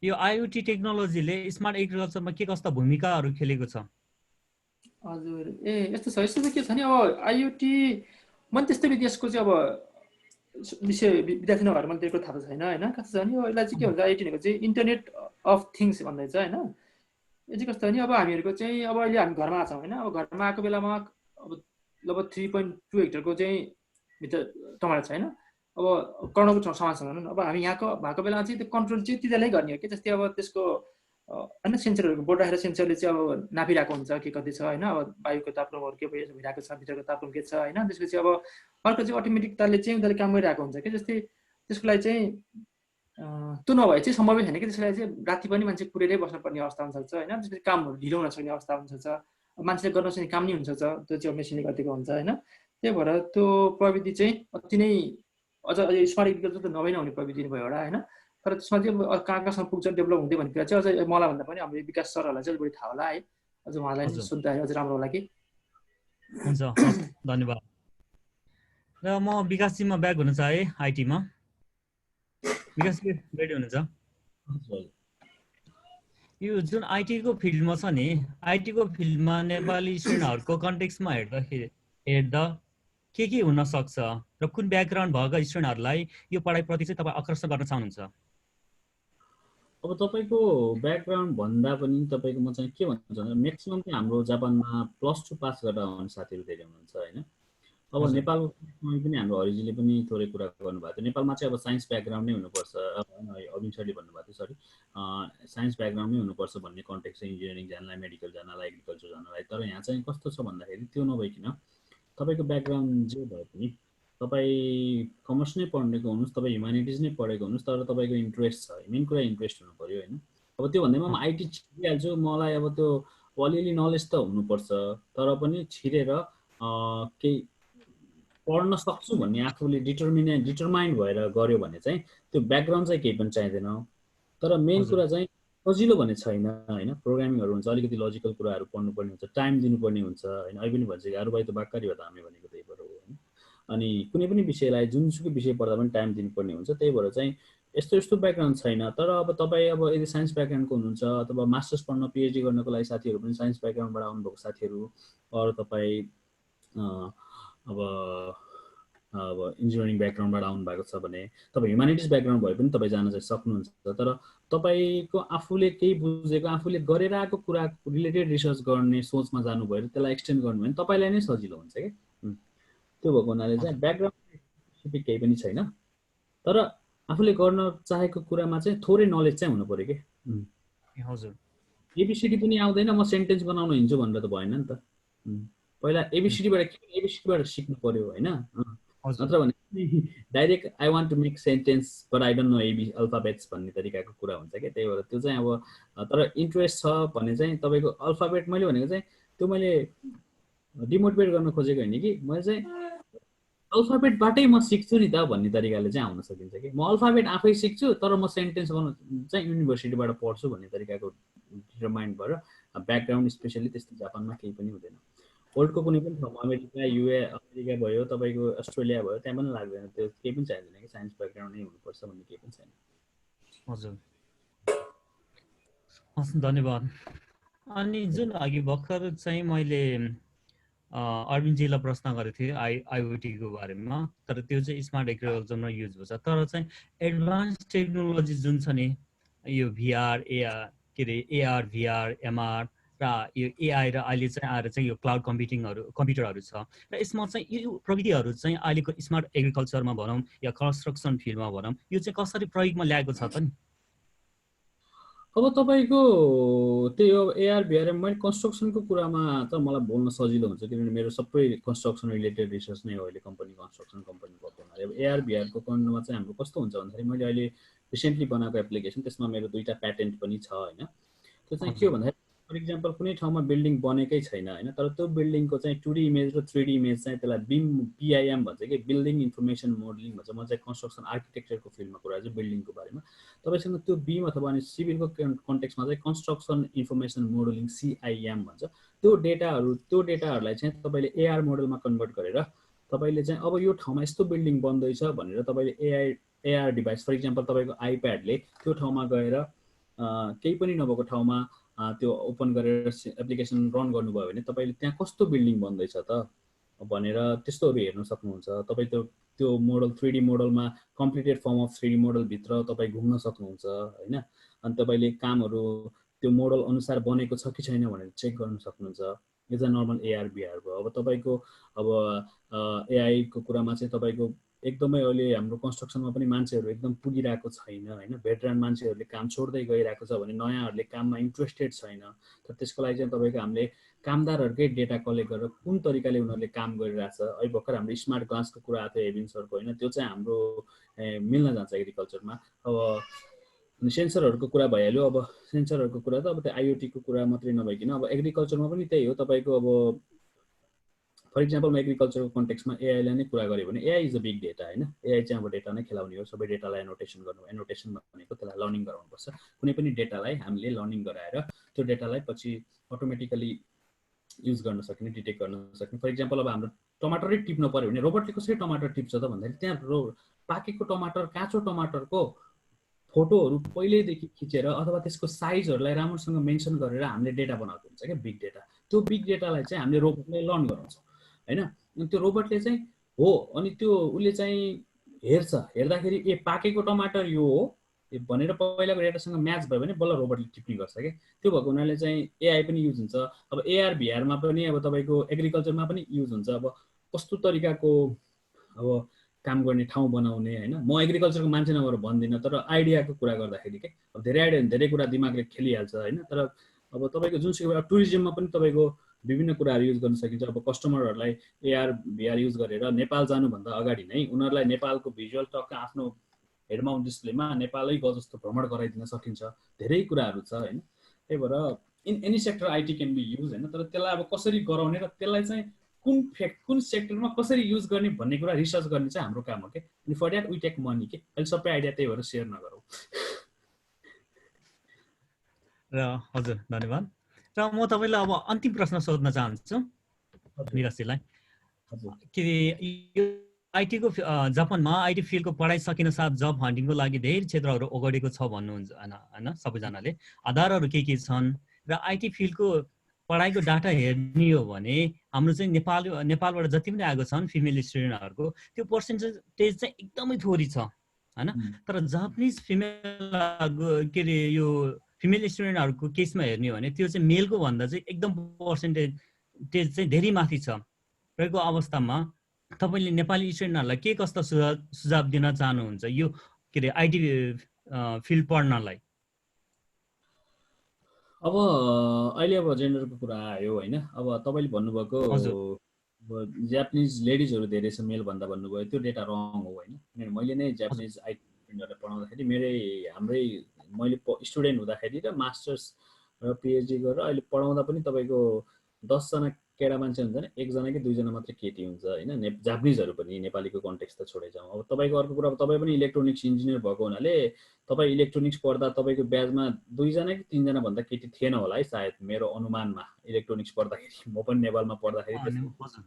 यो आइओटी टेक्नोलोजीले स्मार्ट एग्रिकल्चरमा के कस्ता भूमिकाहरू खेलेको छ? हजुर ए यस्तो छ, यस्तो चाहिँ के छ नि, अब आइओटी मैले त्यस्तै यसको चाहिँ अब विषय विद्यार्थी नभएर मैले त्यो थाहा छैन होइन। कस्तो छ भने यसलाई चाहिँ के भन्छ, आइओटी भनेको चाहिँ इन्टरनेट अफ थिङ्स भन्दैछ होइन। यो चाहिँ कस्तो भने अब हामीहरूको चाहिँ अब अहिले हामी घरमा आएको छौँ होइन, अब घरमा आएको बेलामा अब लगभग 3.2 हेक्टरको चाहिँ भित्र टमाटर छ होइन। अब करोडौँको सामान छ भनौँ न, अब हामी यहाँको भएको बेलामा चाहिँ त्यो कन्ट्रोल चाहिँ तिनीहरूलाई गर्ने हो कि। जस्तै अब त्यसको होइन सेन्सरहरूको बोर्ड राखेर सेन्सरले चाहिँ अब नापिरहेको हुन्छ के कति छ होइन, अब वायुको तापक्रमहरू के भइरहेको छ, भित्रको तापक्रम के छ होइन। त्यसपछि अब अर्को चाहिँ अटोमेटिक तारले चाहिँ उनीहरूले काम गरिरहेको हुन्छ कि। जस्तै त्यसको लागि चाहिँ त्यो नभए चाहिँ सम्भवै छैन कि, त्यसलाई चाहिँ राति पनि मान्छे कुरेरै बस्नुपर्ने अवस्था हुनसक्छ होइन। त्यसपछि कामहरू ढिलो हुन सक्ने अवस्था हुनसक्छ, मान्छेले गर्न सक्ने काम नै हुनसक्छ, त्यो चाहिँ मेसिनले गरेको हुन्छ होइन। त्यही भएर त्यो प्रविधि चाहिँ अति नै अझ स्मार्ट एग्रिकल्चर त नभई नहुने प्रविधि भयो एउटा होइन। तर त्यसमा चाहिँ कहाँ कहाँसम्म पुग्छ डेभलप हुँदै भन्ने कुरा चाहिँ अझ मलाई भन्दा पनि हाम्रो विकास सरहरूलाई चाहिँ बढी थाहा होला है। अझ उहाँलाई नि सुन्दाखेरि अझ राम्रो होला कि। हुन्छ धन्यवाद। र म विकासजीमा ब्याक हुन चाहे आइटीमा। विकासजी रेडी हुनुहुन्छ? यो जुन आइटीको फिल्डमा छ नि, आइटीको फिल्डमा नेपाली स्टुडेन्टहरूको कन्टेक्समा हेर्दा के हुन सक्छ र कुन ब्याकग्राउन्ड भएका स्टुडेन्टहरूलाई यो पढाइप्रति चाहिँ तपाईँ आकर्षण गर्न चाहनुहुन्छ? अब तपाईँको ब्याकग्राउन्ड भन्दा पनि तपाईँको म चाहिँ के भन्छु भने म्याक्सिमम चाहिँ हाम्रो जापानमा +2 पास गरेर आउने साथीहरू धेरै हुनुहुन्छ होइन। अब नेपालमा पनि हाम्रो हरिजीले पनि थोरै कुरा गर्नुभएको थियो, नेपालमा चाहिँ अब साइन्स ब्याकग्राउन्ड नै हुनुपर्छ, अविन सरले भन्नुभएको थियो, साइन्स ब्याकग्राउन्ड नै हुनुपर्छ भन्ने कन्टेक्स्ट चाहिँ इन्जिनियरिङ जानलाई, मेडिकल जानलाई, एग्रिकल्चर जानलाई। तर यहाँ चाहिँ कस्तो छ भन्दाखेरि त्यो नभइकन तपाईँको ब्याकग्राउन्ड जे भए पनि तपाईँ कमर्स नै पढेको हुनुहोस्, तपाईँ ह्युम्यानिटिज नै पढेको हुनुहोस्, तर तपाईँको इन्ट्रेस्ट छ, मेन कुरा इन्ट्रेस्ट हुनु पऱ्यो होइन। अब त्यो भन्दैमा म आइटी छिरिहाल्छु, मलाई अब त्यो अलिअलि नलेज त हुनुपर्छ, तर पनि छिरेर केही पढ्न सक्छु भन्ने आफूले डिटरमाइन्ड भएर गऱ्यो भने चाहिँ त्यो ब्याकग्राउन्ड चाहिँ केही पनि चाहिँदैन। तर मेन कुरा चाहिँ सजिलो भन्ने छैन होइन। प्रोग्रामिङहरू हुन्छ, अलिकति लजिकल कुराहरू पढ्नुपर्ने हुन्छ, टाइम दिनुपर्ने हुन्छ होइन। अहिले पनि भन्छ कि अरू भाइ त बाक्कारी हो त हामी भनेको त्यही भएर हो होइन। अनि कुनै पनि विषयलाई जुनसुकै विषय पढ्दा पनि टाइम दिनुपर्ने हुन्छ। त्यही भएर चाहिँ यस्तो ब्याकग्राउन्ड छैन। तर अब तपाईँ अब यदि साइन्स ब्याकग्राउन्डको हुनुहुन्छ अथवा मास्टर्स पढ्न पिएचडी गर्नको लागि साथीहरू पनि साइन्स ब्याकग्राउन्डबाट आउनुभएको साथीहरू, अरू तपाईँ अब इन्जिनियरिङ ब्याकग्राउन्डबाट आउनुभएको छ भने तपाईँ ह्युम्यानिटिज ब्याकग्राउन्ड भए पनि तपाईँ जान चाहिँ सक्नुहुन्छ। तर तपाईँको आफूले केही बुझेको, आफूले गरेर आएको कुरा रिलेटेड रिसर्च गर्ने सोचमा जानुभयो र त्यसलाई एक्सटेन्ड गर्नुभयो भने तपाईँलाई नै सजिलो हुन्छ क्या। त्यो भएको हुनाले चाहिँ ब्याकग्राउन्ड स्पेसिफिक केही पनि छैन, तर आफूले गर्न चाहेको कुरामा चाहिँ थोरै नलेज चाहिँ हुनु पऱ्यो कि। हजुर एबिसिडी पनि आउँदैन, म सेन्टेन्स बनाउन हिँड्छु भनेर त भएन नि त। पहिला एबिसिडीबाट सिक्नु पर्यो होइन। नत्र भने direct I want to make sentence but I don't know alphabets भन्ने तरिकाको कुरा हुन्छ क्या। त्यही भएर त्यो चाहिँ अब तर इन्ट्रेस्ट छ भने चाहिँ तपाईँको अल्फाबेट, मैले भनेको चाहिँ त्यो मैले डिमोटिभेट गर्न खोजेको होइन कि, मैले चाहिँ अल्फाबेटबाटै म सिक्छु नि त भन्ने तरिकाले चाहिँ आउन सकिन्छ कि। म अल्फाबेट आफै सिक्छु तर म सेन्टेन्स बनाउन चाहिँ युनिभर्सिटीबाट पढ्छु भन्ने तरिकाको डिटरमाइन्ड भएर ब्याकग्राउन्ड स्पेसली त्यस्तो जापानमा केही पनि हुँदैन। वर्ल्डको कुनै पनि ठाउँमा अमेरिका अमेरिका भयो तपाईँको अस्ट्रेलिया भयो त्यहाँ पनि लाग्दैन त्यो केही पनि चाहिँदैन कि साइन्स ब्याकग्राउन्ड नै हुनुपर्छ भन्ने केही पनि छैन। हजुर हस् धन्यवाद। अनि जुन अघि भर्खर चाहिँ मैले अरविन्दजीलाई प्रश्न गरेको थिएँ आइओटीको बारेमा, तर त्यो चाहिँ स्मार्ट एग्रिकल्चरमा युज हुन्छ। तर चाहिँ एडभान्स टेक्नोलोजी जुन छ नि यो भिआर एआर भिआर एमआर र यो एआई र अहिले चाहिँ आएर चाहिँ यो क्लाउड कम्प्युटरहरू छ र यसमा चाहिँ यो प्रविधिहरू चाहिँ अहिलेको स्मार्ट एग्रिकल्चरमा भनौँ या कन्स्ट्रक्सन फिल्डमा भनौँ यो चाहिँ कसरी प्रयोगमा ल्याएको छ त नि? अब तपाईँको त्यही हो एआर भिआर मैले कन्स्ट्रक्सनको कुरामा त मलाई बोल्न सजिलो हुन्छ किनभने मेरो सबै कन्स्ट्रक्सन रिलेटेड रिसर्च नै हो अहिले कन्स्ट्रक्सन कम्पनीको हुनाले। अब एआर भिआरको कन्डमा चाहिँ हाम्रो कस्तो हुन्छ भन्दाखेरि मैले अहिले रिसेन्टली बनाएको एप्लिकेसन त्यसमा मेरो 2टा प्याटेन्ट पनि छ होइन। त्यो चाहिँ के हो भन्दाखेरि फर इक्जाम्पल कुनै ठाउँमा बिल्डिङ बनेकै छैन होइन, तर त्यो बिल्डिङको चाहिँ 2D इमेज र 3D इमेज चाहिँ त्यसलाई BIM भन्छ कि बिल्डिङ इन्फर्मेसन मोडलिङ भन्छ। म चाहिँ कन्स्ट्रक्सन आर्किटेक्चरको फिल्डमा कुरा चाहिँ बिल्डिङको बारेमा। तपाईँसँग त्यो बिम अथवा अनि सिभिलको कन्टेक्समा चाहिँ कन्स्ट्रक्सन इन्फर्मेसन मोडलिङ CIM भन्छ। त्यो डेटाहरूलाई चाहिँ तपाईँले एआर मोडलमा कन्भर्ट गरेर तपाईँले चाहिँ अब यो ठाउँमा यस्तो बिल्डिङ बन्दैछ भनेर तपाईँले एआर डिभाइस फर इक्जाम्पल तपाईँको आइप्याडले त्यो ठाउँमा गएर केही पनि नभएको ठाउँमा त्यो ओपन गरेर एप्लिकेसन रन गर्नुभयो भने तपाईँले त्यहाँ कस्तो बिल्डिङ बन्दैछ त भनेर त्यस्तोहरू हेर्न सक्नुहुन्छ। तपाईँ त्यो मोडल 3D मोडलमा कम्प्लिटेड फर्म अफ 3D मोडलभित्र तपाईँ घुम्न सक्नुहुन्छ होइन। अनि तपाईँले कामहरू त्यो मोडल अनुसार बनेको छ कि छैन भनेर चेक गर्न सक्नुहुन्छ। यो चाहिँ नर्मल एआर भिआर भयो। अब तपाईँको अब एआईको कुरामा चाहिँ तपाईँको एकदमै अहिले हाम्रो कन्स्ट्रक्सनमा पनि मान्छेहरू एकदम पुगिरहेको छैन होइन। भेटरान मान्छेहरूले काम छोड्दै गइरहेको छ भने नयाँहरूले काममा इन्ट्रेस्टेड छैन। तर त्यसको लागि चाहिँ तपाईँको हामीले कामदारहरूकै डेटा कलेक्ट गरेर कुन तरिकाले उनीहरूले काम गरिरहेछ। अहिले भर्खर हाम्रो स्मार्ट ग्लासको कुरा आएको थियो एभिन सरको होइन, त्यो चाहिँ हाम्रो मिल्न जान्छ एग्रिकल्चरमा। अब सेन्सरहरूको कुरा भइहाल्यो। अब सेन्सरहरूको कुरा त अब त्यो आइओटीको कुरा मात्रै नभइकन अब एग्रिकल्चरमा पनि त्यही हो। तपाईँको अब फर इक्जाम्पल म एग्रिकल्चरको कन्टेक्समा एआईलाई नै कुरा गरेँ भने AI is a big data होइन। एआई चाहिँ अब डेटा नै खेलाउने हो। सबै डेटालाई एनोटेसन गर्नु, एनोटेसन भनेको त्यसलाई लर्निङ गराउनुपर्छ। कुनै पनि डेटालाई हामीले लर्निङ गराएर त्यो डेटालाई पछि अटोमेटिकली युज गर्न सक्ने, डिटेक्ट गर्न सक्ने। फर इक्जाम्पल अब हाम्रो टमाटरै टिप्न पऱ्यो भने रोबोटले कसरी टमाटर टिप्छ त भन्दाखेरि त्यहाँ पाकेको टमाटर काँचो टमाटरको फोटोहरू पहिल्यैदेखि खिचेर अथवा त्यसको साइजहरूलाई राम्रोसँग मेन्सन गरेर हामीले डेटा बनाएको हुन्छ क्या बिग डेटा। त्यो बिग डेटालाई चाहिँ हामीले रोबोटले लर्न गराउँछौँ होइन। अनि त्यो रोबोटले चाहिँ हो अनि त्यो उसले चाहिँ हेर्दाखेरि ए पाकेको टमाटर यो हो भनेर पहिलाको डेटासँग म्याच भयो भने बल्ल रोबोटले टिप्ने गर्छ क्या। त्यो भएको हुनाले चाहिँ एआई पनि युज हुन्छ। अब एआर भिआरमा पनि अब तपाईँको एग्रिकल्चरमा पनि युज हुन्छ। अब कस्तो तरिकाको अब काम गर्ने ठाउँ बनाउने होइन। म एग्रिकल्चरको मान्छे नभएर भन्दिनँ, तर आइडियाको कुरा गर्दाखेरि के अब धेरै आइडिया धेरै कुरा दिमागले खेलिहाल्छ होइन। तर अब तपाईँको जुनसुकै टुरिज्ममा पनि तपाईँको विभिन्न कुराहरू युज गर्न सकिन्छ। अब कस्टमरहरूलाई एआर भिआर युज गरेर नेपाल जानुभन्दा अगाडि नै उनीहरूलाई नेपालको भिजुअल टक्क आफ्नो हेड माउन्ट डिस्प्लेमा नेपालै जस्तो भ्रमण गराइदिन सकिन्छ। धेरै कुराहरू छ होइन। त्यही भएर in any sector IT can be use होइन। तर त्यसलाई अब कसरी गराउने र त्यसलाई चाहिँ कुन सेक्टरमा कसरी युज गर्ने भन्ने कुरा रिसर्च गर्ने चाहिँ हाम्रो काम हो कि। अनि for that we take money के। अहिले सबै आइडिया त्यही भएर सेयर नगरौँ। र हजुर धन्यवाद। र म तपाईँलाई अब अन्तिम प्रश्न सोध्न चाहन्छु निरजजीलाई के यो आइटीको जापानमा आइटी फिल्डको पढाइ सकिन साथ जब हन्टिङको लागि धेरै क्षेत्रहरू ओगटेको छ भन्नुहुन्छ होइन सबैजनाले। आधारहरू के छन् र आइटी फिल्डको पढाइको डाटा हेर्ने हो भने हाम्रो चाहिँ नेपालबाट जति पनि आएको छन् फिमेल स्टुडेन्टहरूको त्यो पर्सेन्टेज चाहिँ एकदमै थोरै छ होइन। तर जापानिज फिमेल के अरे यो फिमेल स्टुडेन्टहरूको केसमा हेर्ने हो भने त्यो चाहिँ मेलको भन्दा चाहिँ एकदम पर्सेन्टेज चाहिँ धेरै माथि छ। रहेको अवस्थामा तपाईँले नेपाली स्टुडेन्टहरूलाई के कस्ता सुझाव दिन चाहनुहुन्छ यो के अरे आइटी फिल्ड पढ्नलाई? अब अहिले अब जेन्डरको कुरा आयो होइन। अब तपाईँले भन्नुभएको जापानिज लेडिजहरू धेरै छ मेलभन्दा भन्नुभयो, त्यो डेटा रङ हो होइन। किनभने मैले नै जापानिज आइटी स्टुडेन्टहरूलाई पढाउँदाखेरि मैले स्टुडेन्ट हुँदाखेरि र मास्टर्स र पिएचडी गरेर अहिले पढाउँदा पनि तपाईँको 10 जना केटा मान्छे हुन्छ भने 1 जना कि 2 जना मात्रै केटी हुन्छ हैन। जापानिजहरु पनि, नेपालीको कन्टेक्स्ट त छोडै जाउँ। अब तपाईको अर्को कुरा, तपाई पनि इलेक्ट्रोनिक्स इन्जिनियर भएको हुनाले तपाई इलेक्ट्रोनिक्स पढ्दा तपाईको ब्याचमा 2 जना कि 3 जना भन्दा केटी थिएन होला है सायद, मेरो अनुमानमा। इलेक्ट्रोनिक्स पढ्दाखेरि म पनि नेपालमा पढ्दाखेरि त्यस्तो।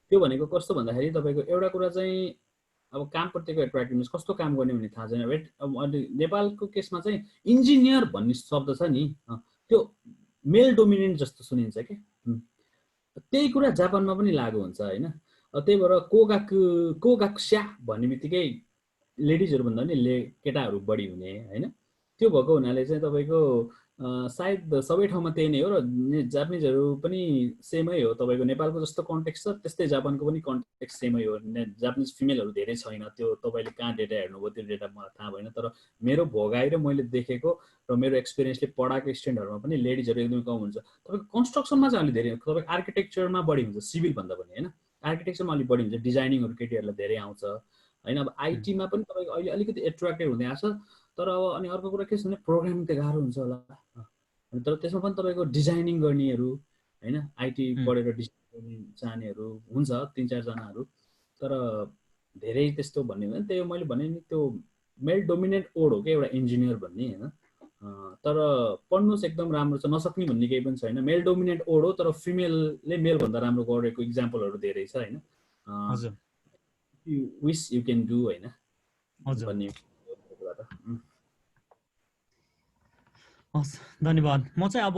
त्यो भनेको कस्तो भन्दाखेरि तपाईको एउटा कुरा चाहिँ अब कामप्रतिको एट्र्याक्टिभनेस, कस्तो काम गर्ने भन्ने थाहा छैन। वेट अब नेपालको केसमा चाहिँ इन्जिनियर भन्ने शब्द छ नि, त्यो मेल डोमिनेन्ट जस्तो सुनिन्छ के। त्यही कुरा जापानमा पनि लागु हुन्छ हैन। त्यही भएर कोगाकुस्या भन्ने बित्तिकै लेडिजहरु भन्दा पनि केटाहरु बढी हुने हैन। त्यो भएको हुनाले चाहिँ तपाईको सायद सबै ठाउँमा त्यही नै हो। र जापानिजहरु पनि सेमै हो। तपाईको नेपालको जस्तो कन्टेक्स्ट छ त्यस्तै जापानको पनि कन्टेक्स्ट सेमै हो। जापानिज फिमेलहरु धेरै छैन। त्यो तपाईले कहाँ डेटा हेर्नुभयो त्यो डेटा मलाई थाहा भएन, तर मेरो भोगाइ र मैले देखेको र मेरो एक्सपिरियन्सले पढाएको स्टुडेन्टहरुमा पनि लेडिजहरु एकदमै कम हुन्छ। तपाईको कन्स्ट्रक्सनमा चाहिँ अलि धेरै, तपाईको आर्किटेक्चरमा बढी हुन्छ, सिभिल भन्दा पनि हैन। आर्किटेक्चरमा अलि बढी हुन्छ, डिजाइनिङहरु केटीहरुलाई धेरै आउँछ हैन। अब आईटीमा पनि तपाईको अहिले अलिकति एट्र्याक्टिभ हुँदै आछ। तर अब अनि अर्को कुरा के छ भने प्रोग्रामिङ त गाह्रो हुन्छ होला, तर त्यसमा पनि तपाईको डिजाइनिङ गर्नेहरु हैन, आईटी पढेर डिजाइन गर्ने चाहनेहरु हुन्छ 3-4 जनाहरु। तर धेरै त्यस्तो भन्ने होइन। त्यही मैले भने नि त्यो मेल डोमिनेन्ट ओड हो के एउटा इन्जिनियर भन्ने हैन। तर पढ्नुस् एकदम राम्रो छ, नसक्ने भन्ने केही पनि छैन। मेल डोमिनेन्ट ओड हो, तर फिमेलले मेल भन्दा राम्रो गरेको इक्जाम्पलहरु धेरै छ हैन। हजुर, you wish you can do हैन हजुर। भन्ने। हस्, धन्यवाद। म चाहिँ अब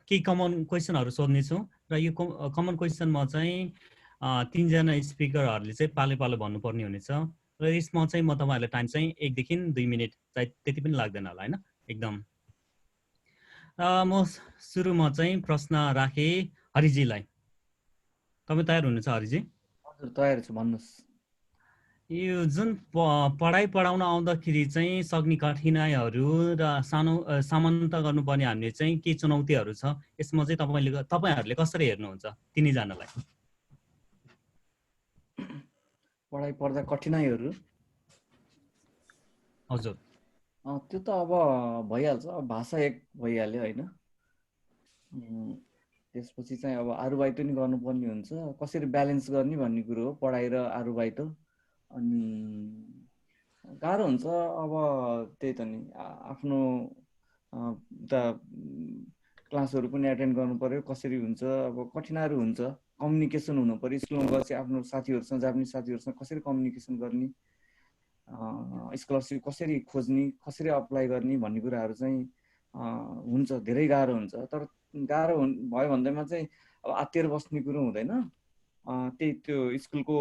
केही कमन क्वेसनहरु सोध्ने छु र यो कमन क्वेसनमा चाहिँ 3 जना स्पिकरहरुले चाहिँ पाले पालो भन्नुपर्ने हुनेछ र यसमा चाहिँ म तपाईहरुलाई टाइम चाहिँ 1 देखि 2 मिनेट चाहिँ त्यति पनि लाग्दैन होला हैन एकदम। म सुरुमा चाहिँ प्रश्न राखे हरिजीलाई। तपाई तयार हुनुहुन्छ हरिजी? हजुर तयार छु, भन्नुस्। यो जुन पढाइ पढाउन आउँदाखेरि चाहिँ सक्ने कठिनाइहरू र सामना गर्नुपर्ने हामीले चाहिँ के चुनौतीहरू छ, यसमा चाहिँ तपाईहरुले कसरी हेर्नुहुन्छ तिनीजनालाई? पढाइ पढ्दा कठिनाइहरू? हजुर, त्यो त अब भइहाल्छ। भाषा एक भइहाल्यो हैन। त्यसपछि चाहिँ अब आरुबाइट पनि गर्नुपर्ने हुन्छ। कसरी ब्यालेन्स गर्ने भन्ने कुरो हो, पढाइ र आरुबाइट। अनि गाह्रो हुन्छ। अब त्यही त नि, आफ्नो क्लासहरू पनि एटेन्ड गर्नु पर्यो, कसरी हुन्छ। अब कठिनाइहरू हुन्छ। कम्युनिकेसन हुनु पर्यो। स्कुलमा गएपछि आफ्नो साथीहरूसँग, जापानिज साथीहरूसँग कसरी कम्युनिकेसन गर्ने, स्कलरसिप कसरी खोज्ने, कसरी अप्लाई गर्ने भन्ने कुराहरू चाहिँ हुन्छ। धेरै गाह्रो हुन्छ। तर गाह्रो भयो भन्दैमा चाहिँ अब आत्तिएर बस्ने कुरो हुँदैन। त्यही त्यो स्कुलको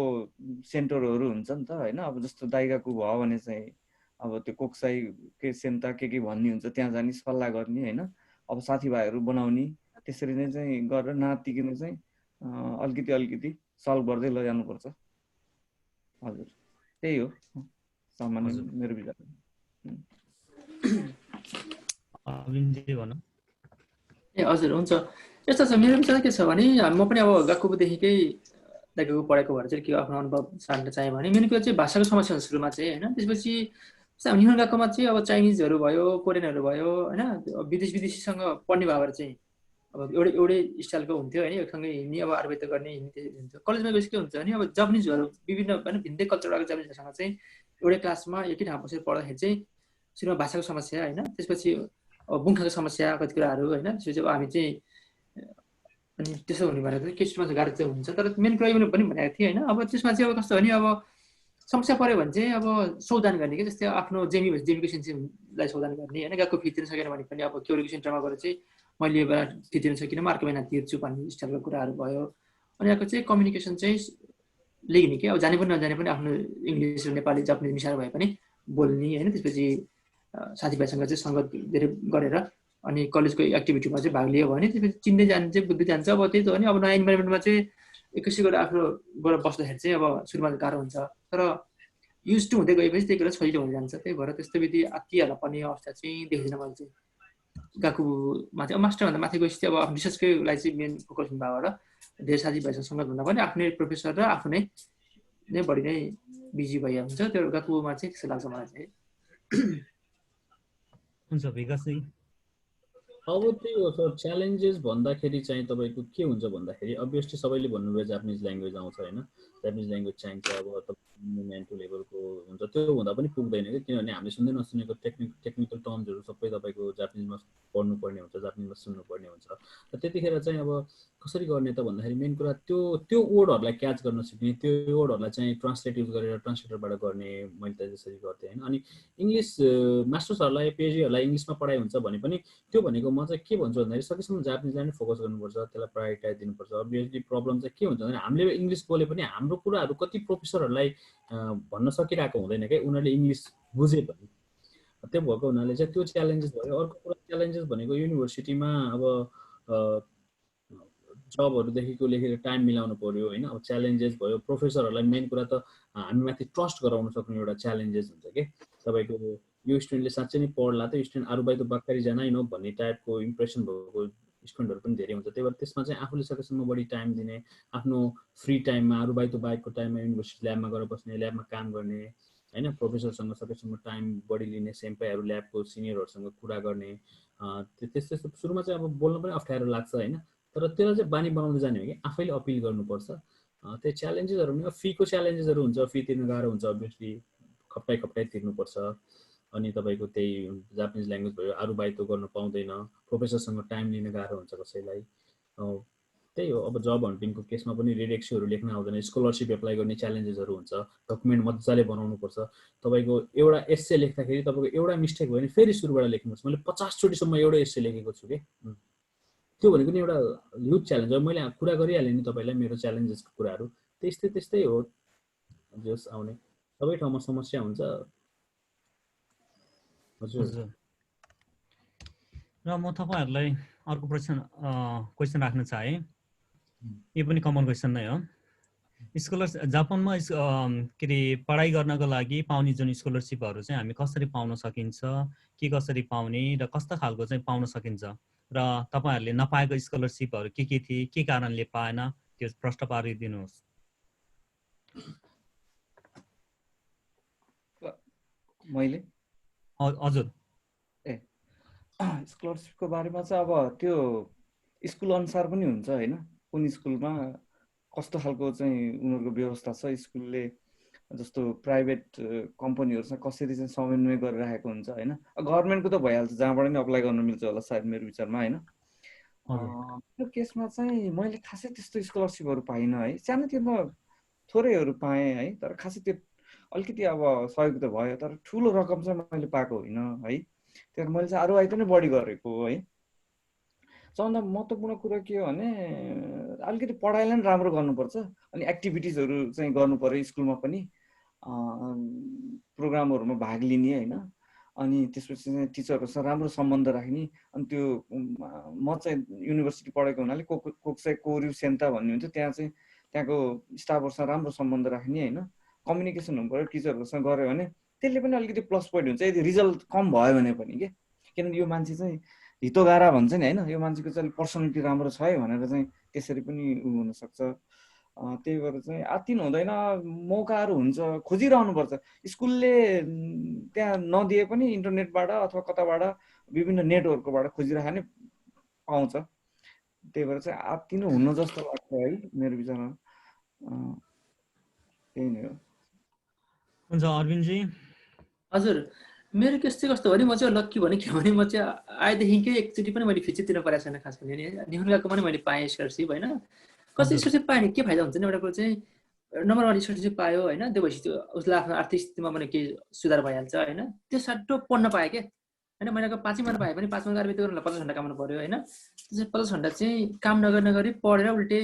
सेन्टरहरू हुन्छ नि त हैन। अब जस्तो दाइगाकु भयो भने चाहिँ अब त्यो कोक्साई के सेन्ता के भन्ने हुन्छ, त्यहाँ जाने सल्लाह गर्ने हैन। अब साथीभाइहरू बनाउने, त्यसरी नै चाहिँ गरेर नातिकिन चाहिँ अलिकति सल्भ गर्दै लैजानुपर्छ। हजुर, त्यही हो सामान्य मेरो विचार। ए हजुर, हुन्छ। यस्तो छ, मेरो विचार के छ भने म पनि अब गाकुदेखिकै दाइगाकु पढेको भएर चाहिँ के आफ्नो अनुभव सार्न चाहेँ भने मेरो कुरा चाहिँ भाषाको समस्या हुन्छ सुरुमा चाहिँ हैन। त्यसपछि निहुन गएकोमा चाहिँ अब चाइनिजहरू भयो, कोरियनहरू भयो हैन, विदेशीसँग पढ्ने भएर चाहिँ अब एउटै स्टाइलको हुन्थ्यो हैन। एकसँगै हिँड्ने, अब आरुबाइट गर्ने हिँड्ने हुन्थ्यो। कलेजमा गएपछि के हुन्छ भने अब जापानिजहरू विभिन्न हैन, भिन्दै कल्चरको जापानिजहरूसँग चाहिँ एउटै क्लासमा एकै ठाउँमा बसेर पढ्दाखेरि चाहिँ सुरुमा भाषाको समस्या हैन, त्यसपछि अब बुङ्खाको समस्या कति कुराहरू हैन। त्यसपछि अब हामी चाहिँ अनि त्यसो हुने भनेको चाहिँ केसमा चाहिँ गाह्रो चाहिँ हुन्छ। तर मेन कुरा पनि भनेको थिएँ हैन। अब त्यसमा चाहिँ अब कस्तो भने अब समस्या पऱ्यो भने चाहिँ अब सौदान गर्ने के, जस्तै आफ्नो जेमीको सेन्सिमलाई सौदान गर्ने हैन। गएको फी तिर्न सकेन भने पनि अब क्योरेको सेन्टरमा गएर चाहिँ मैले यो बेला फी तिर्न सकिनँ, म अर्को महिना तिर्छु भन्ने स्टाइलको कुराहरू भयो। अनि अर्को चाहिँ कम्युनिकेसन चाहिँ लेख्ने के, अब जाने पनि नजाने पनि आफ्नो इङ्ग्लिस र नेपाली जापानिज मिसाएर भए पनि बोल्ने हैन। त्यसपछि साथीभाइसँग चाहिँ सङ्गत धेरै गरेर अनि कलेजको एक्टिभिटीमा चाहिँ भाग लियो भने त्यसपछि चिन्दै जान्छ, बुझ्दै जान्छ। अब त्यही त हो नि, अब नयाँ इन्भाइरोमेन्टमा चाहिँ एकैछिन गरेर आफ्नो गएर बस्दाखेरि चाहिँ अब सुरुमा गाह्रो हुन्छ। तर युज टु हुँदै गएपछि त्यही कुरा सजिलो हुँदै जान्छ। त्यही भएर त्यस्तो विधि आत्तिहाल्न पर्ने अवस्था चाहिँ देख्दिनँ मैले चाहिँ गाकुमा चाहिँ। अब मास्टरभन्दा माथि गएपछि अब आफ्नो रिसर्चकै लागि चाहिँ मेन फोकस हुँदाबाट धेरै साथीभाइसँग सङ्गत हुँदा पनि आफ्नै प्रोफेसर र आफ्नै नै बढी नै बिजी भइहाल्छ। त्यो गाकुमा चाहिँ त्यस्तो लाग्छ मलाई चाहिँ। हुन्छ विकास जी। अब त्यही हो सर, च्यालेन्जेस भन्दाखेरि चाहिँ तपाईँको के हुन्छ भन्दाखेरि अभियसली सबैले भन्नुभयो जापानिज ल्याङ्ग्वेज आउँछ होइन, जापानिज ल्याङ्ग्वेज चाहिन्छ। अब तपाईँ 2 लेभलको हुन्छ, त्यो हुँदा पनि पुग्दैन कि, किनभने हामीले सुन्दै नसुनेको टेक्निकल टर्म्सहरू सबै तपाईँको जापानिजमा पढ्नुपर्ने हुन्छ, जापानिजमा सुन्नुपर्ने हुन्छ। र त्यतिखेर चाहिँ अब कसरी गर्ने त भन्दाखेरि मेन कुरा त्यो त्यो वर्डहरूलाई क्याच गर्न सिक्ने, त्यो वर्डहरूलाई चाहिँ ट्रान्सलेट युज गरेर ट्रान्सलेटरबाट गर्ने, मैले त त्यसरी गर्थेँ होइन। अनि इङ्ग्लिस मास्टर्सहरूलाई पिएचडीहरूलाई इङ्ग्लिसमा पढाइ हुन्छ भने पनि त्यो भनेको म चाहिँ के भन्छु भन्दाखेरि सकेसम्म जापानिजलाई नै फोकस गर्नुपर्छ, त्यसलाई प्रायोरिटाइज दिनुपर्छ। अभियसली प्रब्लम चाहिँ के हुन्छ भने हामीले इङ्ग्लिस बोले पनि हाम्रो कुराहरू कति प्रोफेसरहरूलाई भन्न सकिरहेको हुँदैन क्या, उनीहरूले इङ्ग्लिस बुझे पनि। त्यो भएको हुनाले चाहिँ त्यो च्यालेन्जेस भयो। अर्को कुरा च्यालेन्जेस भनेको युनिभर्सिटीमा अब जबहरूदेखिको लेखेर टाइम मिलाउनु पर्यो होइन। अब च्यालेन्जेस भयो, प्रोफेसरहरूलाई मेन कुरा त हामीमाथि ट्रस्ट गराउन सक्ने एउटा च्यालेन्जेस हुन्छ कि तपाईँको यो स्टुडेन्टले साँच्चै नै पढ्ला त, स्टुडेन्ट अरू बाई त बाक्कारी जानै न भन्ने टाइपको इम्प्रेसन भएको स्टुडेन्टहरू पनि धेरै हुन्छ। त्यही भएर त्यसमा चाहिँ आफूले सकेसम्म बढी टाइम दिने, आफ्नो फ्री टाइममा अरू बाई त बाहेकको टाइममा युनिभर्सिटी ल्याबमा गएर बस्ने, ल्याबमा काम गर्ने होइन, प्रोफेसरसँग सकेसम्म टाइम बढी लिने, सेम्पाईहरू ल्याबको सिनियरहरूसँग कुरा गर्ने। त्यस्तो सुरुमा चाहिँ अब बोल्न पनि अप्ठ्यारो लाग्छ होइन, तर त्यसलाई चाहिँ बानी बनाउँदै जाने हो कि आफैले अपिल गर्नुपर्छ। त्यो च्यालेन्जेसहरू पनि फीको च्यालेन्जेसहरू हुन्छ, फी तिर्न गाह्रो हुन्छ अभियसली, खप्टाइ तिर्नुपर्छ। अनि तपाईँको त्यही जापानिज ल्याङ्ग्वेज भयो, अरू बाहेक त गर्न पाउँदैन, प्रोफेसरसँग टाइम लिन गाह्रो हुन्छ कसैलाई। त्यही हो, अब जब हन्टिङको केसमा पनि रेडेक्सीहरू लेख्न आउँदैन, स्कलरसिप एप्लाई गर्ने च्यालेन्जेसहरू हुन्छ, डकुमेन्ट मजाले बनाउनुपर्छ। तपाईँको एउटा एस्से लेख्दाखेरि तपाईँको एउटा मिस्टेक भयो भने फेरि सुरुबाट लेख्नुपर्छ। मैले 50 चोटिसम्म एउटै एस्से लेखेको छु कि, त्यो भनेको नि एउटा ह्युज च्यालेन्ज हो। मैले कुरा गरिहालेँ नि तपाईँलाई मेरो च्यालेन्जेसको कुराहरू, त्यस्तै हो जस आउने सबै ठाउँमा समस्या हुन्छ। हजुर र म तपाईँहरूलाई अर्को क्वेसन राख्न चाहे, यो पनि कमन क्वेसन नै हो। जापानमा के अरे पढाइ गर्नको लागि पाउने जुन स्कलरसिपहरू चाहिँ हामी कसरी पाउन सकिन्छ, के कसरी पाउने र कस्ता खालको चाहिँ पाउन सकिन्छ, र तपाईँहरूले नपाएको स्कलरसिपहरू के थिए, के कारणले पाएन, त्यो प्रश्न पारिदिनुहोस्। मैले हजुर स्कलरसिपको बारेमा चाहिँ अब त्यो स्कुल अनुसार पनि हुन्छ होइन, कुन स्कुलमा कस्तो खालको चाहिँ उनीहरूको व्यवस्था छ, स्कुलले जस्तो प्राइभेट कम्पनीहरूसँग कसरी चाहिँ समन्वय गरिरहेको हुन्छ होइन। गभर्मेन्टको त भइहाल्छ, जहाँबाट नि अप्लाई गर्न मिल्छ होला सायद मेरो विचारमा होइन। त्यो केसमा चाहिँ मैले खासै त्यस्तो स्कलरसिपहरू पाइनँ है, सानोतिनो थोरैहरू पाएँ है, तर खासै त्यो अलिकति अब सहयोग त भयो, तर ठुलो रकम चाहिँ मैले पाएको होइन है। त्यही मैले चाहिँ अरू नै बढी गरेको है। सबभन्दा महत्त्वपूर्ण कुरा के हो भने अलिकति पढाइलाई पनि राम्रो गर्नुपर्छ, अनि एक्टिभिटिजहरू चाहिँ गर्नु पर्यो स्कुलमा पनि, प्रोग्रामहरूमा भाग लिने होइन। अनि त्यसपछि चाहिँ टिचरहरूसँग राम्रो सम्बन्ध राख्ने। अनि त्यो म चाहिँ युनिभर्सिटी पढेको हुनाले कोक्साई कोर्यु सेन्टा भन्ने हुन्छ, त्यहाँ चाहिँ त्यहाँको स्टाफहरूसँग राम्रो सम्बन्ध राख्ने होइन, कम्युनिकेसन हुनु पऱ्यो टिचरहरूसँग गऱ्यो भने त्यसले पनि अलिकति प्लस पोइन्ट हुन्छ, यदि रिजल्ट कम भयो भने पनि के। किनभने यो मान्छे चाहिँ हितोगारा भन्छ नि होइन, यो मान्छेको चाहिँ पर्सनालिटी राम्रो छ है भनेर चाहिँ त्यसरी पनि उ हुनसक्छ। त्यही भएर चाहिँ आत्तिनु हुँदैन, मौकाहरू हुन्छ, खोजिरहनुपर्छ। स्कुलले त्यहाँ नदिए पनि इन्टरनेटबाट अथवा कताबाट विभिन्न नेटवर्कबाट खोजिराख्यो भने पाउँछ। त्यही भएर चाहिँ आत्तिनु हुन्न जस्तो लाग्छ है मेरो विचारमा। त्यही नै हो। हुन्छ अरविन्दजी। हजुर, मेरो केस चाहिँ कस्तो भने म चाहिँ लक्की भने के भने म चाहिँ आएदेखिकै एकचोटि पनि मैले फिची तिर्नु परेको छैन। खास भने निहुर्गाको पनि मैले पाएँ स्कलरसिप होइन। कसै स्कलरसिप पाएँ नि के फाइदा हुन्छ नि, एउटा कुरो चाहिँ नम्बर 1 स्कलरसिप पायो होइन, त्यो भएपछि त्यो उसलाई आफ्नो आर्थिक स्थितिमा पनि केही सुधार भइहाल्छ होइन। त्यो साटो पढ्न पाएँ क्या होइन, महिनाको 5 महिना पाएँ पनि 5 महिना गाह्रो बित्यो 50 घन्टा कमाउनु पऱ्यो होइन। त्यसै 50 घन्टा चाहिँ काम नगरी पढेर उल्टै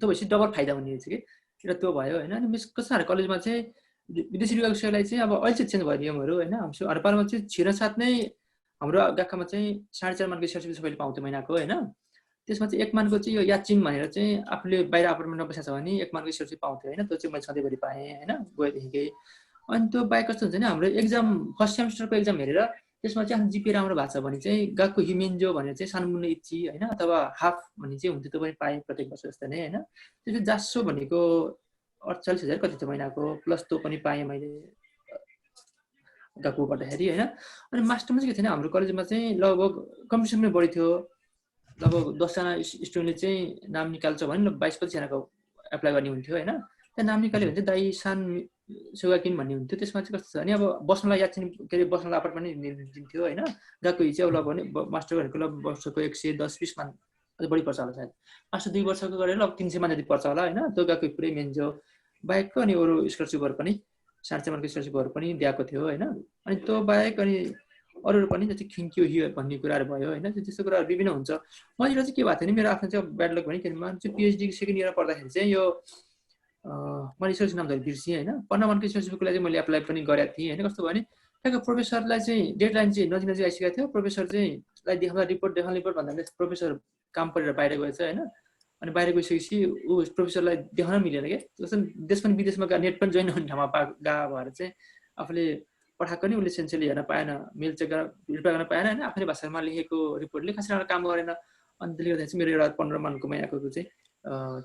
त्यो भएपछि डबल फाइदा हुने रहेछ कि, र त्यो भयो होइन। अनि कस्तो कलेजमा चाहिँ विदेशी युवा विषयलाई चाहिँ अब अहिले चाहिँ चेन्ज भयो नियमहरू होइन। हाम्रो नेपालमा चाहिँ छिर्न साथ नै हाम्रो गाखामा चाहिँ 4.5 मानको स्कलरसिप सबैले पाउँथ्यो महिनाको होइन। त्यसमा चाहिँ 1 मानको चाहिँ यो याचिङ भनेर चाहिँ आफूले बाहिर अपार्टमेन्टमा बसेको छ भने 1 मानको स्कलरसिप पाउँथ्यो होइन। त्यो चाहिँ मैले सधैँभरि पाएँ होइन गएदेखिकै। अनि त्यो बाहेक कस्तो हुन्छ नि, हाम्रो एक्जाम फर्स्ट सेमेस्टरको एक्जाम हेरेर त्यसमा चाहिँ आफ्नो जिपी राम्रो भएको छ भने चाहिँ गाको हिमेन्जो भनेर चाहिँ सानोमुनो इच्ची होइन, अथवा हाफ भन्ने चाहिँ हुन्थ्यो, त्यो पनि पाएँ प्रत्येक वर्ष जस्तो नै होइन। त्यसपछि जासो भनेको 48,000 कति थियो महिनाको, प्लस त्यो पनि पाएँ मैले। गएको गर्दाखेरि होइन। अनि मास्टरमा चाहिँ के थिएन, हाम्रो कलेजमा चाहिँ लगभग कम्पिटिसन पनि बढी थियो। लगभग 10जना स्टुडेन्टले चाहिँ नाम निकाल्छ भने 22-25जनाको एप्लाई गर्ने हुन्थ्यो होइन। त्यहाँ नाम निकाल्यो भने चाहिँ दाइ सान सेवा किन भन्ने हुन्थ्यो। त्यसमा चाहिँ कस्तो छ भने अब बस्नलाई याद के अरे बस्नलाई अपार्टमेन्ट दिन्थ्यो होइन। गएको चाहिँ अब भने मास्टर गरेको ल वर्षको 110-20 मान अझ बढी पर्छ होला सायद। मास्टर 2 वर्षको गरेर ल 300 मान जति पर्छ होला होइन। त्यो गएको पुरै मेन्जो बाहेकको अनि अरू स्कलरसिपहरू पनि 4.5 मानको स्कलरसिपहरू पनि दिएको थियो होइन। अनि त्यो बाहेक अनि अरूहरू पनि जति खिन्क्यो हियो भन्ने कुराहरू भयो होइन। त्यस्तो कुराहरू विभिन्न हुन्छ। मतिर चाहिँ के भएको थियो भने मेरो आफ्नो चाहिँ ब्याड लक भने किनभने चाहिँ पिएचडी सेकेन्ड इयरमा पढ्दाखेरि चाहिँ यो मैले स्कलरसिप नाम धरि बिर्सेँ होइन। 15 मानको स्कलरसिपको लागि चाहिँ मैले एप्लाई पनि गरेको थिएँ होइन। कस्तो भयो भने त्यहाँको प्रोफेसरलाई चाहिँ डेडलाइन चाहिँ नजिक आइसकेको थियो। प्रोफेसर चाहिँ देखाउँदा रिपोर्ट भन्दा प्रोफेसर काम परेर बाहिर गएछ होइन। अनि बाहिर गइसकेपछि ऊ प्रोफेसरलाई देखाउन मिलेन क्या। जस्तो देश पनि विदेशमा नेट पनि जोइन हुने ठाउँमा गएको भएर चाहिँ आफूले पठाएको नि उसले सेन्सरले हेर्न पाएन, मेल चेक गरेर रिप्लाई गर्न पाएन होइन। आफ्नै भाषामा लेखेको रिपोर्टले खासै राम्रो काम गरेन। अनि त्यसले गर्दा चाहिँ मेरो एउटा 15 मानको आएको चाहिँ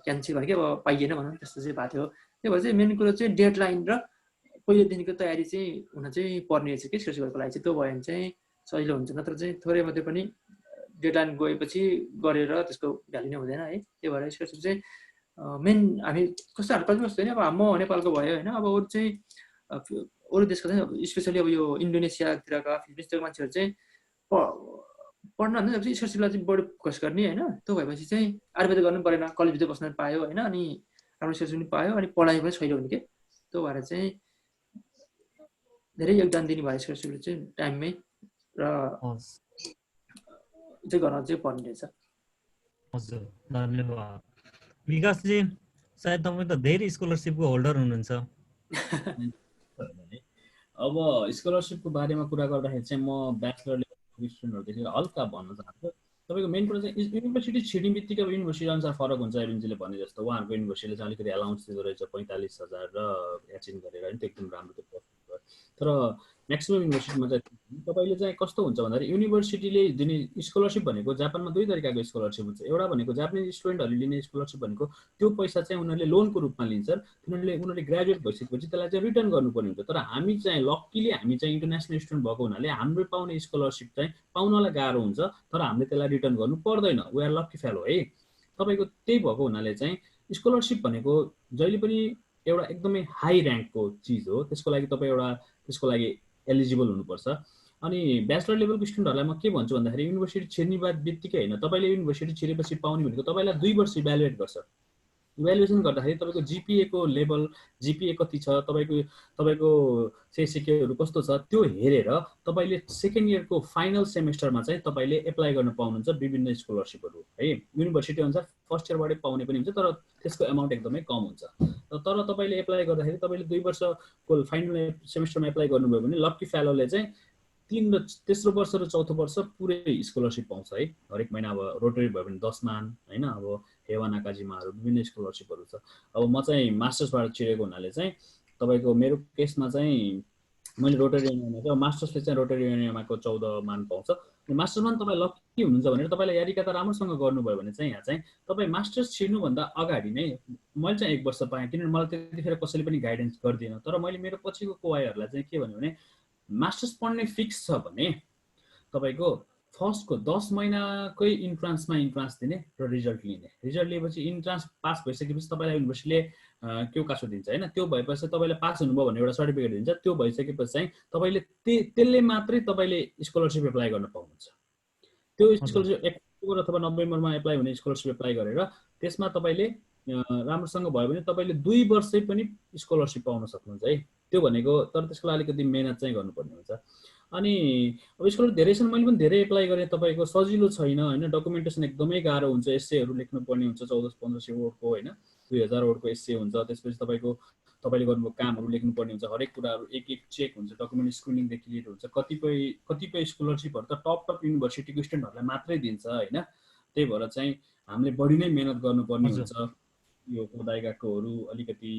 क्यान्सल भयो कि अब पाइएन भनौँ त्यस्तो चाहिँ भएको थियो। त्यही भएर चाहिँ मेन कुरो चाहिँ डेडलाइन र पहिलेदेखिको तयारी चाहिँ हुन चाहिँ पर्ने रहेछ कि स्कलरसिपको लागि चाहिँ। त्यो भयो भने चाहिँ सजिलो हुन्छ। नत्र चाहिँ थोरै मात्रै पनि डेडलाइन गएपछि गरेर त्यसको भ्यालु नै हुँदैन है। त्यही भएर स्कलरसिप चाहिँ मेन हामी कस्तो हालपाल कस्तो होइन। अब म नेपालको भयो होइन। अब अरू चाहिँ अरू देशको चाहिँ स्पेसली अब यो इन्डोनेसियातिरका फिलिपिन्सतिरका मान्छेहरू चाहिँ पढ्न भन्दा स्कलरसिपलाई चाहिँ बढी फोकस गर्ने होइन। त्यो भएपछि चाहिँ आयुर्वेद गर्नु परेन, कलेजभित्र बस्न पायो होइन। अनि राम्रो स्कलरसिप पनि पायो अनि पढाइ पनि सजिलो हुने के। त्यो भएर चाहिँ धेरै योगदान दिने भयो स्कलरसिपले चाहिँ टाइममै र चाहिँ गर्न चाहिँ पर्ने रहेछ। हजुर धन्यवाद। विकासजी सायद तपाईँ त धेरै स्कलरसिपको होल्डर हुनुहुन्छ। अब स्कलरसिपको बारेमा कुरा गर्दाखेरि चाहिँ म ब्याचलर लेभलको स्टुडेन्टहरूदेखि हल्का भन्न चाहन्छु। तपाईँको मेन कुरा चाहिँ युनिभर्सिटी छिर्ने बित्तिकै अब युनिभर्सिटी अनुसार फरक हुन्छ। एबिनजीले भने जस्तो उहाँहरूको युनिभर्सिटीले चाहिँ अलिकति एलाउन्स दिँदो रहेछ 45,000 र एचिन गरेर होइन। त्यो एकदम राम्रो त्यो प्रोसेस भयो। तर म्याक्सिमम युनिभर्सिटीमा चाहिँ तपाईँले चाहिँ कस्तो हुन्छ भन्दाखेरि युनिभर्सिटीले दिने स्कलरसिप भनेको जापानमा 2 तरिकाको स्कलरसिप हुन्छ। एउटा भनेको जापानिज स्टुडेन्टहरूले लिने स्कलरसिप भनेको त्यो पैसा चाहिँ उनीहरूले लोनको रूपमा लिन्छन्। उनीहरूले ग्रेजुएट भइसकेपछि त्यसलाई चाहिँ रिटर्न गर्नुपर्ने हुन्छ। तर हामी चाहिँ लक्कीली हामी चाहिँ इन्टरनेसनल स्टुडेन्ट भएको हुनाले हाम्रो पाउने स्कलरसिप चाहिँ पाउनलाई गाह्रो हुन्छ। तर हामीले त्यसलाई रिटर्न गर्नु पर्दैन। वी आर लक्की फेलो है। तपाईँको त्यही भएको हुनाले चाहिँ स्कलरसिप भनेको जहिले पनि एउटा एकदमै हाई ऱ्याङ्कको चिज हो। त्यसको लागि तपाईँ त्यसको लागि एलिजिबल हुनुपर्छ। अनि ब्याचलर लेभलको स्टुडेन्टहरूलाई म के भन्छु भन्दाखेरि युनिभर्सिटी छिर्ने बित्तिकै होइन, तपाईँले युनिभर्सिटी छिरेपछि पाउने भनेको तपाईँलाई 2 वर्ष इभ्यालुएट गर्छ। इभ्यालुएसन गर्दाखेरि तपाईँको जिपिएको लेभल, जिपिए कति छ, तपाईँको सिकेहरू कस्तो छ त्यो हेरेर तपाईँले सेकेन्ड इयरको फाइनल सेमेस्टरमा चाहिँ तपाईँले एप्लाई गर्न पाउनुहुन्छ विभिन्न स्कलरसिपहरू है। युनिभर्सिटी अनुसार फर्स्ट इयरबाटै पाउने पनि हुन्छ तर त्यसको एमाउन्ट एकदमै कम हुन्छ। तर तपाईँले एप्लाई गर्दाखेरि तपाईँले 2 वर्षको फाइनल सेमेस्टरमा एप्लाई गर्नुभयो भने लक्की फेलोले चाहिँ 3 र तेस्रो वर्ष र चौथो वर्ष पुरै स्कलरसिप पाउँछ है। हरेक महिना अब रोटरी भयो भने 10 मान होइन। अब हेवा नाकाजिमाहरू विभिन्न स्कलरसिपहरू छ। अब म चाहिँ मास्टर्सबाट छिरेको हुनाले चाहिँ तपाईँको मेरो केसमा चाहिँ मैले रोटरी युनियनमा चाहिँ मास्टर्सले चाहिँ रोटरी युनियनको 14 मान पाउँछ। मास्टर्समा तपाईँ लक्की हुनुहुन्छ भनेर तपाईँलाई यारिका त राम्रोसँग गर्नुभयो भने चाहिँ यहाँ चाहिँ तपाईँ मास्टर्स छिर्नुभन्दा अगाडि नै मैले चाहिँ 1 वर्ष पाएँ। किनभने मलाई त्यतिखेर कसैले पनि गाइडेन्स गर्दिनँ। तर मैले मेरो पछिको कोवाईहरूलाई चाहिँ के भन्यो भने मास्टर्स पढ्ने फिक्स छ भने तपाईँको फर्स्टको 10 महिनाकै इन्ट्रान्समा इन्ट्रान्स दिने र रिजल्ट लिने। रिजल्ट लिएपछि इन्ट्रान्स पास भइसकेपछि तपाईँलाई युनिभर्सिटीले के कासो दिन्छ होइन। त्यो भएपछि तपाईँले पास हुनुभयो भने एउटा सर्टिफिकेट दिन्छ। त्यो भइसकेपछि चाहिँ तपाईँले त्यसले मात्रै तपाईँले स्कलरसिप एप्लाई गर्न पाउनुहुन्छ। त्यो स्कलरसिप अक्टोबर अथवा नोभेम्बरमा एप्लाई हुने स्कलरसिप एप्लाई गरेर त्यसमा तपाईँले राम्रोसँग भयो भने तपाईँले 2 वर्षै पनि स्कलरसिप पाउन सक्नुहुन्छ है। त्यो भनेको तर त्यसको लागि अलिकति मेहनत चाहिँ गर्नुपर्ने हुन्छ। अनि अब स्कलरसिप धेरै छन्। मैले पनि धेरै एप्लाई गरेँ। तपाईँको सजिलो छैन होइन। डकुमेन्टेसन एकदमै गाह्रो हुन्छ। एसेहरू लेख्नुपर्ने हुन्छ 1400-1500 वर्डको होइन। 2000 वर्डको एसे हुन्छ। त्यसपछि तपाईँले गर्नुभएको कामहरू लेख्नुपर्ने हुन्छ। हरेक कुराहरू एक चेक हुन्छ। डकुमेन्ट स्क्रिनिङदेखि लिएर हुन्छ। कतिपय स्कलरसिपहरू त टप युनिभर्सिटीको स्टुडेन्टहरूलाई मात्रै दिन्छ होइन। त्यही भएर चाहिँ हामीले बढी नै मेहनत गर्नुपर्ने हुन्छ। यो दाइगाकोहरू अलिकति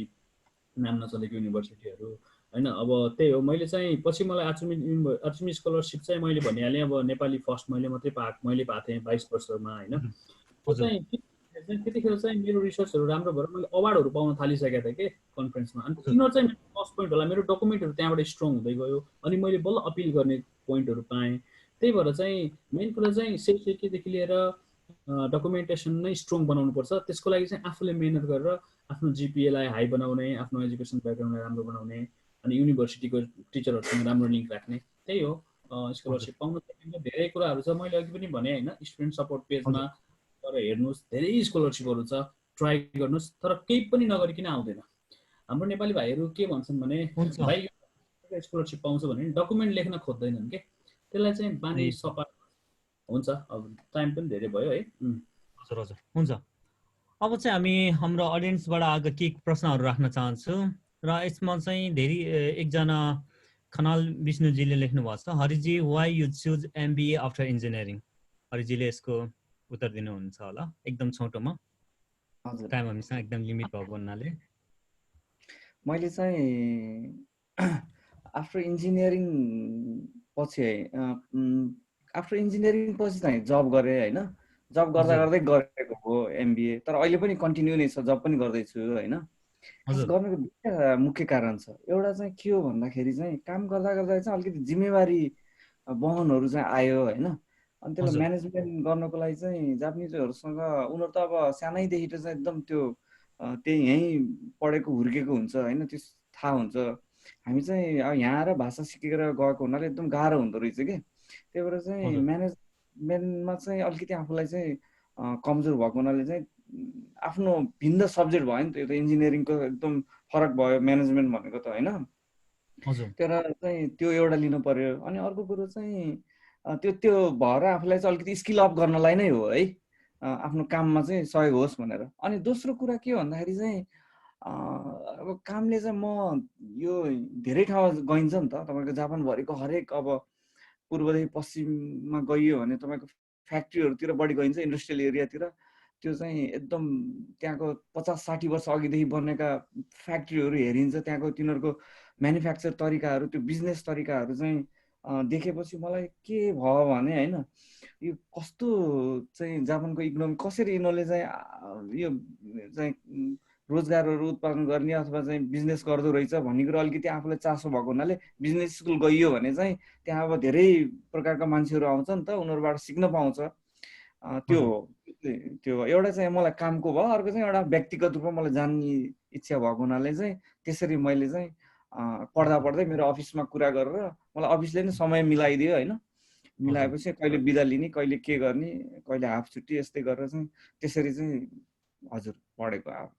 नाम नचलेको युनिभर्सिटीहरू होइन। अब त्यही हो। मैले चाहिँ पछि मलाई आचुमी स्कलरसिप चाहिँ मैले भनिहालेँ। अब नेपाली फर्स्ट मैले पाएको थिएँ 22 वर्षमा होइन। त्यो चाहिँ चाहिँ त्यतिखेर चाहिँ मेरो रिसर्चहरू राम्रो भएर मैले अवार्डहरू पाउन थालिसकेको थिएँ कि कन्फरेन्समा। अनि तिनीहरू चाहिँ मेरो प्लस पोइन्ट होला, मेरो डकुमेन्टहरू त्यहाँबाट स्ट्रङ हुँदै गयो, अनि मैले बल्ल अपिल गर्ने पोइन्टहरू पाएँ। त्यही भएर चाहिँ मेन कुरा चाहिँ सेकेदेखि लिएर डकुमेन्टेसन नै स्ट्रङ बनाउनुपर्छ। त्यसको लागि चाहिँ आफूले मेहनत गरेर आफ्नो जिपिएलाई हाई बनाउने, आफ्नो एजुकेसन ब्याकग्राउन्डलाई राम्रो बनाउने, अनि युनिभर्सिटीको टिचरहरूसँग राम्रो लिङ्क राख्ने, त्यही हो स्कलरसिप पाउन सकिन्छ। धेरै कुराहरू छ, मैले अघि पनि भने होइन, स्टुडेन्ट सपोर्ट पेजमा गएर हेर्नुहोस्, धेरै स्कलरसिपहरू छ, ट्राई गर्नुहोस्। तर केही पनि नगरिकन आउँदैन। हाम्रो नेपाली भाइहरू के भन्छन् भने भाइ स्कलरसिप पाउँछ भने डकुमेन्ट लेख्न खोज्दैनन् के, त्यसलाई चाहिँ बानी सपा हुन्छ। अब टाइम पनि धेरै भयो है। हजुर हजुर हुन्छ। अब चाहिँ हामी हाम्रो अडियन्सबाट आएको केही प्रश्नहरू राख्न चाहन्छु र यसमा चाहिँ धेरै एकजना खनाल विष्णुजीले लेख्नु भएको छ, Hariji why you choose MBA after engineering. हरिजीले यसको उत्तर दिनुहुन्छ होला एकदम छोटोमा, टाइम हामीसँग एकदम लिमिट भएको हुनाले। मैले चाहिँ आफ्टर इन्जिनियरिङ पछि आफ्टर इन्जिनियरिङ पछि चाहिँ जब गरेँ होइन। जब गर्दा गर्दै गरेको हो एमबिए, तर अहिले पनि कन्टिन्यू नै छ, जब पनि गर्दैछु होइन। गर्नुको दुईवटा मुख्य कारण छ। एउटा चाहिँ के हो भन्दाखेरि चाहिँ काम गर्दा गर्दा चाहिँ अलिकति जिम्मेवारी वहनहरू चाहिँ आयो होइन। अनि त्यसलाई म्यानेजमेन्ट गर्नको लागि चाहिँ जापानिजहरूसँग उनीहरू त अब सानैदेखि चाहिँ एकदम त्यो त्यही यहीँ पढेको हुर्केको हुन्छ होइन, त्यो थाहा हुन्छ। हामी चाहिँ अब यहाँ आएर भाषा सिकेर गएको हुनाले एकदम गाह्रो हुँदो रहेछ कि। त्यही भएर चाहिँ म्यानेजमेन्टमा चाहिँ अलिकति आफूलाई चाहिँ कमजोर भएको हुनाले चाहिँ आफ्नो भिन्न सब्जेक्ट भयो नि त। यो त इन्जिनियरिङको एकदम फरक भयो म्यानेजमेन्ट भनेको त होइन। त्यही चाहिँ त्यो एउटा लिनु पर्यो। अनि अर्को कुरो चाहिँ त्यो भएर आफूलाई चाहिँ अलिकति स्किल अप गर्नलाई नै हो है, आफ्नो काममा चाहिँ सहयोग होस् भनेर। अनि दोस्रो कुरा के भन्दाखेरि चाहिँ अब कामले चाहिँ म यो धेरै ठाउँ गइन्छ नि त तपाईँको जापानभरिको हरेक, अब पूर्वदेखि पश्चिममा गइयो भने तपाईँको फ्याक्ट्रीहरूतिर बढी गइन्छ, इन्डस्ट्रियल एरियातिर। त्यो चाहिँ एकदम त्यहाँको 50-60 वर्ष अघिदेखि बनेका फ्याक्ट्रीहरू हेरिन्छ, त्यहाँको तिनीहरूको म्यानुफ्याक्चर तरिकाहरू, त्यो बिजनेस तरिकाहरू चाहिँ देखेपछि मलाई के भयो भने होइन, यो कस्तो चाहिँ जापानको इकोनोमी कसरी यिनीहरूले चाहिँ यो चाहिँ रोजगारहरू उत्पादन गर्ने अथवा चाहिँ बिजनेस गर्दो रहेछ भन्ने कुरो अलिकति आफूलाई चासो भएको हुनाले बिजनेस स्कुल गइयो भने चाहिँ त्यहाँ अब धेरै प्रकारका मान्छेहरू आउँछ नि त, उनीहरूबाट सिक्न पाउँछ। त्यो एउटा चाहिँ मलाई कामको भयो, अर्को चाहिँ एउटा व्यक्तिगत रूपमा मलाई जान्ने इच्छा भएको हुनाले चाहिँ त्यसरी मैले चाहिँ पढ्दा पढ्दै मेरो अफिसमा कुरा गरेर मलाई अफिसले नै समय मिलाइदियो होइन। मिलाएपछि कहिले बिदा लिने, कहिले के गर्ने, कहिले हाफ छुट्टी, यस्तै गरेर चाहिँ त्यसरी चाहिँ हजुर पढेको। अब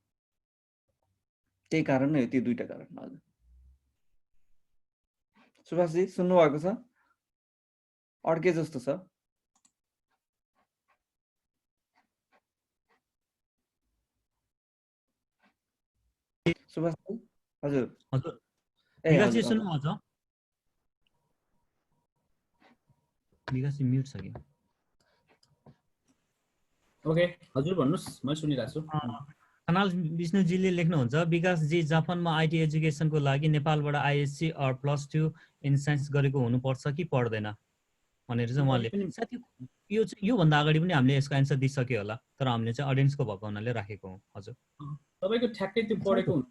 त्यही कारण नै हो, त्यो दुईटा कारण। हजुर सुभाषजी सुन्नु भएको छ? अड्के जस्तो छ। सुभाषजी हजुर हजुर विकासजी सुन्नुभएको छ? विकासजी म्युट छ कि? ओके हजुर भन्नुहोस्, म सुनिरहेको छु। खनाल विष्णुजीले लेख्नुहुन्छ, विकासजी जापानमा आइटी एजुकेसनको लागि नेपालबाट आइएससी अर +2 इन साइन्स गरेको हुनुपर्छ कि पर्दैन भनेर चाहिँ उहाँले, साथी योभन्दा अगाडि पनि हामीले यसको एन्सर दिइसक्यो होला, तर हामीले चाहिँ अडियन्सको भएको हुनाले राखेको हौँ। हजुर तपाईँको ठ्याक्कै त्यो पढेको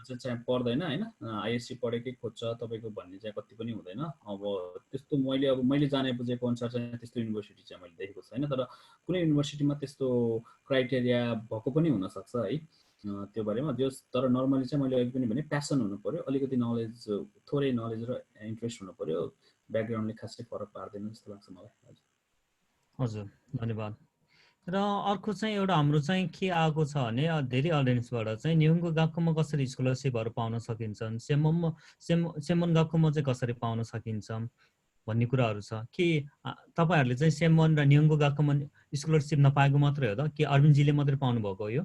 चाहिँ पर्दैन होइन, आइएससी पढेकै खोज्छ तपाईँको भन्ने चाहिँ कति पनि हुँदैन। अब त्यस्तो मैले जाने बुझेको अनुसार चाहिँ त्यस्तो युनिभर्सिटी चाहिँ मैले देखेको छैन, तर कुनै युनिभर्सिटीमा त्यस्तो क्राइटेरिया भएको पनि हुनसक्छ है त्यो बारेमा। जो तर नर्मली चाहिँ मैले अघि पनि भने प्यासन हुनु पर्यो, अलिकति नलेज, थोरै नलेज र इन्ट्रेस्ट हुनु पर्यो। ब्याकग्राउन्डले खासै फरक पार्दैन जस्तो लाग्छ मलाई। हजुर धन्यवाद। र अर्को चाहिँ एउटा हाम्रो चाहिँ के आएको छ भने धेरै अडियन्सबाट चाहिँ निहुङ्गो गाकुमा कसरी स्कलरसिपहरू पाउन सकिन्छन्, सेमन गाकुमा चाहिँ कसरी पाउन सकिन्छ भन्ने कुराहरू छ कि तपाईँहरूले चाहिँ सेमन र निहुङ्गो गाकुमा स्कलरसिप नपाएको मात्रै हो त कि अरविन्दजीले मात्रै पाउनु भएको हो? यो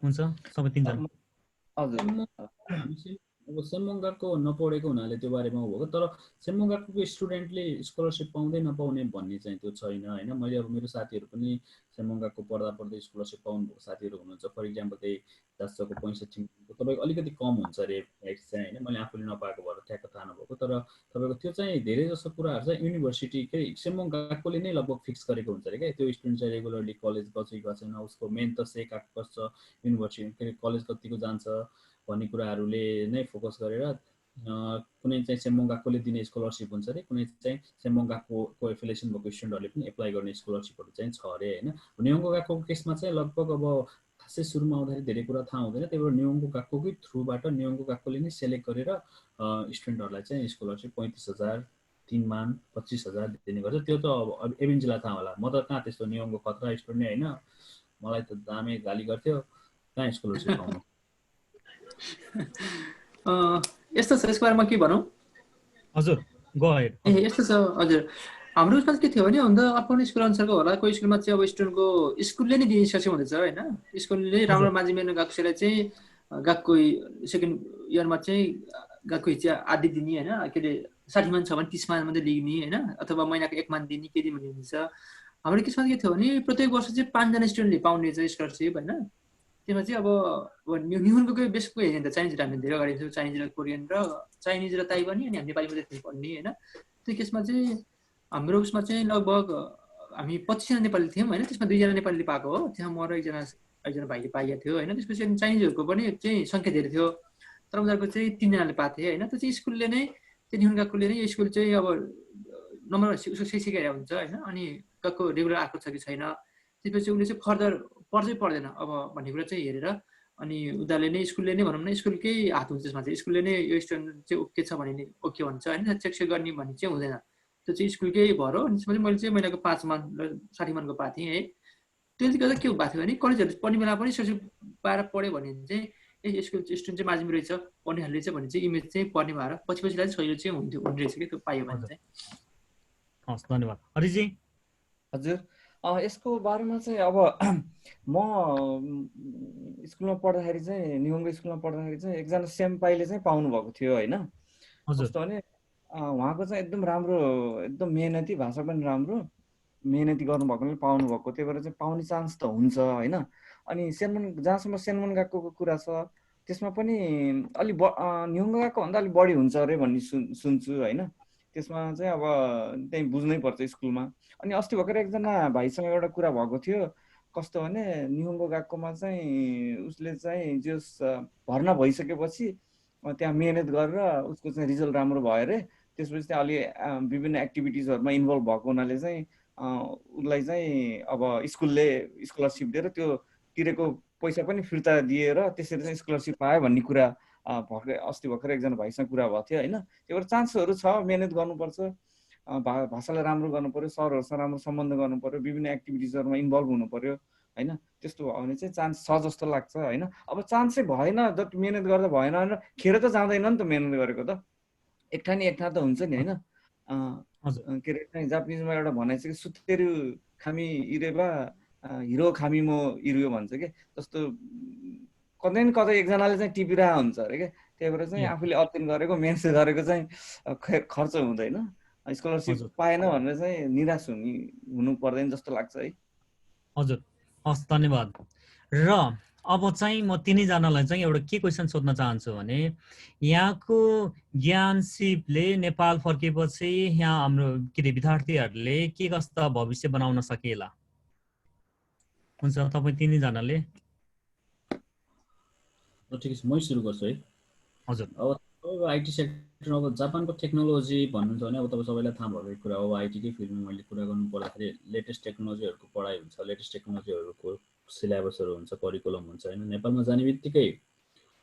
हुन्छ सबै तिनजना। हजुर अब सेमोङ्गाको नपढेको हुनाले त्यो बारेमा भएको, तर सेमोङ्गाको स्टुडेन्टले स्कलरसिप पाउँदै नपाउने भन्ने चाहिँ त्यो छैन होइन। मैले अब मेरो साथीहरू पनि सेमोङ्गाको पढ्दा पढ्दै स्कलरसिप पाउनुभएको साथीहरू हुनुहुन्छ। फर इक्जाम्पल त्यही 1065 तपाईँको अलिकति कम हुन्छ अरे राइट्स चाहिँ होइन, मैले आफूले नपाएको भएर ठ्याक्क थाहा नभएको। तर तपाईँको त्यो चाहिँ धेरै जस्तो कुराहरू चाहिँ युनिभर्सिटीकै सेमोङ्गाकोले नै लगभग फिक्स गरेको हुन्छ अरे क्या। त्यो स्टुडेन्ट चाहिँ रेगुलरली कलेज गएको छैन, उसको मेन त सेक आएको कस्तो युनिभर्सिटी कलेज कतिको जान्छ भन्ने कुराहरूले नै फोकस गरेर कुनै चाहिँ सेमोङ्गाकोले दिने स्कलरसिप हुन्छ अरे, कुनै चाहिँ सेमोङ्गाको एफिलिएसन भएको स्टुडेन्टहरूले पनि एप्लाई गर्ने स्कलरसिपहरू चाहिँ छ अरे होइन। नियोङ्गाको केसमा चाहिँ लगभग अब खासै सुरुमा आउँदाखेरि धेरै कुरा थाहा हुँदैन, त्यही भएर नियोङ्गाकोकै थ्रुबाट नियोङ्गाकोले नै सेलेक्ट गरेर स्टुडेन्टहरूलाई चाहिँ स्कलरसिप 35,000 3 मान 25,000 दिने गर्छ। त्यो त अब एबिन्जीलाई थाहा होला, म त कहाँ त्यस्तो नियोङ्गो खतरा स्टुडेन्ट होइन, मलाई त दामे गाली गर्थ्यो, कहाँ स्कलरसिप पाउनु। यस्तो छ, यसको बारेमा के भनौँ? हजुर गो अहेड। यस्तो छ हजुर, हाम्रो उसमा के थियो भने हुन त आफ्नो स्कुल अनुसारको होला, कोही स्कुलमा चाहिँ अब स्टुडेन्टको स्कुलले नै दिने स्कलरसिप हुँदैछ होइन। स्कुलले राम्रो म्यानेजमेन्ट गएकोलाई चाहिँ गएको सेकेन्ड इयरमा चाहिँ गएको चाहिँ आधी दिने होइन, के अरे 60 मान छ भने 30 मान मात्रै लिने होइन, अथवा महिनाको 1 मान दिने के दिने भन्ने हुन्छ। हाम्रो केसमा के थियो भने प्रत्येक वर्ष चाहिँ 5 जना स्टुडेन्टले पाउने चाहिँ स्कलरसिप होइन। त्यसमा चाहिँ अब निहुनको बेसको हेर्ने त चाइनिज हामी धेरै अगाडि थियौँ, चाइनिज र कोरियन र चाइनिज र ताइवानी अनि हामी नेपालीमा चाहिँ पढ्ने होइन। त्यो केसमा चाहिँ हाम्रो उसमा चाहिँ लगभग हामी 25 जना नेपाली थियौँ होइन, त्यसमा 2 जना नेपालीले पाएको हो, त्यहाँ म र एकजना भाइले पाइएको थियो होइन। त्यसपछि चाइनिजहरूको पनि चाहिँ सङ्ख्या धेरै थियो, तर उनीहरूको चाहिँ 3 जनाले पाएको थियो होइन। त्यो चाहिँ स्कुलले नै त्यो निहुनकाकोले नै यो स्कुल चाहिँ अब नम्बर उसको सिकेर हुन्छ होइन, अनि गएको रेगुलर आएको छ कि छैन, त्यसपछि उसले चाहिँ फर्दर पर्दै पर्दैन अब भन्ने कुरा चाहिँ हेरेर अनि उनीहरूले नै स्कुलले नै भनौँ न, स्कुलकै हात हुन्छ त्यसमा चाहिँ, स्कुलले नै यो स्टुडेन्ट चाहिँ ओके छ भने ओके भन्छ होइन, चेक गर्ने भन्ने चाहिँ हुँदैन, त्यो चाहिँ स्कुलकै भएर हो। त्यसमा चाहिँ मैले चाहिँ महिनाको 5 मान र 60 मानको पाएको थिएँ है। त्यसले गर्दा के भएको थियो भने कलेजहरू पढ्ने बेला पनि स्कलरसिप पाएर पढ्यो भने चाहिँ ए स्कुल स्टुडेन्ट चाहिँ माझिम रहेछ पढ्ने खाले चाहिँ भन्ने चाहिँ इमेज चाहिँ पर्ने भएर पछिलाई सजिलो चाहिँ हुने रहेछ कि त्यो पायो भने चाहिँ। हस् धन्यवाद। हरिजी। हजुर यसको बारेमा चाहिँ अब म स्कुलमा पढ्दाखेरि चाहिँ निहुङ्गो स्कुलमा पढ्दाखेरि चाहिँ एकजना सेम्पाईले चाहिँ पाउनु भएको थियो होइन। कस्तो भने उहाँको चाहिँ एकदम राम्रो, एकदम मेहनती, भाषा पनि राम्रो, मेहनती गर्नुभएकोले पाउनु भएको, त्यही भएर चाहिँ पाउने चान्स त हुन्छ होइन। अनि जहाँसम्म सेनमन गएको कुरा छ त्यसमा पनि अलि निहुङ्गो गएको भन्दा अलिक बढी हुन्छ अरे भन्ने सुन्छु होइन। त्यसमा चाहिँ अब त्यही बुझ्नै पर्छ स्कुलमा। अनि अस्ति भर्खर एकजना भाइसँग एउटा कुरा भएको थियो, कस्तो भने निहुङ्गो गएकोमा चाहिँ उसले चाहिँ जस भर्ना भइसकेपछि त्यहाँ मेहनत गरेर उसको चाहिँ रिजल्ट राम्रो भयो अरे, त्यसपछि चाहिँ अलि विभिन्न एक्टिभिटिजहरूमा इन्भल्भ भएको हुनाले चाहिँ उसलाई चाहिँ अब स्कुलले स्कलरसिप दिएर त्यो तिरेको पैसा पनि फिर्ता दिएर त्यसरी चाहिँ स्कलरसिप पायो भन्ने कुरा अस्ति भर्खर एकजना भाइसँग कुरा भएको थियो होइन। त्यही भएर चान्सहरू छ, मेहनत गर्नुपर्छ, भाषालाई राम्रो गर्नु पर्यो, सरहरूसँग राम्रो सम्बन्ध गर्नु पर्यो, विभिन्न एक्टिभिटिजहरूमा इन्भल्भ हुनु पर्यो होइन। त्यस्तो भयो भने चाहिँ चान्स छ जस्तो लाग्छ होइन। अब चान्स चाहिँ भएन, जति मेहनत गर्दा भएन भनेर खेर त जाँदैन नि त, मेहनत गरेको त एक ठाउँ एक ठाउँ त हुन्छ नि होइन। के अरे जापानिजमा एउटा भनाइ छ कि सुतेरु खामी इरेबा हिरो खामी मो इरुयो भन्छ कि, जस्तो कतै न कतै एकजनाले चाहिँ टिपिरहेको हुन्छ अरे क्या। त्यही भएर चाहिँ आफूले अध्ययन गरेको मेहनत गरेको चाहिँ खर्च हुँदैन, स्कलरसिप पाएन भनेर चाहिँ निराश हुनु पर्दैन जस्तो लाग्छ है। हजुर हस् धन्यवाद। र अब चाहिँ म तिनैजनालाई चाहिँ एउटा के क्वेसन सोध्न चाहन्छु भने यहाँको ज्ञान सिपले नेपाल फर्केपछि यहाँ हाम्रो के अरे विद्यार्थीहरूले के कस्ता भविष्य बनाउन सकेला? हुन्छ तपाईँ तिनैजनाले। ठिक छ, मै सुरु गर्छु है। हजुर। अब आइटी सेक्टर, अब जापानको टेक्नोलोजी भन्नुहुन्छ भने अब तपाईँ सबैलाई थाहा भएको कुरा हो, आइटीकै फिल्डमा मैले कुरा गर्नु पर्दाखेरि लेटेस्ट टेक्नोलोजीहरूको पढाइ हुन्छ, लेटेस्ट टेक्नोलोजीहरूको सिलेबसहरू हुन्छ, करिकुलम हुन्छ होइन। नेपालमा जाने बित्तिकै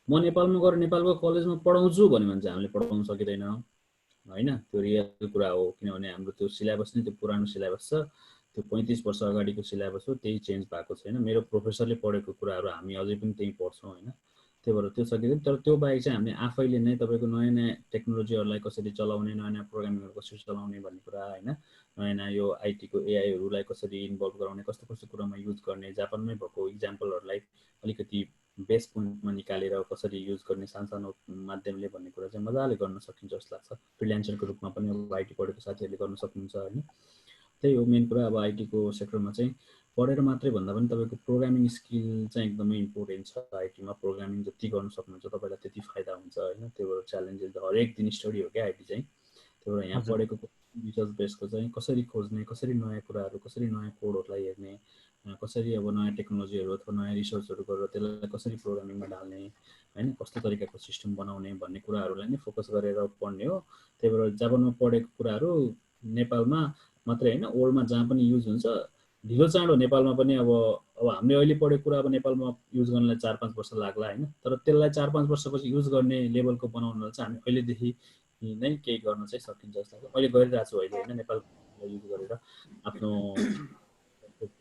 म नेपालमा गएर नेपालको कलेजमा पढाउँछु भन्यो भने चाहिँ हामीले पढाउन सकिँदैन होइन, त्यो रियल कुरा हो। किनभने हाम्रो त्यो सिलेबस नै त्यो पुरानो सिलेबस छ, त्यो 35 वर्ष अगाडिको सिलेबस हो, त्यही चेन्ज भएको छैन। मेरो प्रोफेसरले पढेको कुराहरू हामी अझै पनि त्यही पढ्छौँ होइन, त्यही भएर त्यो सकिँदैन। तर त्यो बाहेक चाहिँ हामीले आफैले नै तपाईँको नयाँ नयाँ टेक्नोलोजीहरूलाई कसरी चलाउने, नयाँ नयाँ प्रोग्रामिङहरू कसरी चलाउने भन्ने कुरा होइन, नयाँ नयाँ यो आइटीको एआईहरूलाई कसरी इन्भल्भ गराउने, कस्तो कस्तो कुरामा युज गर्ने, जापानमै भएको इक्जाम्पलहरूलाई अलिकति बेस पोइन्टमा निकालेर कसरी युज गर्ने सानसानो माध्यमले भन्ने कुरा चाहिँ मजाले गर्न सकिन्छ जस्तो लाग्छ। फ्रिल्यान्सरको रूपमा पनि अब आइटी पढेको साथीहरूले गर्न सक्नुहुन्छ होइन। त्यही हो मेन कुरा। अब आइटीको सेक्टरमा चाहिँ पढेर मात्रै भन्दा पनि तपाईँको प्रोग्रामिङ स्किल चाहिँ एकदमै इम्पोर्टेन्ट छ। आइटीमा प्रोग्रामिङ जति गर्न सक्नुहुन्छ तपाईँलाई त्यति फाइदा हुन्छ होइन। त्यो भएर च्यालेन्जेस हरेक दिन स्टडी हो क्या आइटी चाहिँ। त्यो भएर यहाँ पढेको रिसर्च बेसको चाहिँ कसरी खोज्ने, कसरी नयाँ कुराहरू, कसरी नयाँ कोडहरूलाई हेर्ने, कसरी अब नयाँ टेक्नोलोजीहरू अथवा नयाँ रिसर्चहरू गरेर त्यसलाई कसरी प्रोग्रामिङमा डाल्ने होइन, कस्तो तरिकाको सिस्टम बनाउने भन्ने कुराहरूलाई नै फोकस गरेर पढ्ने हो। त्यही भएर जापानमा पढेको कुराहरू नेपालमा मात्रै होइन वर्ल्डमा जहाँ पनि युज हुन्छ। ढिलो चाँडो नेपालमा पनि अब हामीले अहिले पढेको कुरा अब नेपालमा युज गर्नलाई 4-5 वर्ष लाग्ला होइन। तर त्यसलाई 4-5 वर्षपछि युज गर्ने लेभलको बनाउनलाई चाहिँ हामी अहिलेदेखि नै केही गर्न चाहिँ सकिन्छ जस्तो लाग्छ। मैले गरिरहेको छु अहिले होइन। नेपालमा युज गरेर आफ्नो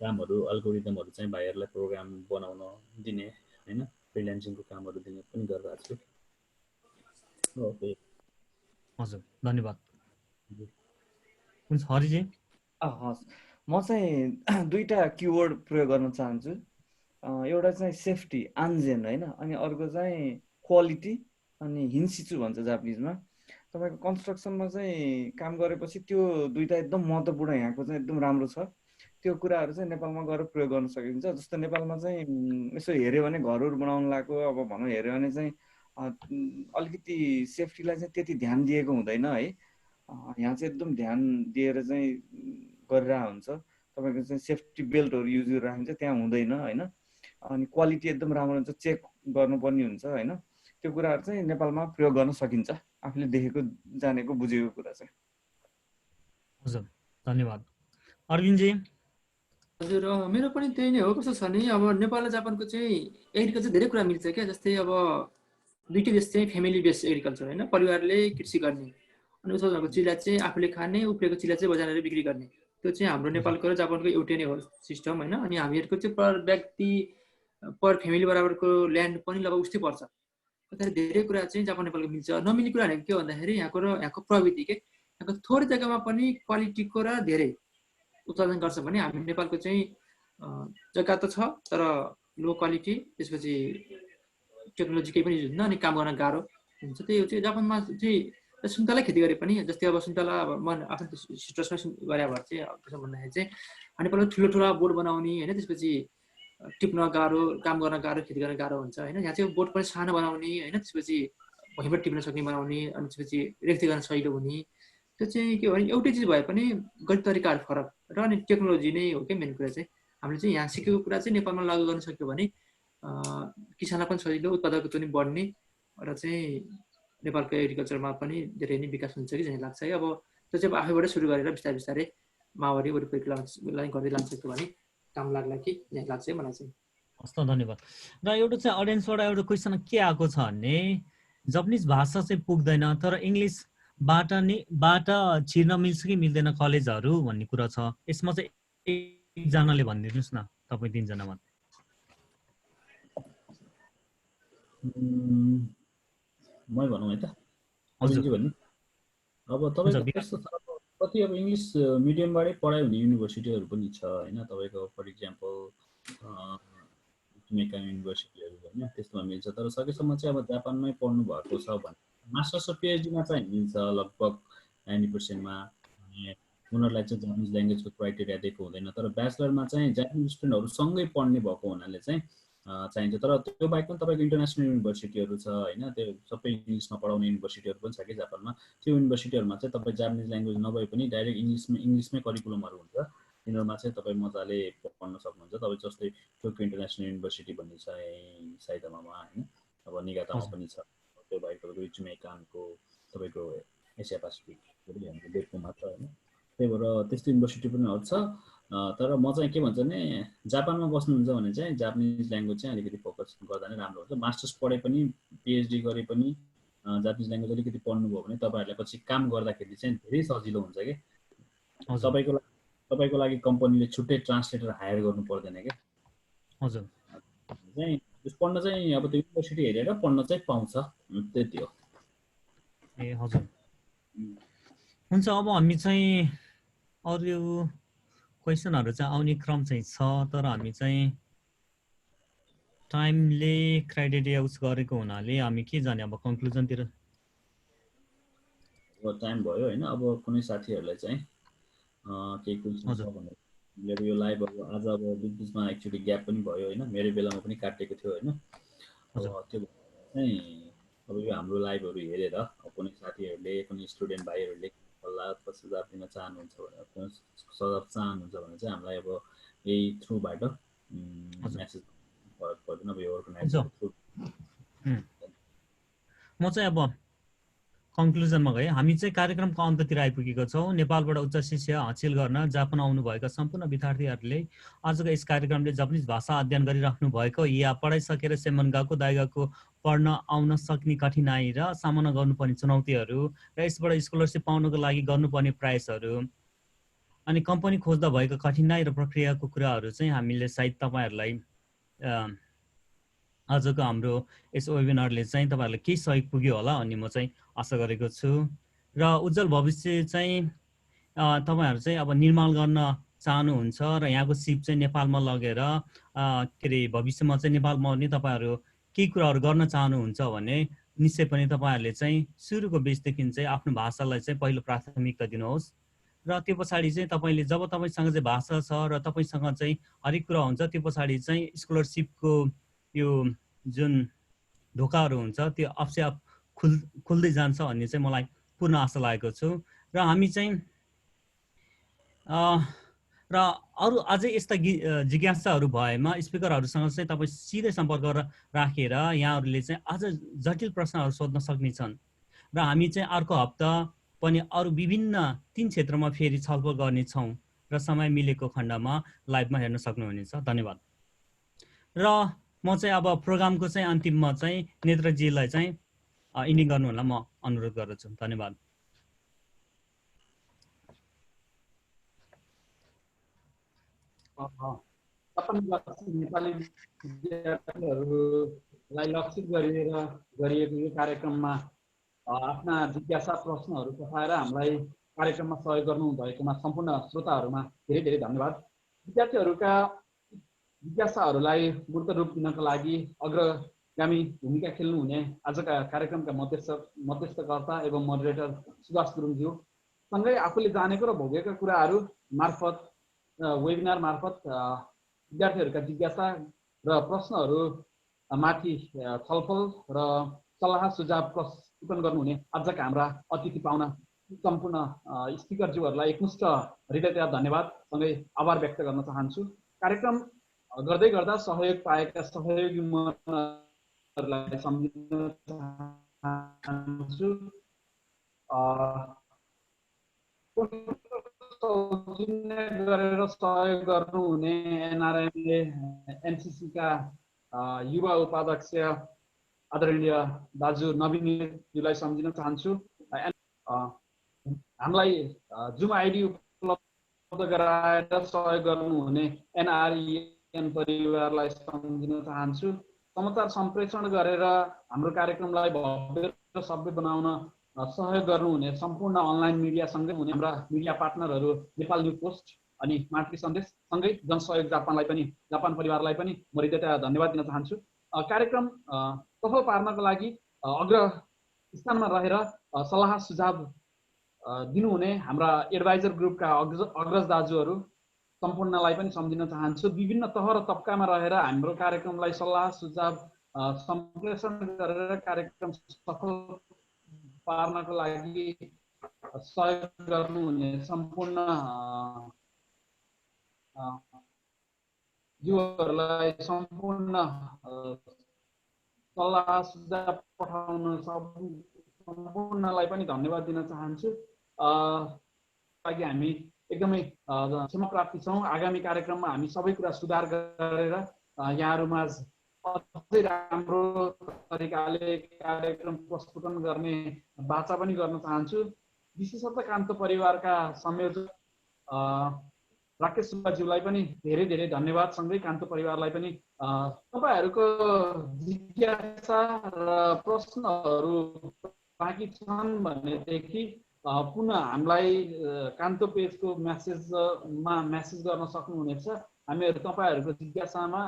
कामहरू अल्गोरिदमहरू चाहिँ भाइहरूलाई प्रोग्राम बनाउन दिने होइन, फ्रिल्यान्सिङको कामहरू दिने पनि गरिरहेको छु। ओके हजुर धन्यवाद। हुन्छ हरिजी। हस्, म चाहिँ दुईटा किवर्ड प्रयोग गर्न चाहन्छु। एउटा चाहिँ सेफ्टी आन्जेन होइन, अनि अर्को चाहिँ क्वालिटी अनि हिन्सिचु भन्छ जापानिजमा। तपाईँको कन्स्ट्रक्सनमा चाहिँ काम गरेपछि त्यो दुईटा एकदम महत्त्वपूर्ण यहाँको चाहिँ एकदम राम्रो छ। त्यो कुराहरू चाहिँ नेपालमा गएर प्रयोग गर्न सकिन्छ। जस्तो नेपालमा चाहिँ यसो हेऱ्यो भने घरहरू बनाउन लागेको अब भनौँ हेऱ्यो भने चाहिँ अलिकति सेफ्टीलाई चाहिँ त्यति ध्यान दिएको हुँदैन है। यहाँ चाहिँ एकदम ध्यान दिएर चाहिँ गरिरहेको हुन्छ। तपाईँको चाहिँ सेफ्टी बेल्टहरू युज गरेर राखिन्छ, त्यहाँ हुँदैन होइन। अनि क्वालिटी एकदम राम्रो हुन्छ, चेक गर्नुपर्ने हुन्छ होइन। त्यो कुराहरू चाहिँ नेपालमा प्रयोग गर्न सकिन्छ, आफूले देखेको जानेको बुझेको कुरा चाहिँ। हजुर धन्यवाद। अरविन्दजी। हजुर मेरो पनि त्यही नै हो। कस्तो छ नि अब नेपाल र जापानको चाहिँ एग्रिकल्चर धेरै कुरा मिल्छ क्या। जस्तै अब दुईटै देश चाहिँ फ्यामिली बेस्ड एग्रिकल्चर होइन, परिवारले कृषि गर्ने अनि उसको चिला चाहिँ आफूले खाने, उब्रेको चिला चाहिँ बजारले बिक्री गर्ने। त्यो चाहिँ हाम्रो नेपालको र जापानको एउटै नै हो सिस्टम होइन। अनि हामीहरूको चाहिँ पर व्यक्ति पर फ्यामिली बराबरको ल्यान्ड पनि लगभग उस्तै पर्छ। तर धेरै कुरा चाहिँ जापान नेपालको मिल्छ। नमिल्ने कुरा भनेको के भन्दाखेरि यहाँको प्रविधि के, यहाँको थोरै जग्गामा पनि क्वालिटीको र धेरै उत्पादन गर्छ भने हामी नेपालको चाहिँ जग्गा त छ तर लो क्वालिटी, त्यसपछि टेक्नोलोजी केही पनि युज हुँदैन अनि काम गर्न गाह्रो हुन्छ। त्यही हो चाहिँ जापानमा चाहिँ सुन्तला खेती गरे पनि, जस्तै अब सुन्तला अब म आफ्नो सिट्रसमा गरे भएर चाहिँ त्यसो भन्दाखेरि चाहिँ नेपालमा ठुलो ठुला बोर्ड बनाउने होइन, त्यसपछि टिप्न गाह्रो, काम गर्न गाह्रो, खेती गर्न गाह्रो हुन्छ होइन। यहाँ चाहिँ बोर्ड पनि सानो बनाउने होइन, त्यसपछि भुइँबाट टिप्न सक्ने बनाउने, अनि त्यसपछि रेख्ती गर्न सजिलो हुने। त्यो चाहिँ के भने एउटै चिज भए पनि गरी तरिकाहरू फरक र अनि टेक्नोलोजी नै हो क्या मेन कुरा चाहिँ। हामीले चाहिँ यहाँ सिकेको कुरा चाहिँ नेपालमा लागू गर्न सक्यो भने किसानलाई पनि सजिलो, उत्पादकता पनि बढ्ने र चाहिँ नेपालको एग्रिकल्चरमा पनि धेरै नै विकास हुन्छ कि जस्तो लाग्छ है। अब त्यो चाहिँ आफैबाटै सुरु गरेर बिस्तारै बिस्तारै माओवारी वरिपरिलाई गर्दै लान सक्यो भने काम लाग्ला कि जस्तो लाग्छ है मलाई चाहिँ। हस् त धन्यवाद। र एउटा चाहिँ अडियन्सबाट एउटा क्वेसन के आएको छ भने जापानिज भाषा चाहिँ पुग्दैन तर इङ्ग्लिसबाट छिर्न मिल्छ कि मिल्दैन कलेजहरू भन्ने कुरा छ। यसमा चाहिँ एकजनाले भनिदिनुहोस् न, तपाईँ तिनजनामा। मै भनौँ है त। हजुर भन्नु अब तपाईँको कस्तो छ, कति अब इङ्ग्लिस मिडियमबाटै पढाइ हुने युनिभर्सिटीहरू पनि छ होइन। तपाईँको फर इक्जाम्पल मेका युनिभर्सिटीहरू होइन, त्यसमा मिल्छ। तर सकेसम्म चाहिँ अब जापानमै पढ्नु भएको छ भने मास्टर्स र पिएचडीमा चाहिँ मिल्छ लगभग 90%मा। उनीहरूलाई चाहिँ जापानिज ल्याङ्ग्वेजको क्राइटेरिया दिएको हुँदैन। तर ब्याचलरमा चाहिँ जापानिज स्टुडेन्टहरू सँगै पढ्ने भएको हुनाले चाहिँ चाहिन्छ। तर त्यो बाहेक पनि तपाईँको इन्टरनेसनल युनिभर्सिटीहरू छ होइन, त्यो सबै इङ्ग्लिसमा पढाउने युनिभर्सिटीहरू पनि छ कि जापानमा। त्यो युनिभर्सिटीहरूमा चाहिँ तपाईँ जापानिज ल्याङ्ग्वेज नभए पनि डाइरेक्ट इङ्ग्लिसमै करिकुलमहरू हुन्छ। तिनीहरूमा चाहिँ तपाईँ मजाले पढ्न सक्नुहुन्छ। तपाईँ जस्तै टोकियो इन्टरनेसनल युनिभर्सिटी भन्ने छ साइतामामा होइन, अब निगातामा पनि छ। त्यो बाहेक तपाईँको इचुमेकानको तपाईँको एसिया पेसिफिक हाम्रो देशमा छ होइन। त्यही भएर त्यस्तो युनिभर्सिटी पनि छ। तर म चाहिँ के भन्छ भने जापानमा बस्नुहुन्छ भने चाहिँ जापानिज ल्याङ्ग्वेज चाहिँ अलिकति फोकस गर्दा नै राम्रो हुन्छ। मास्टर्स पढे पनि पिएचडी गरे पनि जापानिज ल्याङ्ग्वेज अलिकति पढ्नुभयो भने तपाईँहरूलाई पछि काम गर्दाखेरि चाहिँ धेरै सजिलो हुन्छ कि। तपाईँको लागि कम्पनीले छुट्टै ट्रान्सलेटर हायर गर्नु पर्दैन क्या। हजुर चाहिँ पढ्न चाहिँ अब त्यो युनिभर्सिटी हेरेर पढ्न चाहिँ पाउँछ, त्यति हो। ए हजुर हुन्छ। अब हामी चाहिँ अरू क्वेसनहरू चाहिँ आउने क्रम चाहिँ छ, तर हामी चाहिँ टाइमले क्राइटेरिया उस गरेको हुनाले हामी के जाने अब कन्क्लुजनतिर अब टाइम भयो होइन अब कुनै साथीहरूलाई चाहिँ केही क्वेसन छ भने अब यो लाइभ अब आज अब बिचमा एक्चुअली ग्याप पनि भयो होइन मेरो बेलामा पनि काटिएको थियो होइन अब त्यो चाहिँ अब यो हाम्रो लाइभहरू हेरेर अब कुनै साथीहरूले कुनै स्टुडेन्ट भाइहरूले सल्लाह अथवा सुझाव दिन चाहनुहुन्छ भने सुझाव चाहनुहुन्छ भने चाहिँ हामीलाई अब यही थ्रुबाट मेसेज फरक पर्दैन अब यो अर्गनाइजर थ्रु म चाहिँ अब कन्क्लुजनमा गएँ हामी चाहिँ कार्यक्रमको अन्ततिर आइपुगेको छौँ नेपालबाट उच्च शिक्षा हासिल गर्न जापान आउनुभएका सम्पूर्ण विद्यार्थीहरूले आजको यस कार्यक्रमले जापानिज भाषा अध्ययन गरिराख्नु भएको या पढाइसकेर सेमनगाको दाइगाको पढ्न आउन सक्ने कठिनाई र सामना गर्नुपर्ने चुनौतीहरू र यसबाट स्कलरसिप पाउनको लागि गर्नुपर्ने प्रयासहरू अनि कम्पनी खोज्दा भएको कठिनाई र प्रक्रियाको कुराहरू चाहिँ हामीले सायद तपाईँहरूलाई आजको हाम्रो यस वेबिनारले चाहिँ तपाईँहरूलाई केही सहयोग पुग्यो होला अनि म चाहिँ आशा गरेको छु र उज्जवल भविष्य चाहिँ तपाईँहरू चाहिँ अब निर्माण गर्न चाहनुहुन्छ र यहाँको सिप चाहिँ नेपालमा लगेर के अरे भविष्यमा चाहिँ नेपालमा पनि तपाईँहरू केही कुराहरू गर्न चाहनुहुन्छ भने निश्चय पनि तपाईँहरूले चाहिँ सुरुको बेचदेखि चाहिँ आफ्नो भाषालाई चाहिँ पहिलो प्राथमिकता दिनुहोस् र त्यो पछाडि चाहिँ तपाईँले जब तपाईँसँग चाहिँ भाषा छ र तपाईँसँग चाहिँ हरेक कुरा हुन्छ त्यो पछाडि चाहिँ स्कलरसिपको यो जुन ढोकाहरू हुन्छ त्यो आफसे आफ खुल्दै जान्छ भन्ने चाहिँ मलाई पूर्ण आशा लागेको छु र हामी चाहिँ र अरू अझै यस्ता जिज्ञासाहरू भएमा स्पिकरहरूसँग चाहिँ तपाईँ सिधै सम्पर्क राखेर यहाँहरूले चाहिँ अझ जटिल प्रश्नहरू सोध्न सक्नेछन् र हामी चाहिँ अर्को हप्ता पनि अरू विभिन्न 3 क्षेत्रमा फेरि छलफल गर्नेछौँ र समय मिलेको खण्डमा लाइभमा हेर्न सक्नुहुनेछ धन्यवाद र म चाहिँ अब प्रोग्रामको चाहिँ अन्तिममा चाहिँ नेत्रजीलाई चाहिँ इन्डिङ गर्नु होला म अनुरोध गर्दछु धन्यवाद नेपाली विद्यार्थीहरूलाई लक्षित गरिएको यो कार्यक्रममा आफ्ना जिज्ञासा प्रश्नहरू पठाएर हामीलाई कार्यक्रममा सहयोग गर्नुभएकोमा सम्पूर्ण श्रोताहरूमा धेरै धेरै धन्यवाद विद्यार्थीहरूका जिज्ञासाहरूलाई मूर्त रूप दिनको लागि अग्रगामी भूमिका खेल्नुहुने आजका कार्यक्रमका मध्यस्थकर्ता एवं मोडरेटर सुभाष गुरुङज्यू सँगै आफूले जानेको र भोगेका कुराहरू मार्फत वेबिनार मार्फत विद्यार्थीहरूका जिज्ञासा र प्रश्नहरू माथि छलफल र सल्लाह सुझाव प्रस्तुत गर्नुहुने आजका हाम्रा अतिथि पाहुना सम्पूर्ण स्पिकरज्यूहरूलाई एकमुष्ट हृदयतया धन्यवाद सँगै आभार व्यक्त गर्न चाहन्छु कार्यक्रम गर्दै गर्दा सहयोग पाएका सहयोगी मनहरूलाई सम्झिन चाहन्छु गरेर सहयोग गर्नुहुने एनआरएमले एनसीसीका युवा उपाध्यक्ष आदरणीय दाजु नवीनज्यूलाई सम्झिन चाहन्छु हामीलाई जुम आइडी उपलब्ध गराएर सहयोग गर्नुहुने एनआरईएन परिवारलाई सम्झिन चाहन्छु समाचार सम्प्रेषण गरेर हाम्रो कार्यक्रमलाई भव्य र सभ्य बनाउन सहयोग गर्नुहुने सम्पूर्ण अनलाइन मिडियासँगै हुने हाम्रा मिडिया पार्टनरहरू नेपाल न्युज पोस्ट अनि मातृ सन्देश सँगै जनसहयोग जापान परिवारलाई पनि म हृदयतया धन्यवाद दिन चाहन्छु कार्यक्रम सफल पार्नको लागि अग्र स्थानमा रहेर सल्लाह सुझाव दिनुहुने हाम्रा एडभाइजर ग्रुपका अग्रज दाजुहरू सम्पूर्णलाई पनि सम्झिन चाहन्छु विभिन्न तह र तबकामा रहेर हाम्रो कार्यक्रमलाई सल्लाह सुझाव सम्प्रेषण गरेर कार्यक्रम सफल पार्नको लागि सहयोग गर्नुहुने सम्पूर्ण जीवहरूलाई सम्पूर्ण सल्लाह सुझाव पठाउन सम्पूर्णलाई पनि धन्यवाद दिन चाहन्छु लागि हामी एकदमै क्षमा प्रार्थी छौँ आगामी कार्यक्रममा हामी सबै कुरा सुधार गरेर यहाँहरूमा अझै राम्रो तरिकाले कार्यक्रम प्रस्तुत गर्ने बाचा पनि गर्न चाहन्छु विशेषतः कान्तो परिवारका संयोजक राकेश सुब्बाज्यूलाई पनि धेरै धेरै धन्यवाद सँगै कान्तो परिवारलाई पनि तपाईहरूको जिज्ञासा र प्रश्नहरू बाँकी छन् भनेदेखि पुनः हामीलाई कान्तो पेजको मेसेज गर्न सक्नुहुनेछ हामीहरू तपाईहरूको जिज्ञासामा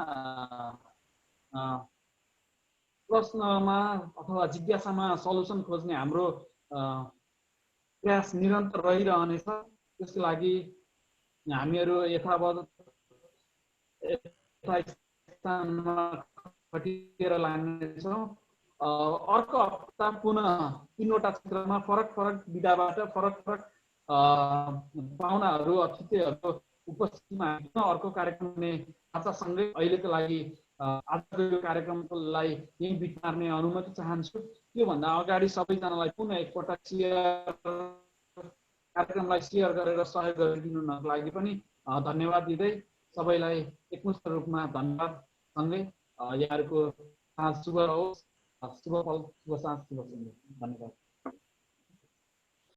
प्रश्नमा अथवा जिज्ञासामा सल्युसन खोज्ने हाम्रो प्रयास निरन्तर रहिरहनेछ। त्यसको लागि हामीहरू यथास्थानमा खटिएर लाग्नेछौँ। अर्को हप्ता पुनः 3वटा क्षेत्रमा फरक फरक विधाबाट फरक फरक पाहुनाहरू अतिथिहरू उपस्थितिमा अर्को कार्यक्रम हुने आशासँगै अहिलेको लागि आजको यो कार्यक्रमलाई यही बिट मार्ने अनुमति चाहन्छु। त्योभन्दा अगाडि सबैजनालाई पुनः एकपटक कार्यक्रमलाई सेयर गरेर सहयोग गरिदिनुको लागि पनि धन्यवाद दिँदै सबैलाई एकमुष्ट रूपमा धन्यवाद सँगै यहाँहरूको साँझ शुभ रहोस्, शुभ फल, शुभ साँझ, शुभ सन्ध्या। धन्यवाद।